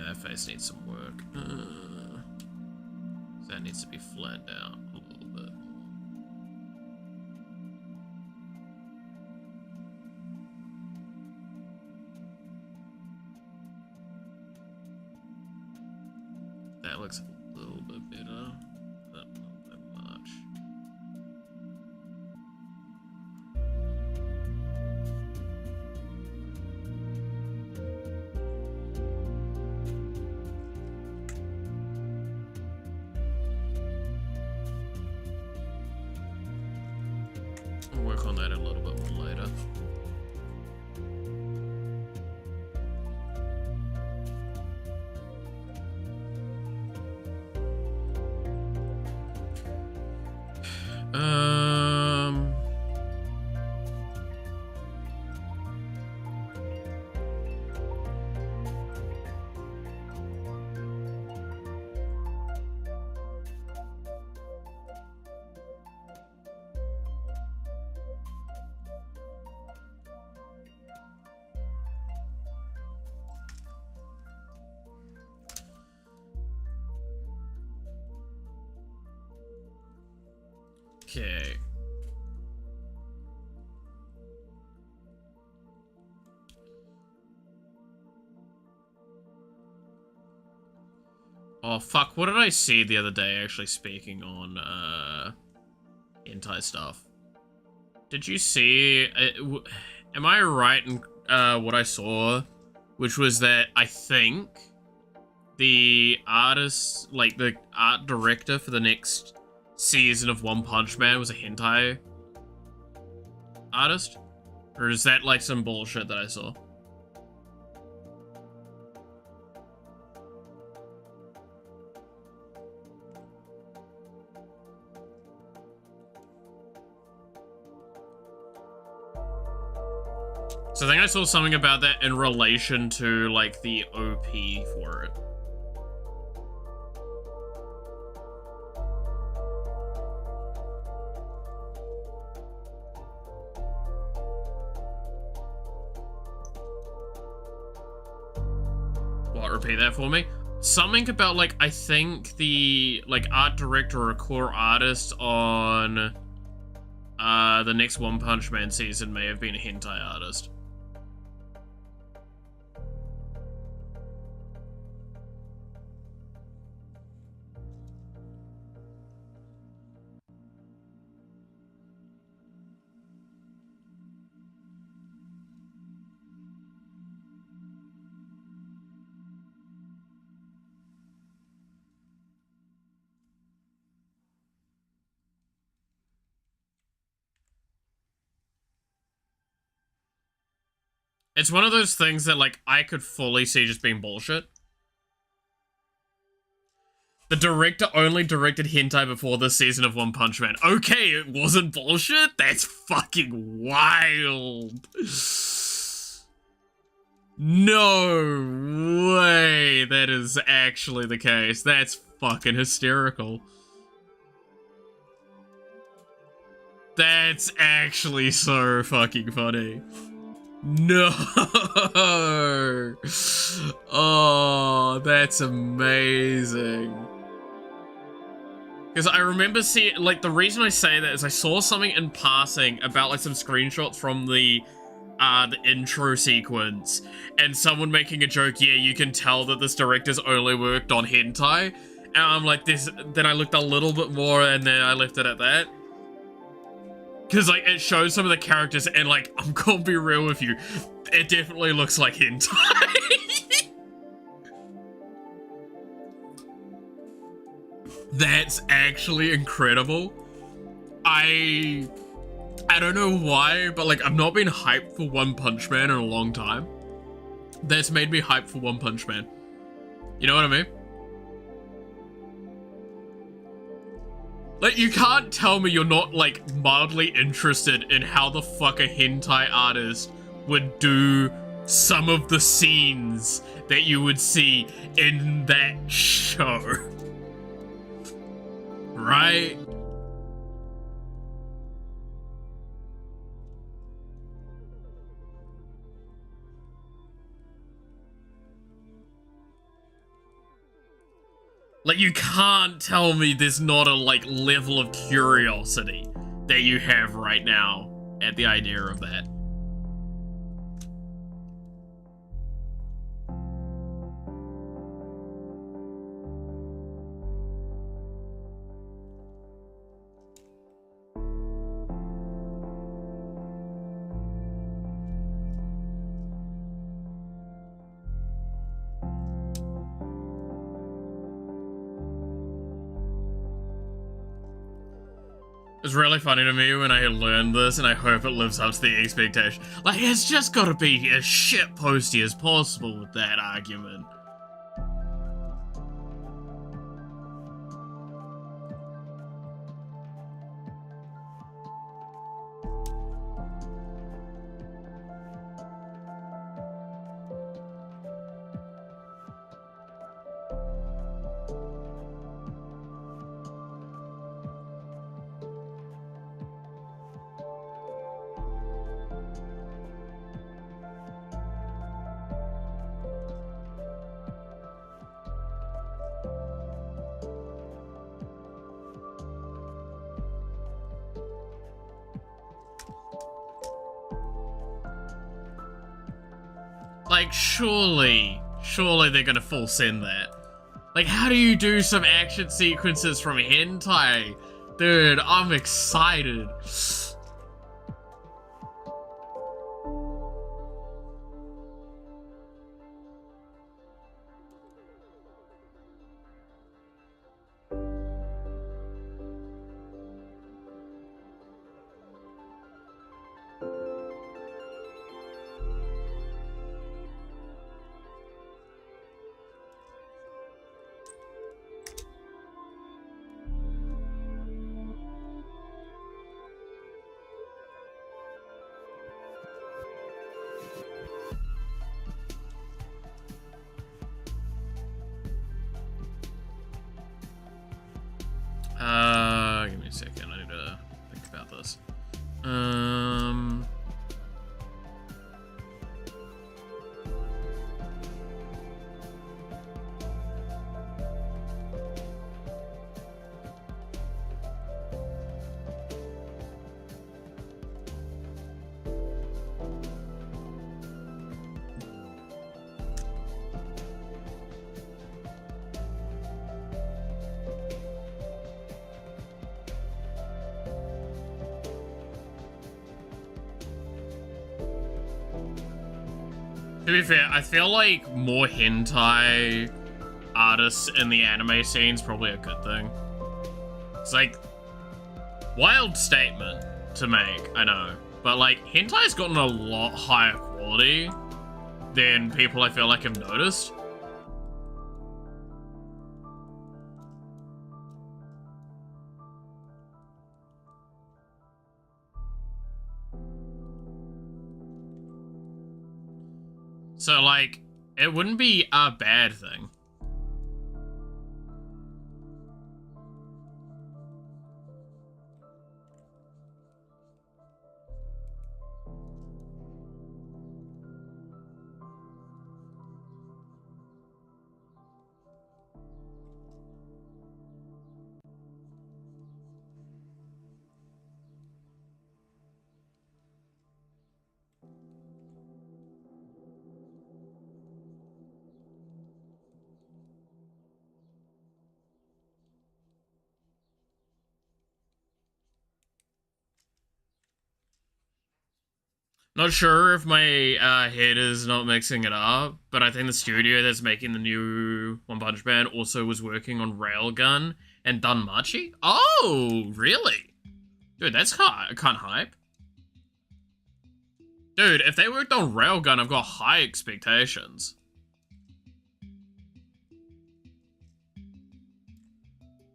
That face needs some work. That needs to be flattened out a little bit. That looks a little bit better, but not that much. I'll work on that a little bit more later. Okay. Oh fuck, what did I see the other day actually speaking on hentai stuff? Did you see am I right in what I saw, which was that I think the artist, like the art director for the next season of One Punch Man was a hentai artist? Or is that like some bullshit that I saw? So I think I saw something about that in relation to like the OP for it. What, repeat that for me? Something about like, I think the like art director or core artist on the next One Punch Man season may have been a hentai artist. It's one of those things that, like, I could fully see just being bullshit. The director only directed hentai before this season of One Punch Man. Okay, it wasn't bullshit? That's fucking wild. No way that is actually the case. That's fucking hysterical. That's actually so fucking funny. No! Oh, that's amazing. Because I remember seeing, like, the reason I say that is I saw something in passing about, like, some screenshots from the intro sequence, and someone making a joke, yeah, you can tell that this director's only worked on hentai, and I'm like, then I looked a little bit more, and then I left it at that. Because, like, it shows some of the characters, and, like, I'm gonna be real with you, it definitely looks like hentai. That's actually incredible. I don't know why, but, like, I've not been hyped for One Punch Man in a long time. That's made me hyped for One Punch Man. You know what I mean? Like, you can't tell me you're not, like, mildly interested in how the fuck a hentai artist would do some of the scenes that you would see in that show. Right? Like, you can't tell me there's not a, like, level of curiosity that you have right now at the idea of that. It's really funny to me when I learned this, and I hope it lives up to the expectation. Like, it's just gotta be as shitposty as possible with that argument. Like, surely they're gonna full send that. Like, how do you do some action sequences from hentai? Dude, I'm excited. Give me a second, I need to think about this. To be fair, I feel like more hentai artists in the anime scene is probably a good thing. It's like, wild statement to make, I know. But like, hentai's gotten a lot higher quality than people I feel like have noticed. So, like, it wouldn't be a bad thing. Not sure if my head is not mixing it up, but I think the studio that's making the new One Punch Man also was working on Railgun and Danmachi. Oh, really? Dude, that's kind of hype. Dude, if they worked on Railgun, I've got high expectations.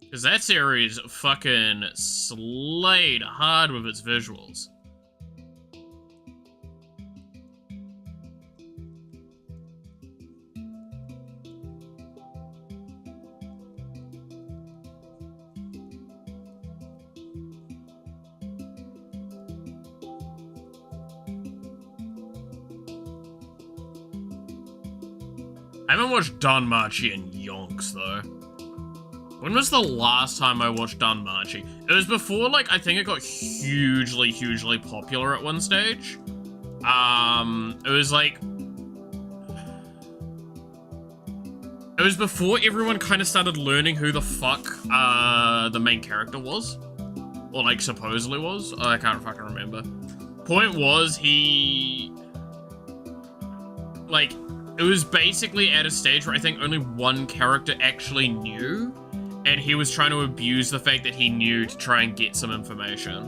Because that series fucking slayed hard with its visuals. I haven't watched Danmachi in yonks, though. When was the last time I watched Danmachi? It was before, like, I think it got hugely, hugely popular at one stage. It was like... It was before everyone kind of started learning who the fuck, the main character was. Or, like, supposedly was. I can't fucking remember. Point was, he... Like... It was basically at a stage where I think only one character actually knew, and he was trying to abuse the fact that he knew to try and get some information.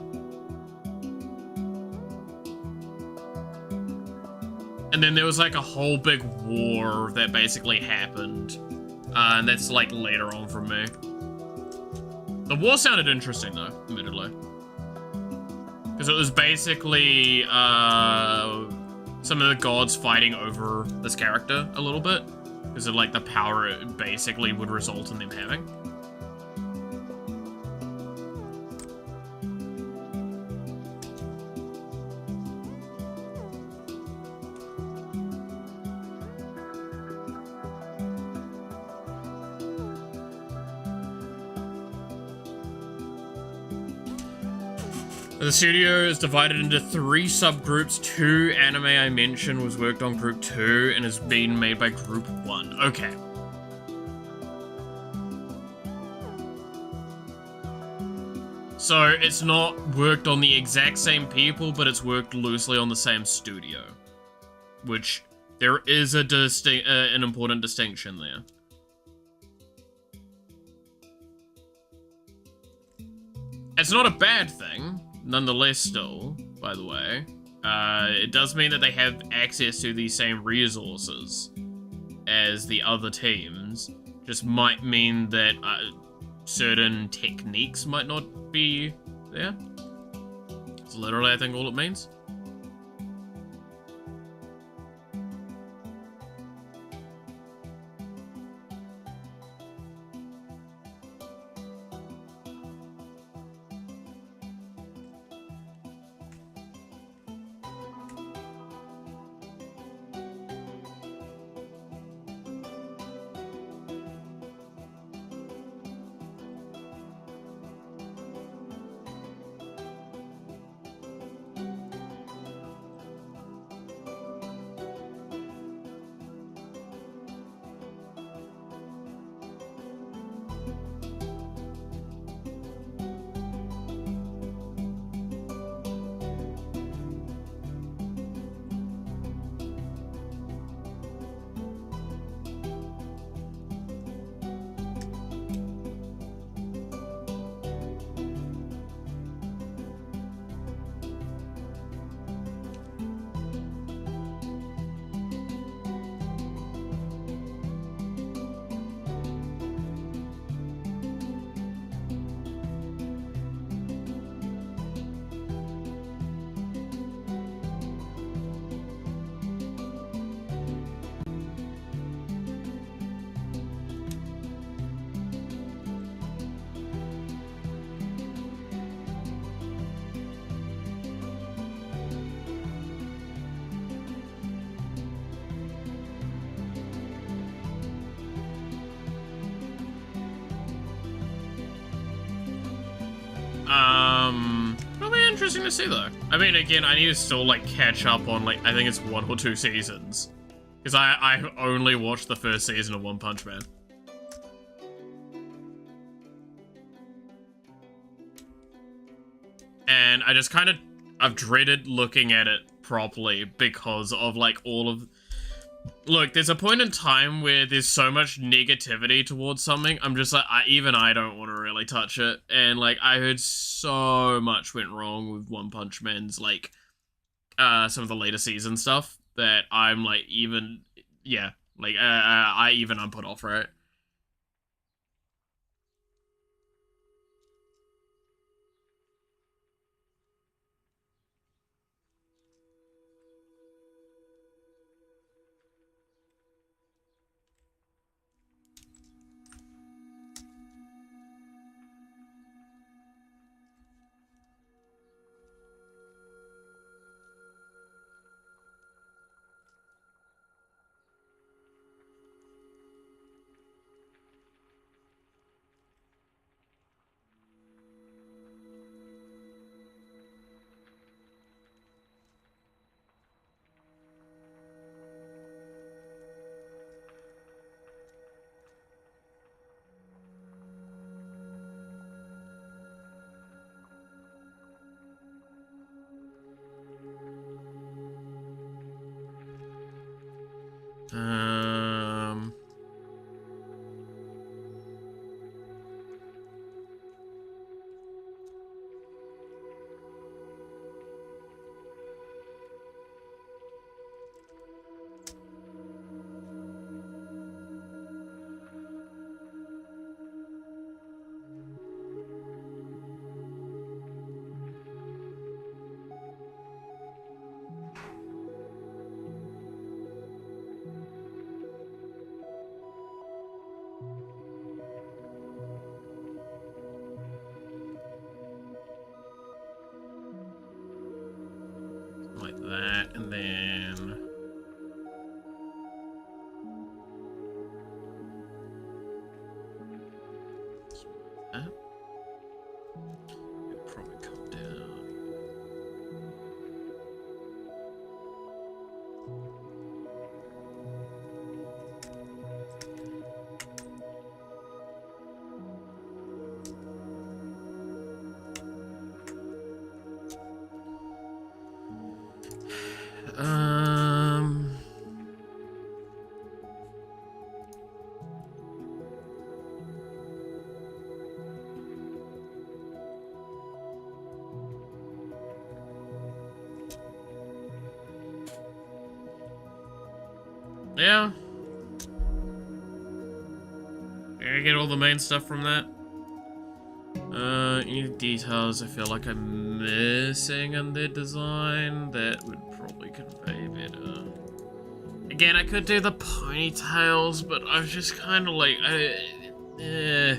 And then there was like a whole big war that basically happened, and that's like later on from me. The war sounded interesting though, admittedly. Because it was basically, some of the gods fighting over this character a little bit. Because of like the power it basically would result in them having. The studio is divided into 3 subgroups. 2 anime I mentioned was worked on group 2 and has been made by group 1. Okay. So it's not worked on the exact same people, but it's worked loosely on the same studio. Which, there is a an important distinction there. It's not a bad thing. Nonetheless, still, by the way, it does mean that they have access to the same resources as the other teams. Just might mean that certain techniques might not be there. It's literally, I think, all it means. It'll be interesting to see though. I mean, again, I need to still like catch up on like, I think it's 1 or 2 seasons. Because I only watched the first season of One Punch Man. And I just kind of, I've dreaded looking at it properly because of like all of... Look, there's a point in time where there's so much negativity towards something, I'm just like, even I don't want to really touch it. And like, I heard so much went wrong with One Punch Man's like, some of the later season stuff that I'm like, even, yeah, like, I'm put off, right? Like that, and then... That. It'll probably come down. Yeah. I get all the main stuff from that. Any details I feel like I'm missing in their design that would probably convey better. Again, I could do the ponytails, but I was just kind of like, I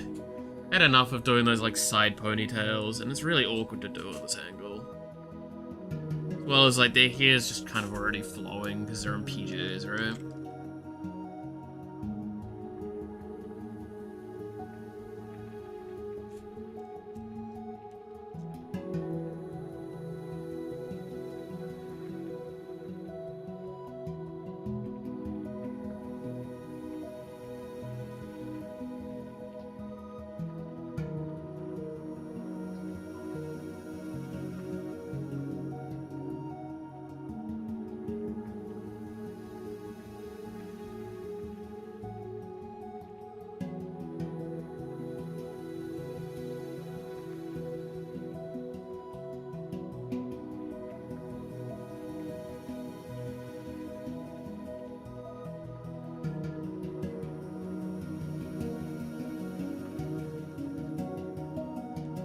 had enough of doing those like side ponytails, and it's really awkward to do at this angle. As well as like their hair's just kind of already flowing because they're in PJs, right?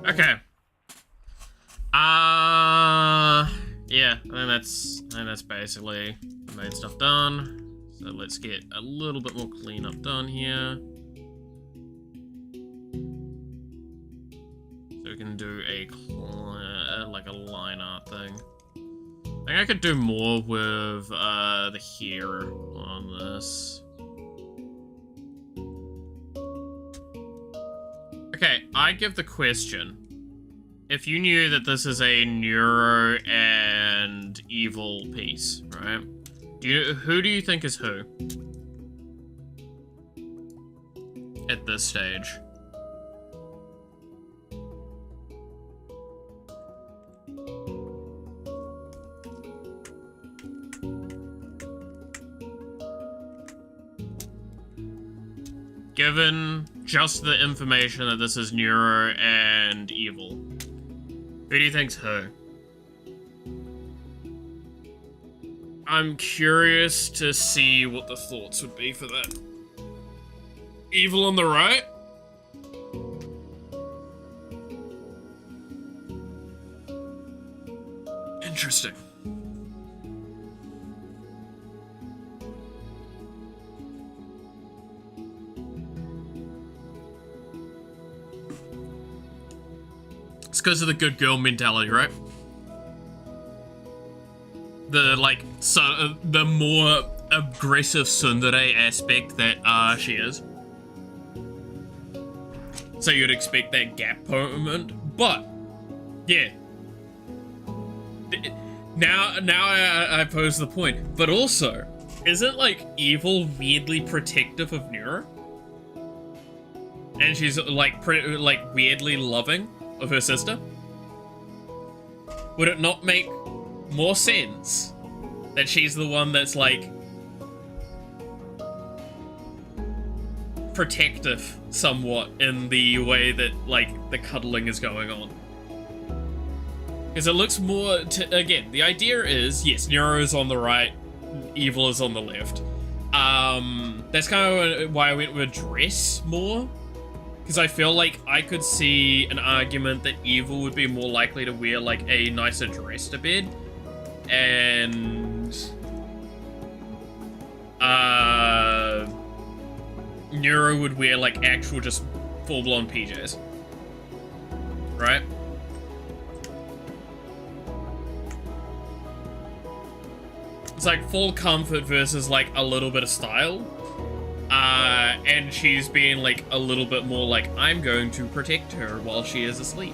Okay. Yeah, I think that's basically the main stuff done. So let's get a little bit more cleanup done here. So we can do like a line art thing. I think I could do more with the hair on this. Okay, I give the question. if you knew that this is a neuro and evil piece, right? Who do you think is who? At this stage. Given just the information that this is neuro and evil, who do you think's who? I'm curious to see what the thoughts would be for that. Evil on the right? Interesting. It's because of the good girl mentality, right? The, like, the more aggressive tsundere aspect that, she is. So you'd expect that gap moment, but, yeah. Now I pose the point, but also, isn't, like, evil weirdly protective of Nero? And she's, like, weirdly loving of her sister? Would it not make more sense that she's the one that's, like, protective somewhat in the way that, like, the cuddling is going on? Because it looks more to, again, the idea is, yes, Nero is on the right, evil is on the left. That's kind of why I went with dress more. Because I feel like I could see an argument that evil would be more likely to wear, like, a nicer dress to bed. And Nero would wear, like, actual just full-blown PJs. Right? It's like full comfort versus, like, a little bit of style. And she's being, like, a little bit more like, I'm going to protect her while she is asleep.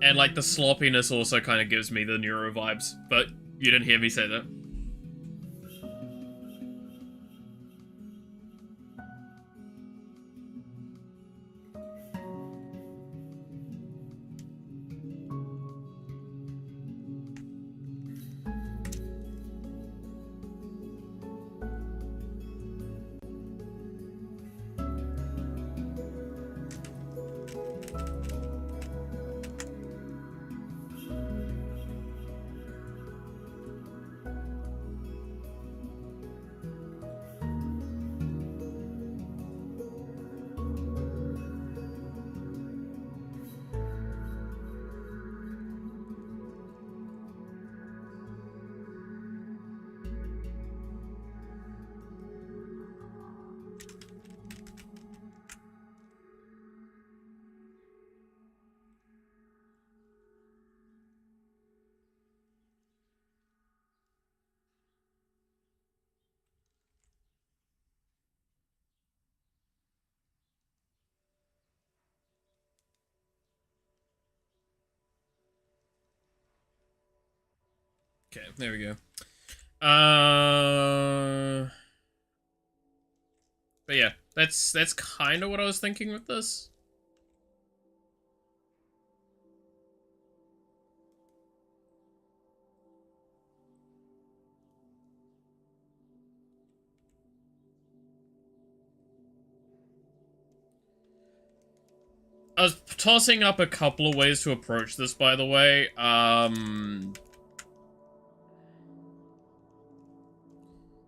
And, like, the sloppiness also kind of gives me the Neuro vibes, but you didn't hear me say that. Okay, there we go. But yeah, that's kind of what I was thinking with this. I was tossing up a couple of ways to approach this, by the way.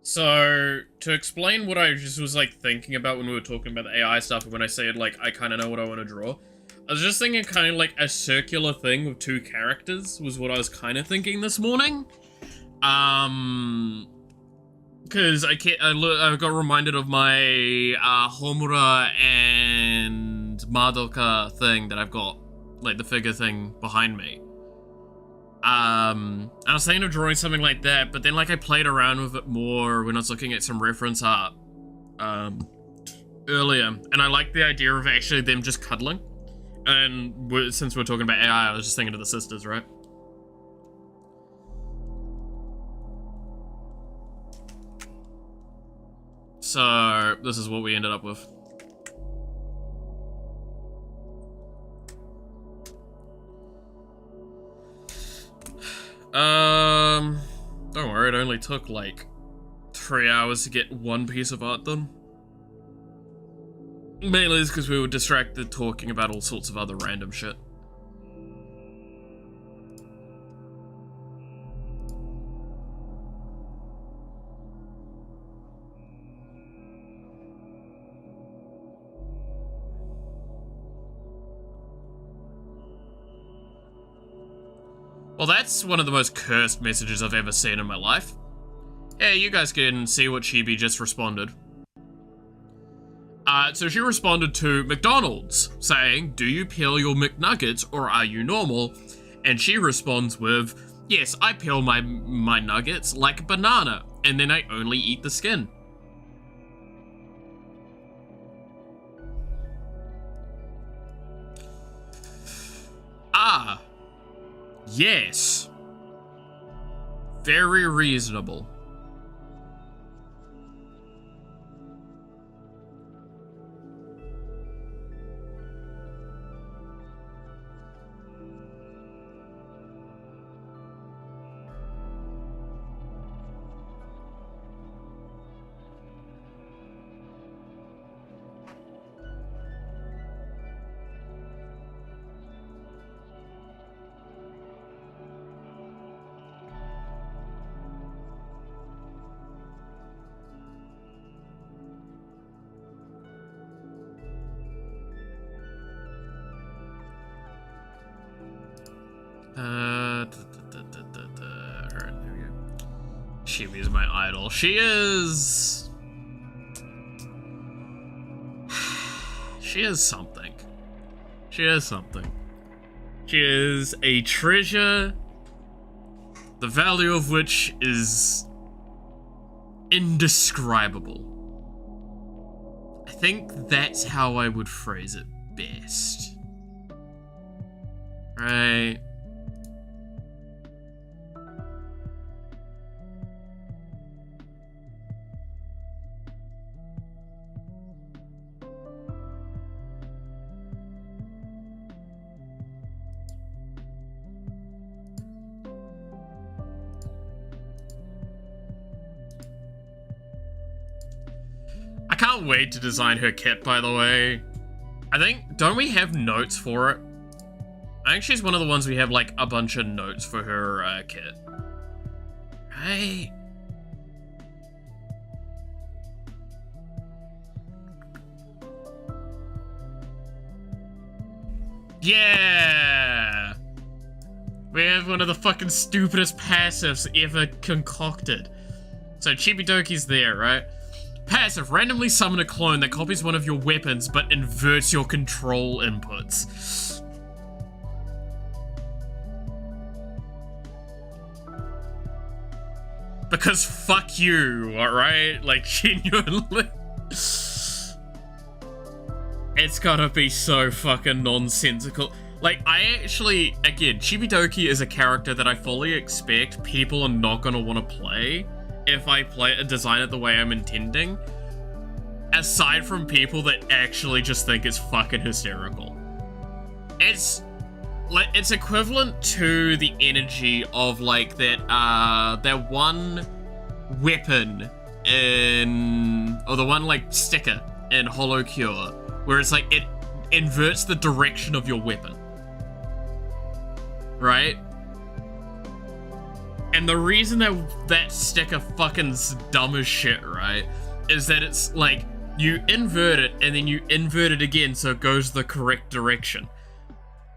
So, to explain what I just was, like, thinking about when we were talking about the AI stuff, and when I said, like, I kind of know what I want to draw, I was just thinking kind of like a circular thing with two characters was what I was kind of thinking this morning. Because I got reminded of my Homura and Madoka thing that I've got, like, the figure thing behind me. I was thinking of drawing something like that, but then, like, I played around with it more when I was looking at some reference art earlier, and I like the idea of actually them just cuddling. And since we're talking about AI, I was just thinking of the sisters, right? So this is what we ended up with. Don't worry, it only took like 3 hours to get one piece of art done. Mainly it's because we were distracted talking about all sorts of other random shit. Well, that's one of the most cursed messages I've ever seen in my life. Hey, you guys can see what Chibi just responded. So she responded to McDonald's, saying, "Do you peel your McNuggets or are you normal?" And she responds with, "Yes, I peel my nuggets like a banana, and then I only eat the skin." Ah. Yes. Very reasonable. Alright, there we go. Chibi is my idol. She is... She is something. She is something. She is a treasure, the value of which is indescribable. I think that's how I would phrase it best. Right. I can't wait to design her kit, by the way. I think, don't we have notes for it? I think she's one of the ones we have like a bunch of notes for her kit. Right? Yeah! We have one of the fucking stupidest passives ever concocted. So Chibidoki's there, right? Passive, randomly summon a clone that copies one of your weapons but inverts your control inputs. Because fuck you, alright? Like, genuinely. It's gotta be so fucking nonsensical. Like, I actually, again, Chibidoki is a character that I fully expect people are not gonna want to play if I design it the way I'm intending. Aside from people that actually just think it's fucking hysterical. It's equivalent to the energy of like that one weapon or the one like sticker in holocure, where it's like it inverts the direction of your weapon, right? And the reason that sticker fucking's dumb as shit, right, is that it's like you invert it and then you invert it again so it goes the correct direction.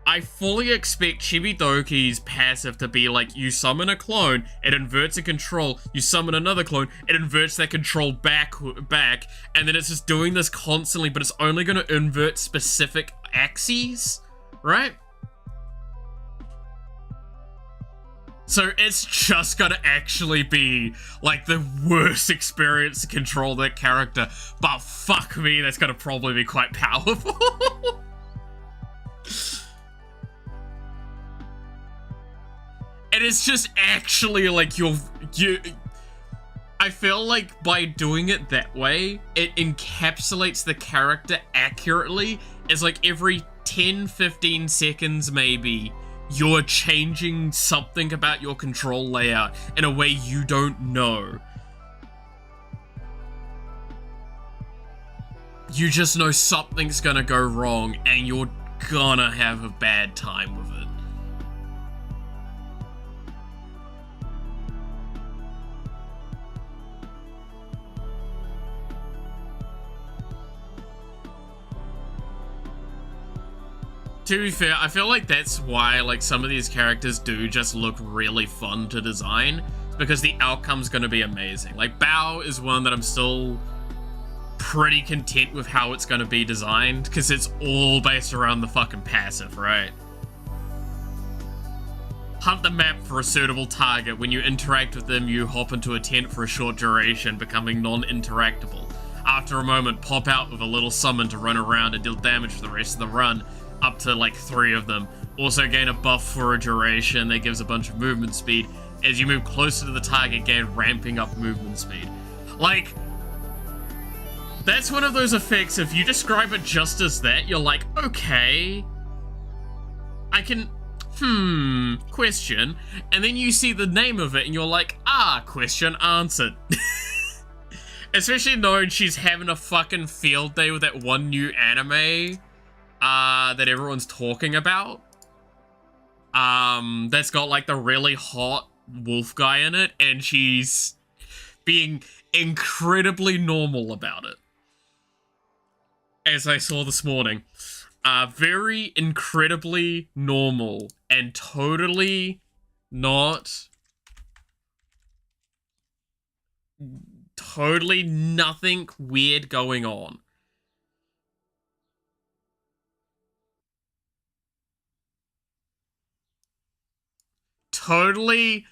I fully expect Chibidoki's passive to be like, you summon a clone, it inverts a control, you summon another clone, it inverts that control back, and then it's just doing this constantly, but it's only going to invert specific axes, right? So it's just gonna actually be like the worst experience to control that character, but fuck me, that's gonna probably be quite powerful. And it's just actually like I feel like by doing it that way, it encapsulates the character accurately. It's like every 10-15 seconds maybe, you're changing something about your control layout in a way you don't know. You just know something's gonna go wrong and you're gonna have a bad time with it. To be fair, I feel like that's why like some of these characters do just look really fun to design. It's because the outcome's gonna be amazing. Like Bao is one that I'm still pretty content with how it's gonna be designed, because it's all based around the fucking passive, right? Hunt the map for a suitable target. When you interact with them, you hop into a tent for a short duration, becoming non-interactable. After a moment, pop out with a little summon to run around and deal damage for the rest of the run. Up to like 3 of them. Also gain a buff for a duration that gives a bunch of movement speed. As you move closer to the target, gain ramping up movement speed. Like, that's one of those effects, if you describe it just as that, you're like, okay, I can, question. And then you see the name of it and you're like, question answered. Especially knowing she's having a fucking field day with that one new anime that everyone's talking about. That's got like the really hot wolf guy in it, and she's being incredibly normal about it. As I saw this morning. Very incredibly normal and totally not... Totally nothing weird going on. Totally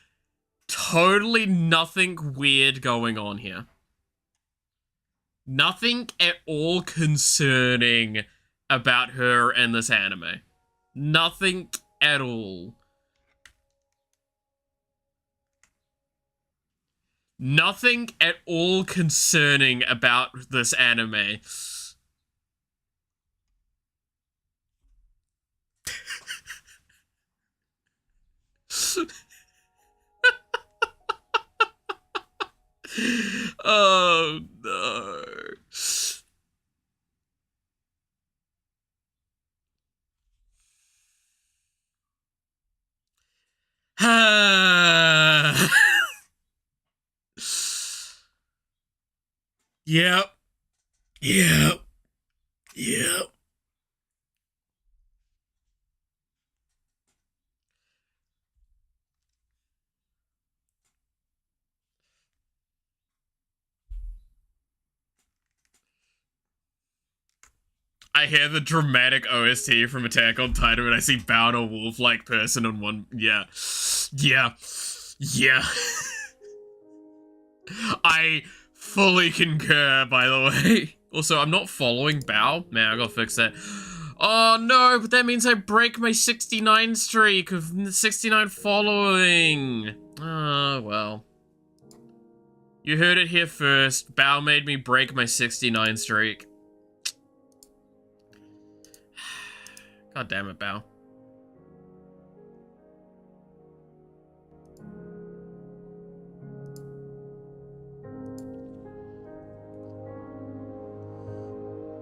nothing weird going on here. Nothing at all concerning about her in this anime. Nothing at all. Nothing at all concerning about this anime. Oh no. Yep. I hear the dramatic OST from Attack on Titan and I see Bao and a wolf-like person on one... Yeah. I fully concur, by the way. Also, I'm not following Bao. Man, I gotta fix that. Oh no, but that means I break my 69 streak of 69 following. Oh, well. You heard it here first. Bao made me break my 69 streak. God damn it, Bao.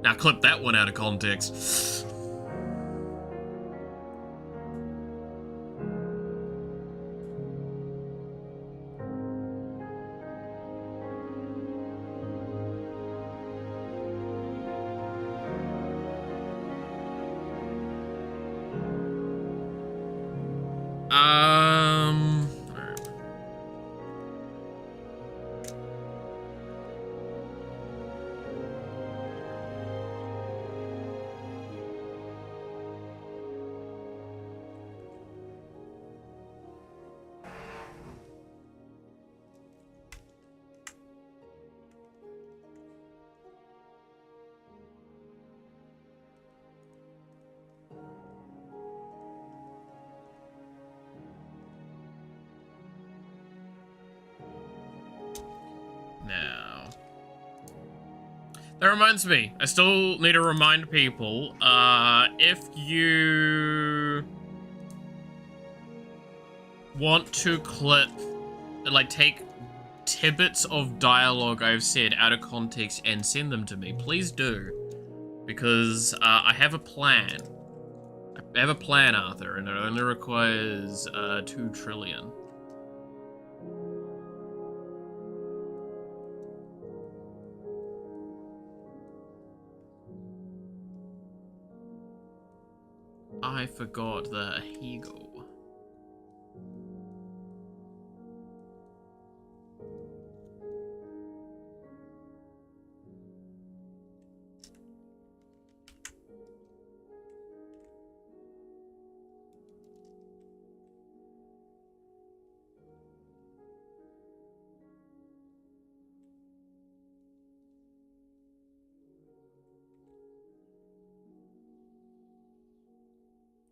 Now clip that one out of context. That reminds me, I still need to remind people, if you want to clip, like, take tidbits of dialogue I've said out of context and send them to me, please do. Because, I have a plan. I have a plan, Arthur, and it only requires, 2 trillion. I forgot the Hego.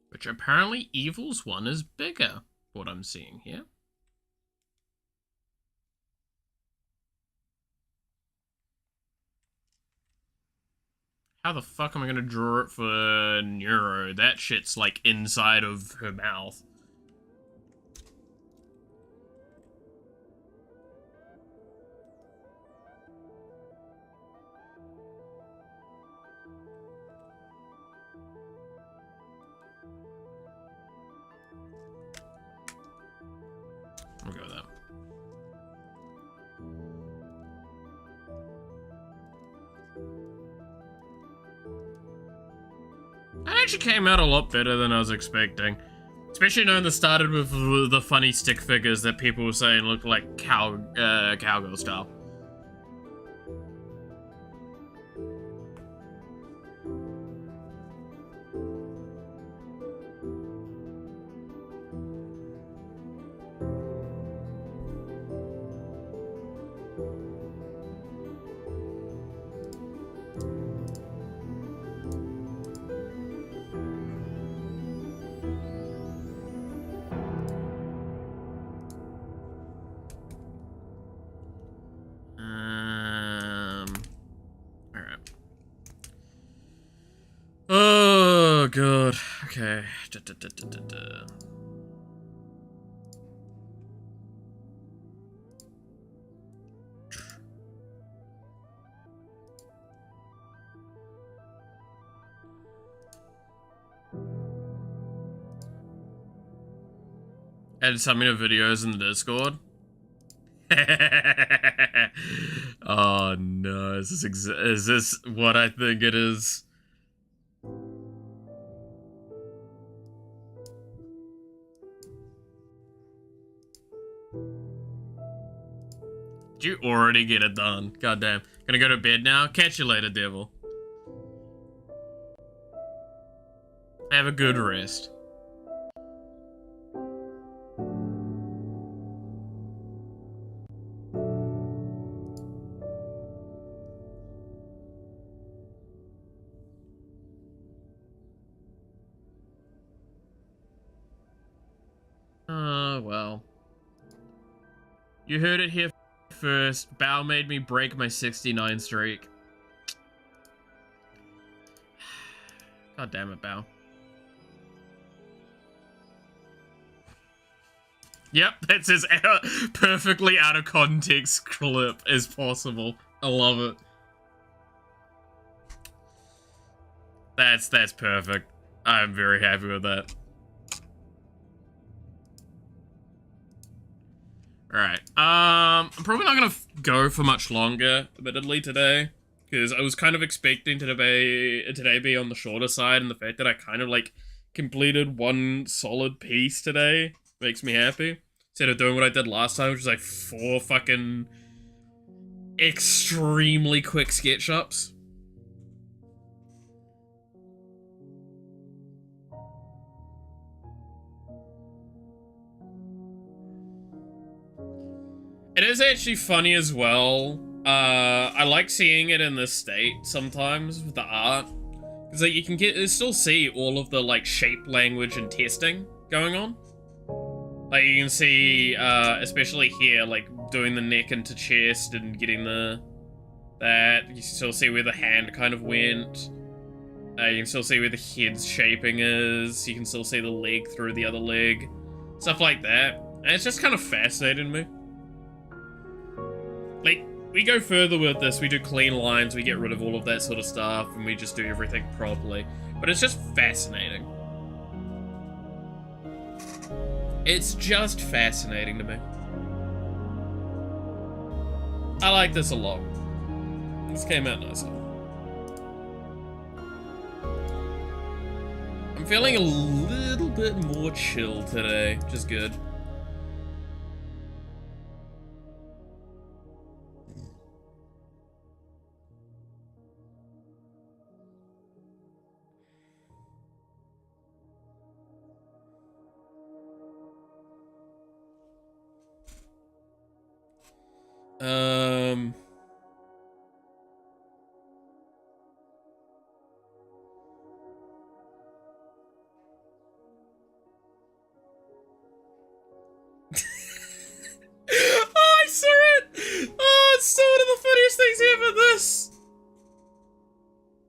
Which apparently Evil's one is bigger, what I'm seeing here. How the fuck am I gonna draw it for Neuro? That shit's like inside of her mouth. We'll go with that. That actually came out a lot better than I was expecting. Especially knowing that started with the funny stick figures that people were saying looked like cowgirl style. Oh god. Okay. Added some of videos in the Discord. Oh no, is this what I think it is? Did you already get it done? Goddamn. Gonna go to bed now? Catch you later, devil. Have a good rest. Well. You heard it here first. Bao made me break my 69 streak. God damn it, Bao. Yep, that's as perfectly out of context clip as possible. I love it. That's perfect. I'm very happy with that. Alright, I'm probably not gonna go for much longer, admittedly, today, because I was kind of expecting today be on the shorter side, and the fact that I kind of, like, completed one solid piece today makes me happy. Instead of doing what I did last time, which was, like, 4 fucking extremely quick sketch-ups. It is actually funny as well. I like seeing it in this state sometimes with the art. Because like, you can still see all of the like shape language and testing going on. Like you can see, especially here, like doing the neck into chest and getting the That, you can still see where the hand kind of went. You can still see where the head's shaping is. You can still see the leg through the other leg. Stuff like that. And it's just kind of fascinating to me. Like, we go further with this, we do clean lines, we get rid of all of that sort of stuff, and we just do everything properly. But it's just fascinating. It's just fascinating to me. I like this a lot. This came out nicely. I'm feeling a little bit more chill today, which is good. Oh, I saw it! Oh, it's still one of the funniest things ever, this!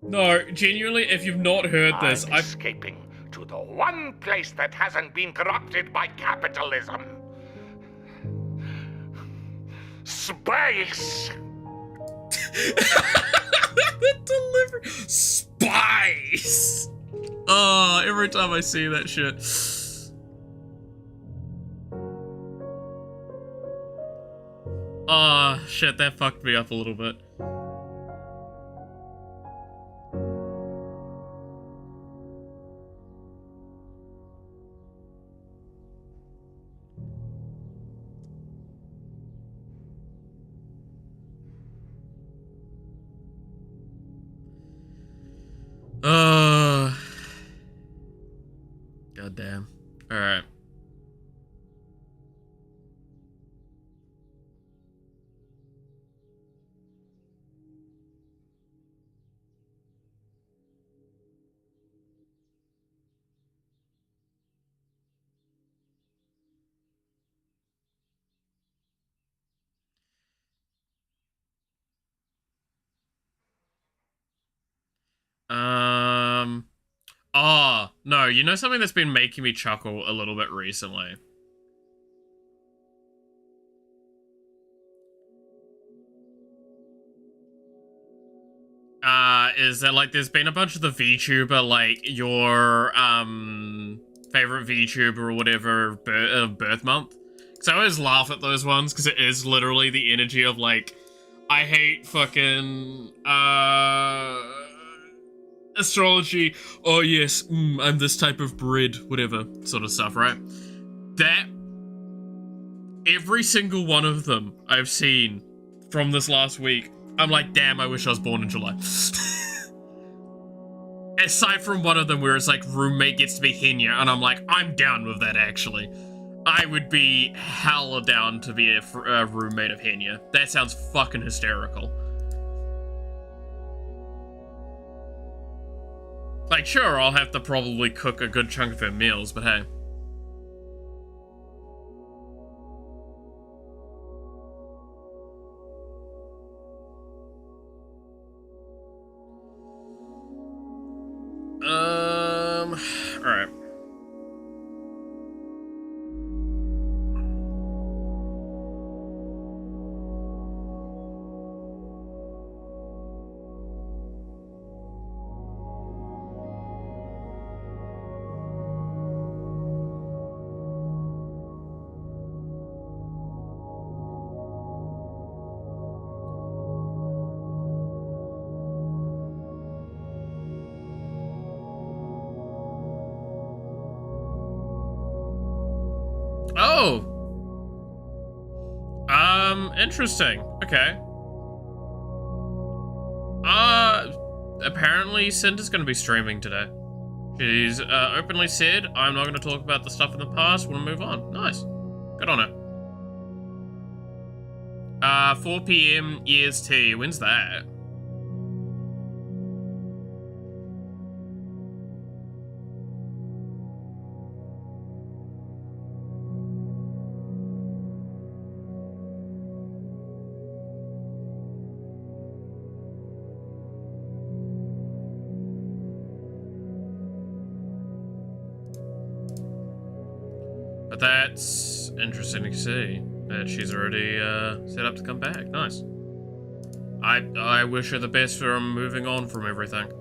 No, genuinely, if you've not heard this, I'm escaping to the one place that hasn't been corrupted by capitalism. Space! The delivery... Spice! Oh, every time I see that shit. Oh, shit, that fucked me up a little bit. God damn. Alright. Oh, no, you know something that's been making me chuckle a little bit recently? Is that, like, there's been a bunch of the VTuber, like, your, favorite VTuber or whatever, birth month? Because I always laugh at those ones, because it is literally the energy of, like, I hate fucking, astrology. Oh, yes, I'm this type of bread, whatever sort of stuff, right? That, every single one of them I've seen from this last week, I'm like, damn, I wish I was born in July. Aside from one of them where it's like, roommate gets to be Henya, and I'm like, I'm down with that, actually. I would be hella down to be a roommate of Henya. That sounds fucking hysterical. Like, sure, I'll have to probably cook a good chunk of her meals, but hey. Alright. Oh! Interesting. Okay. Apparently Cinder's gonna be streaming today. She's, openly said, I'm not gonna talk about the stuff in the past, we'll move on. Nice. Good on her. 4 PM EST. When's that? But that's interesting to see that she's already set up to come back. Nice. I wish her the best for moving on from everything.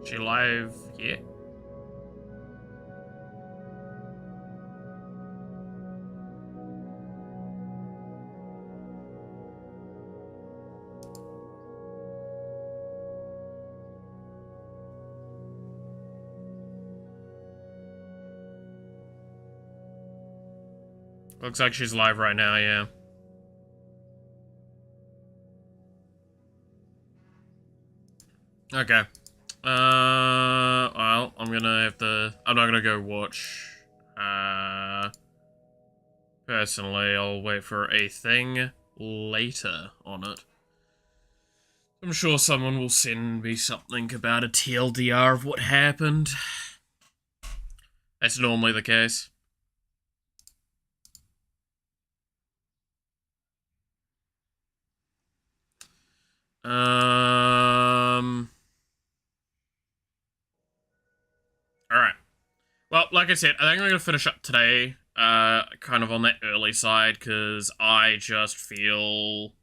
She live yet? Looks like she's live right now, yeah. Okay. Well, I'm not gonna go watch. Personally, I'll wait for a thing later on it. I'm sure someone will send me something about a TLDR of what happened. That's normally the case. Alright. Well, like I said, I think I'm gonna finish up today, kind of on that early side, because I just feel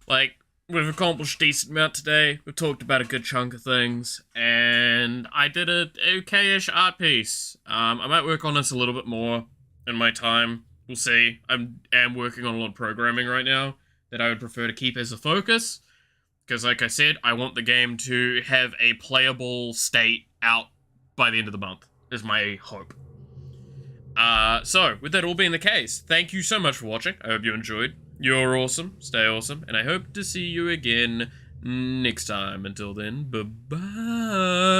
like we've accomplished a decent amount today. We've talked about a good chunk of things, and I did a okay-ish art piece. I might work on this a little bit more in my time. We'll see. I am working on a lot of programming right now that I would prefer to keep as a focus, because like I said, I want the game to have a playable state out by the end of the month, is my hope. So, with that all being the case, thank you so much for watching. I hope you enjoyed. You're awesome, stay awesome, and I hope to see you again next time. Until then, bye-bye.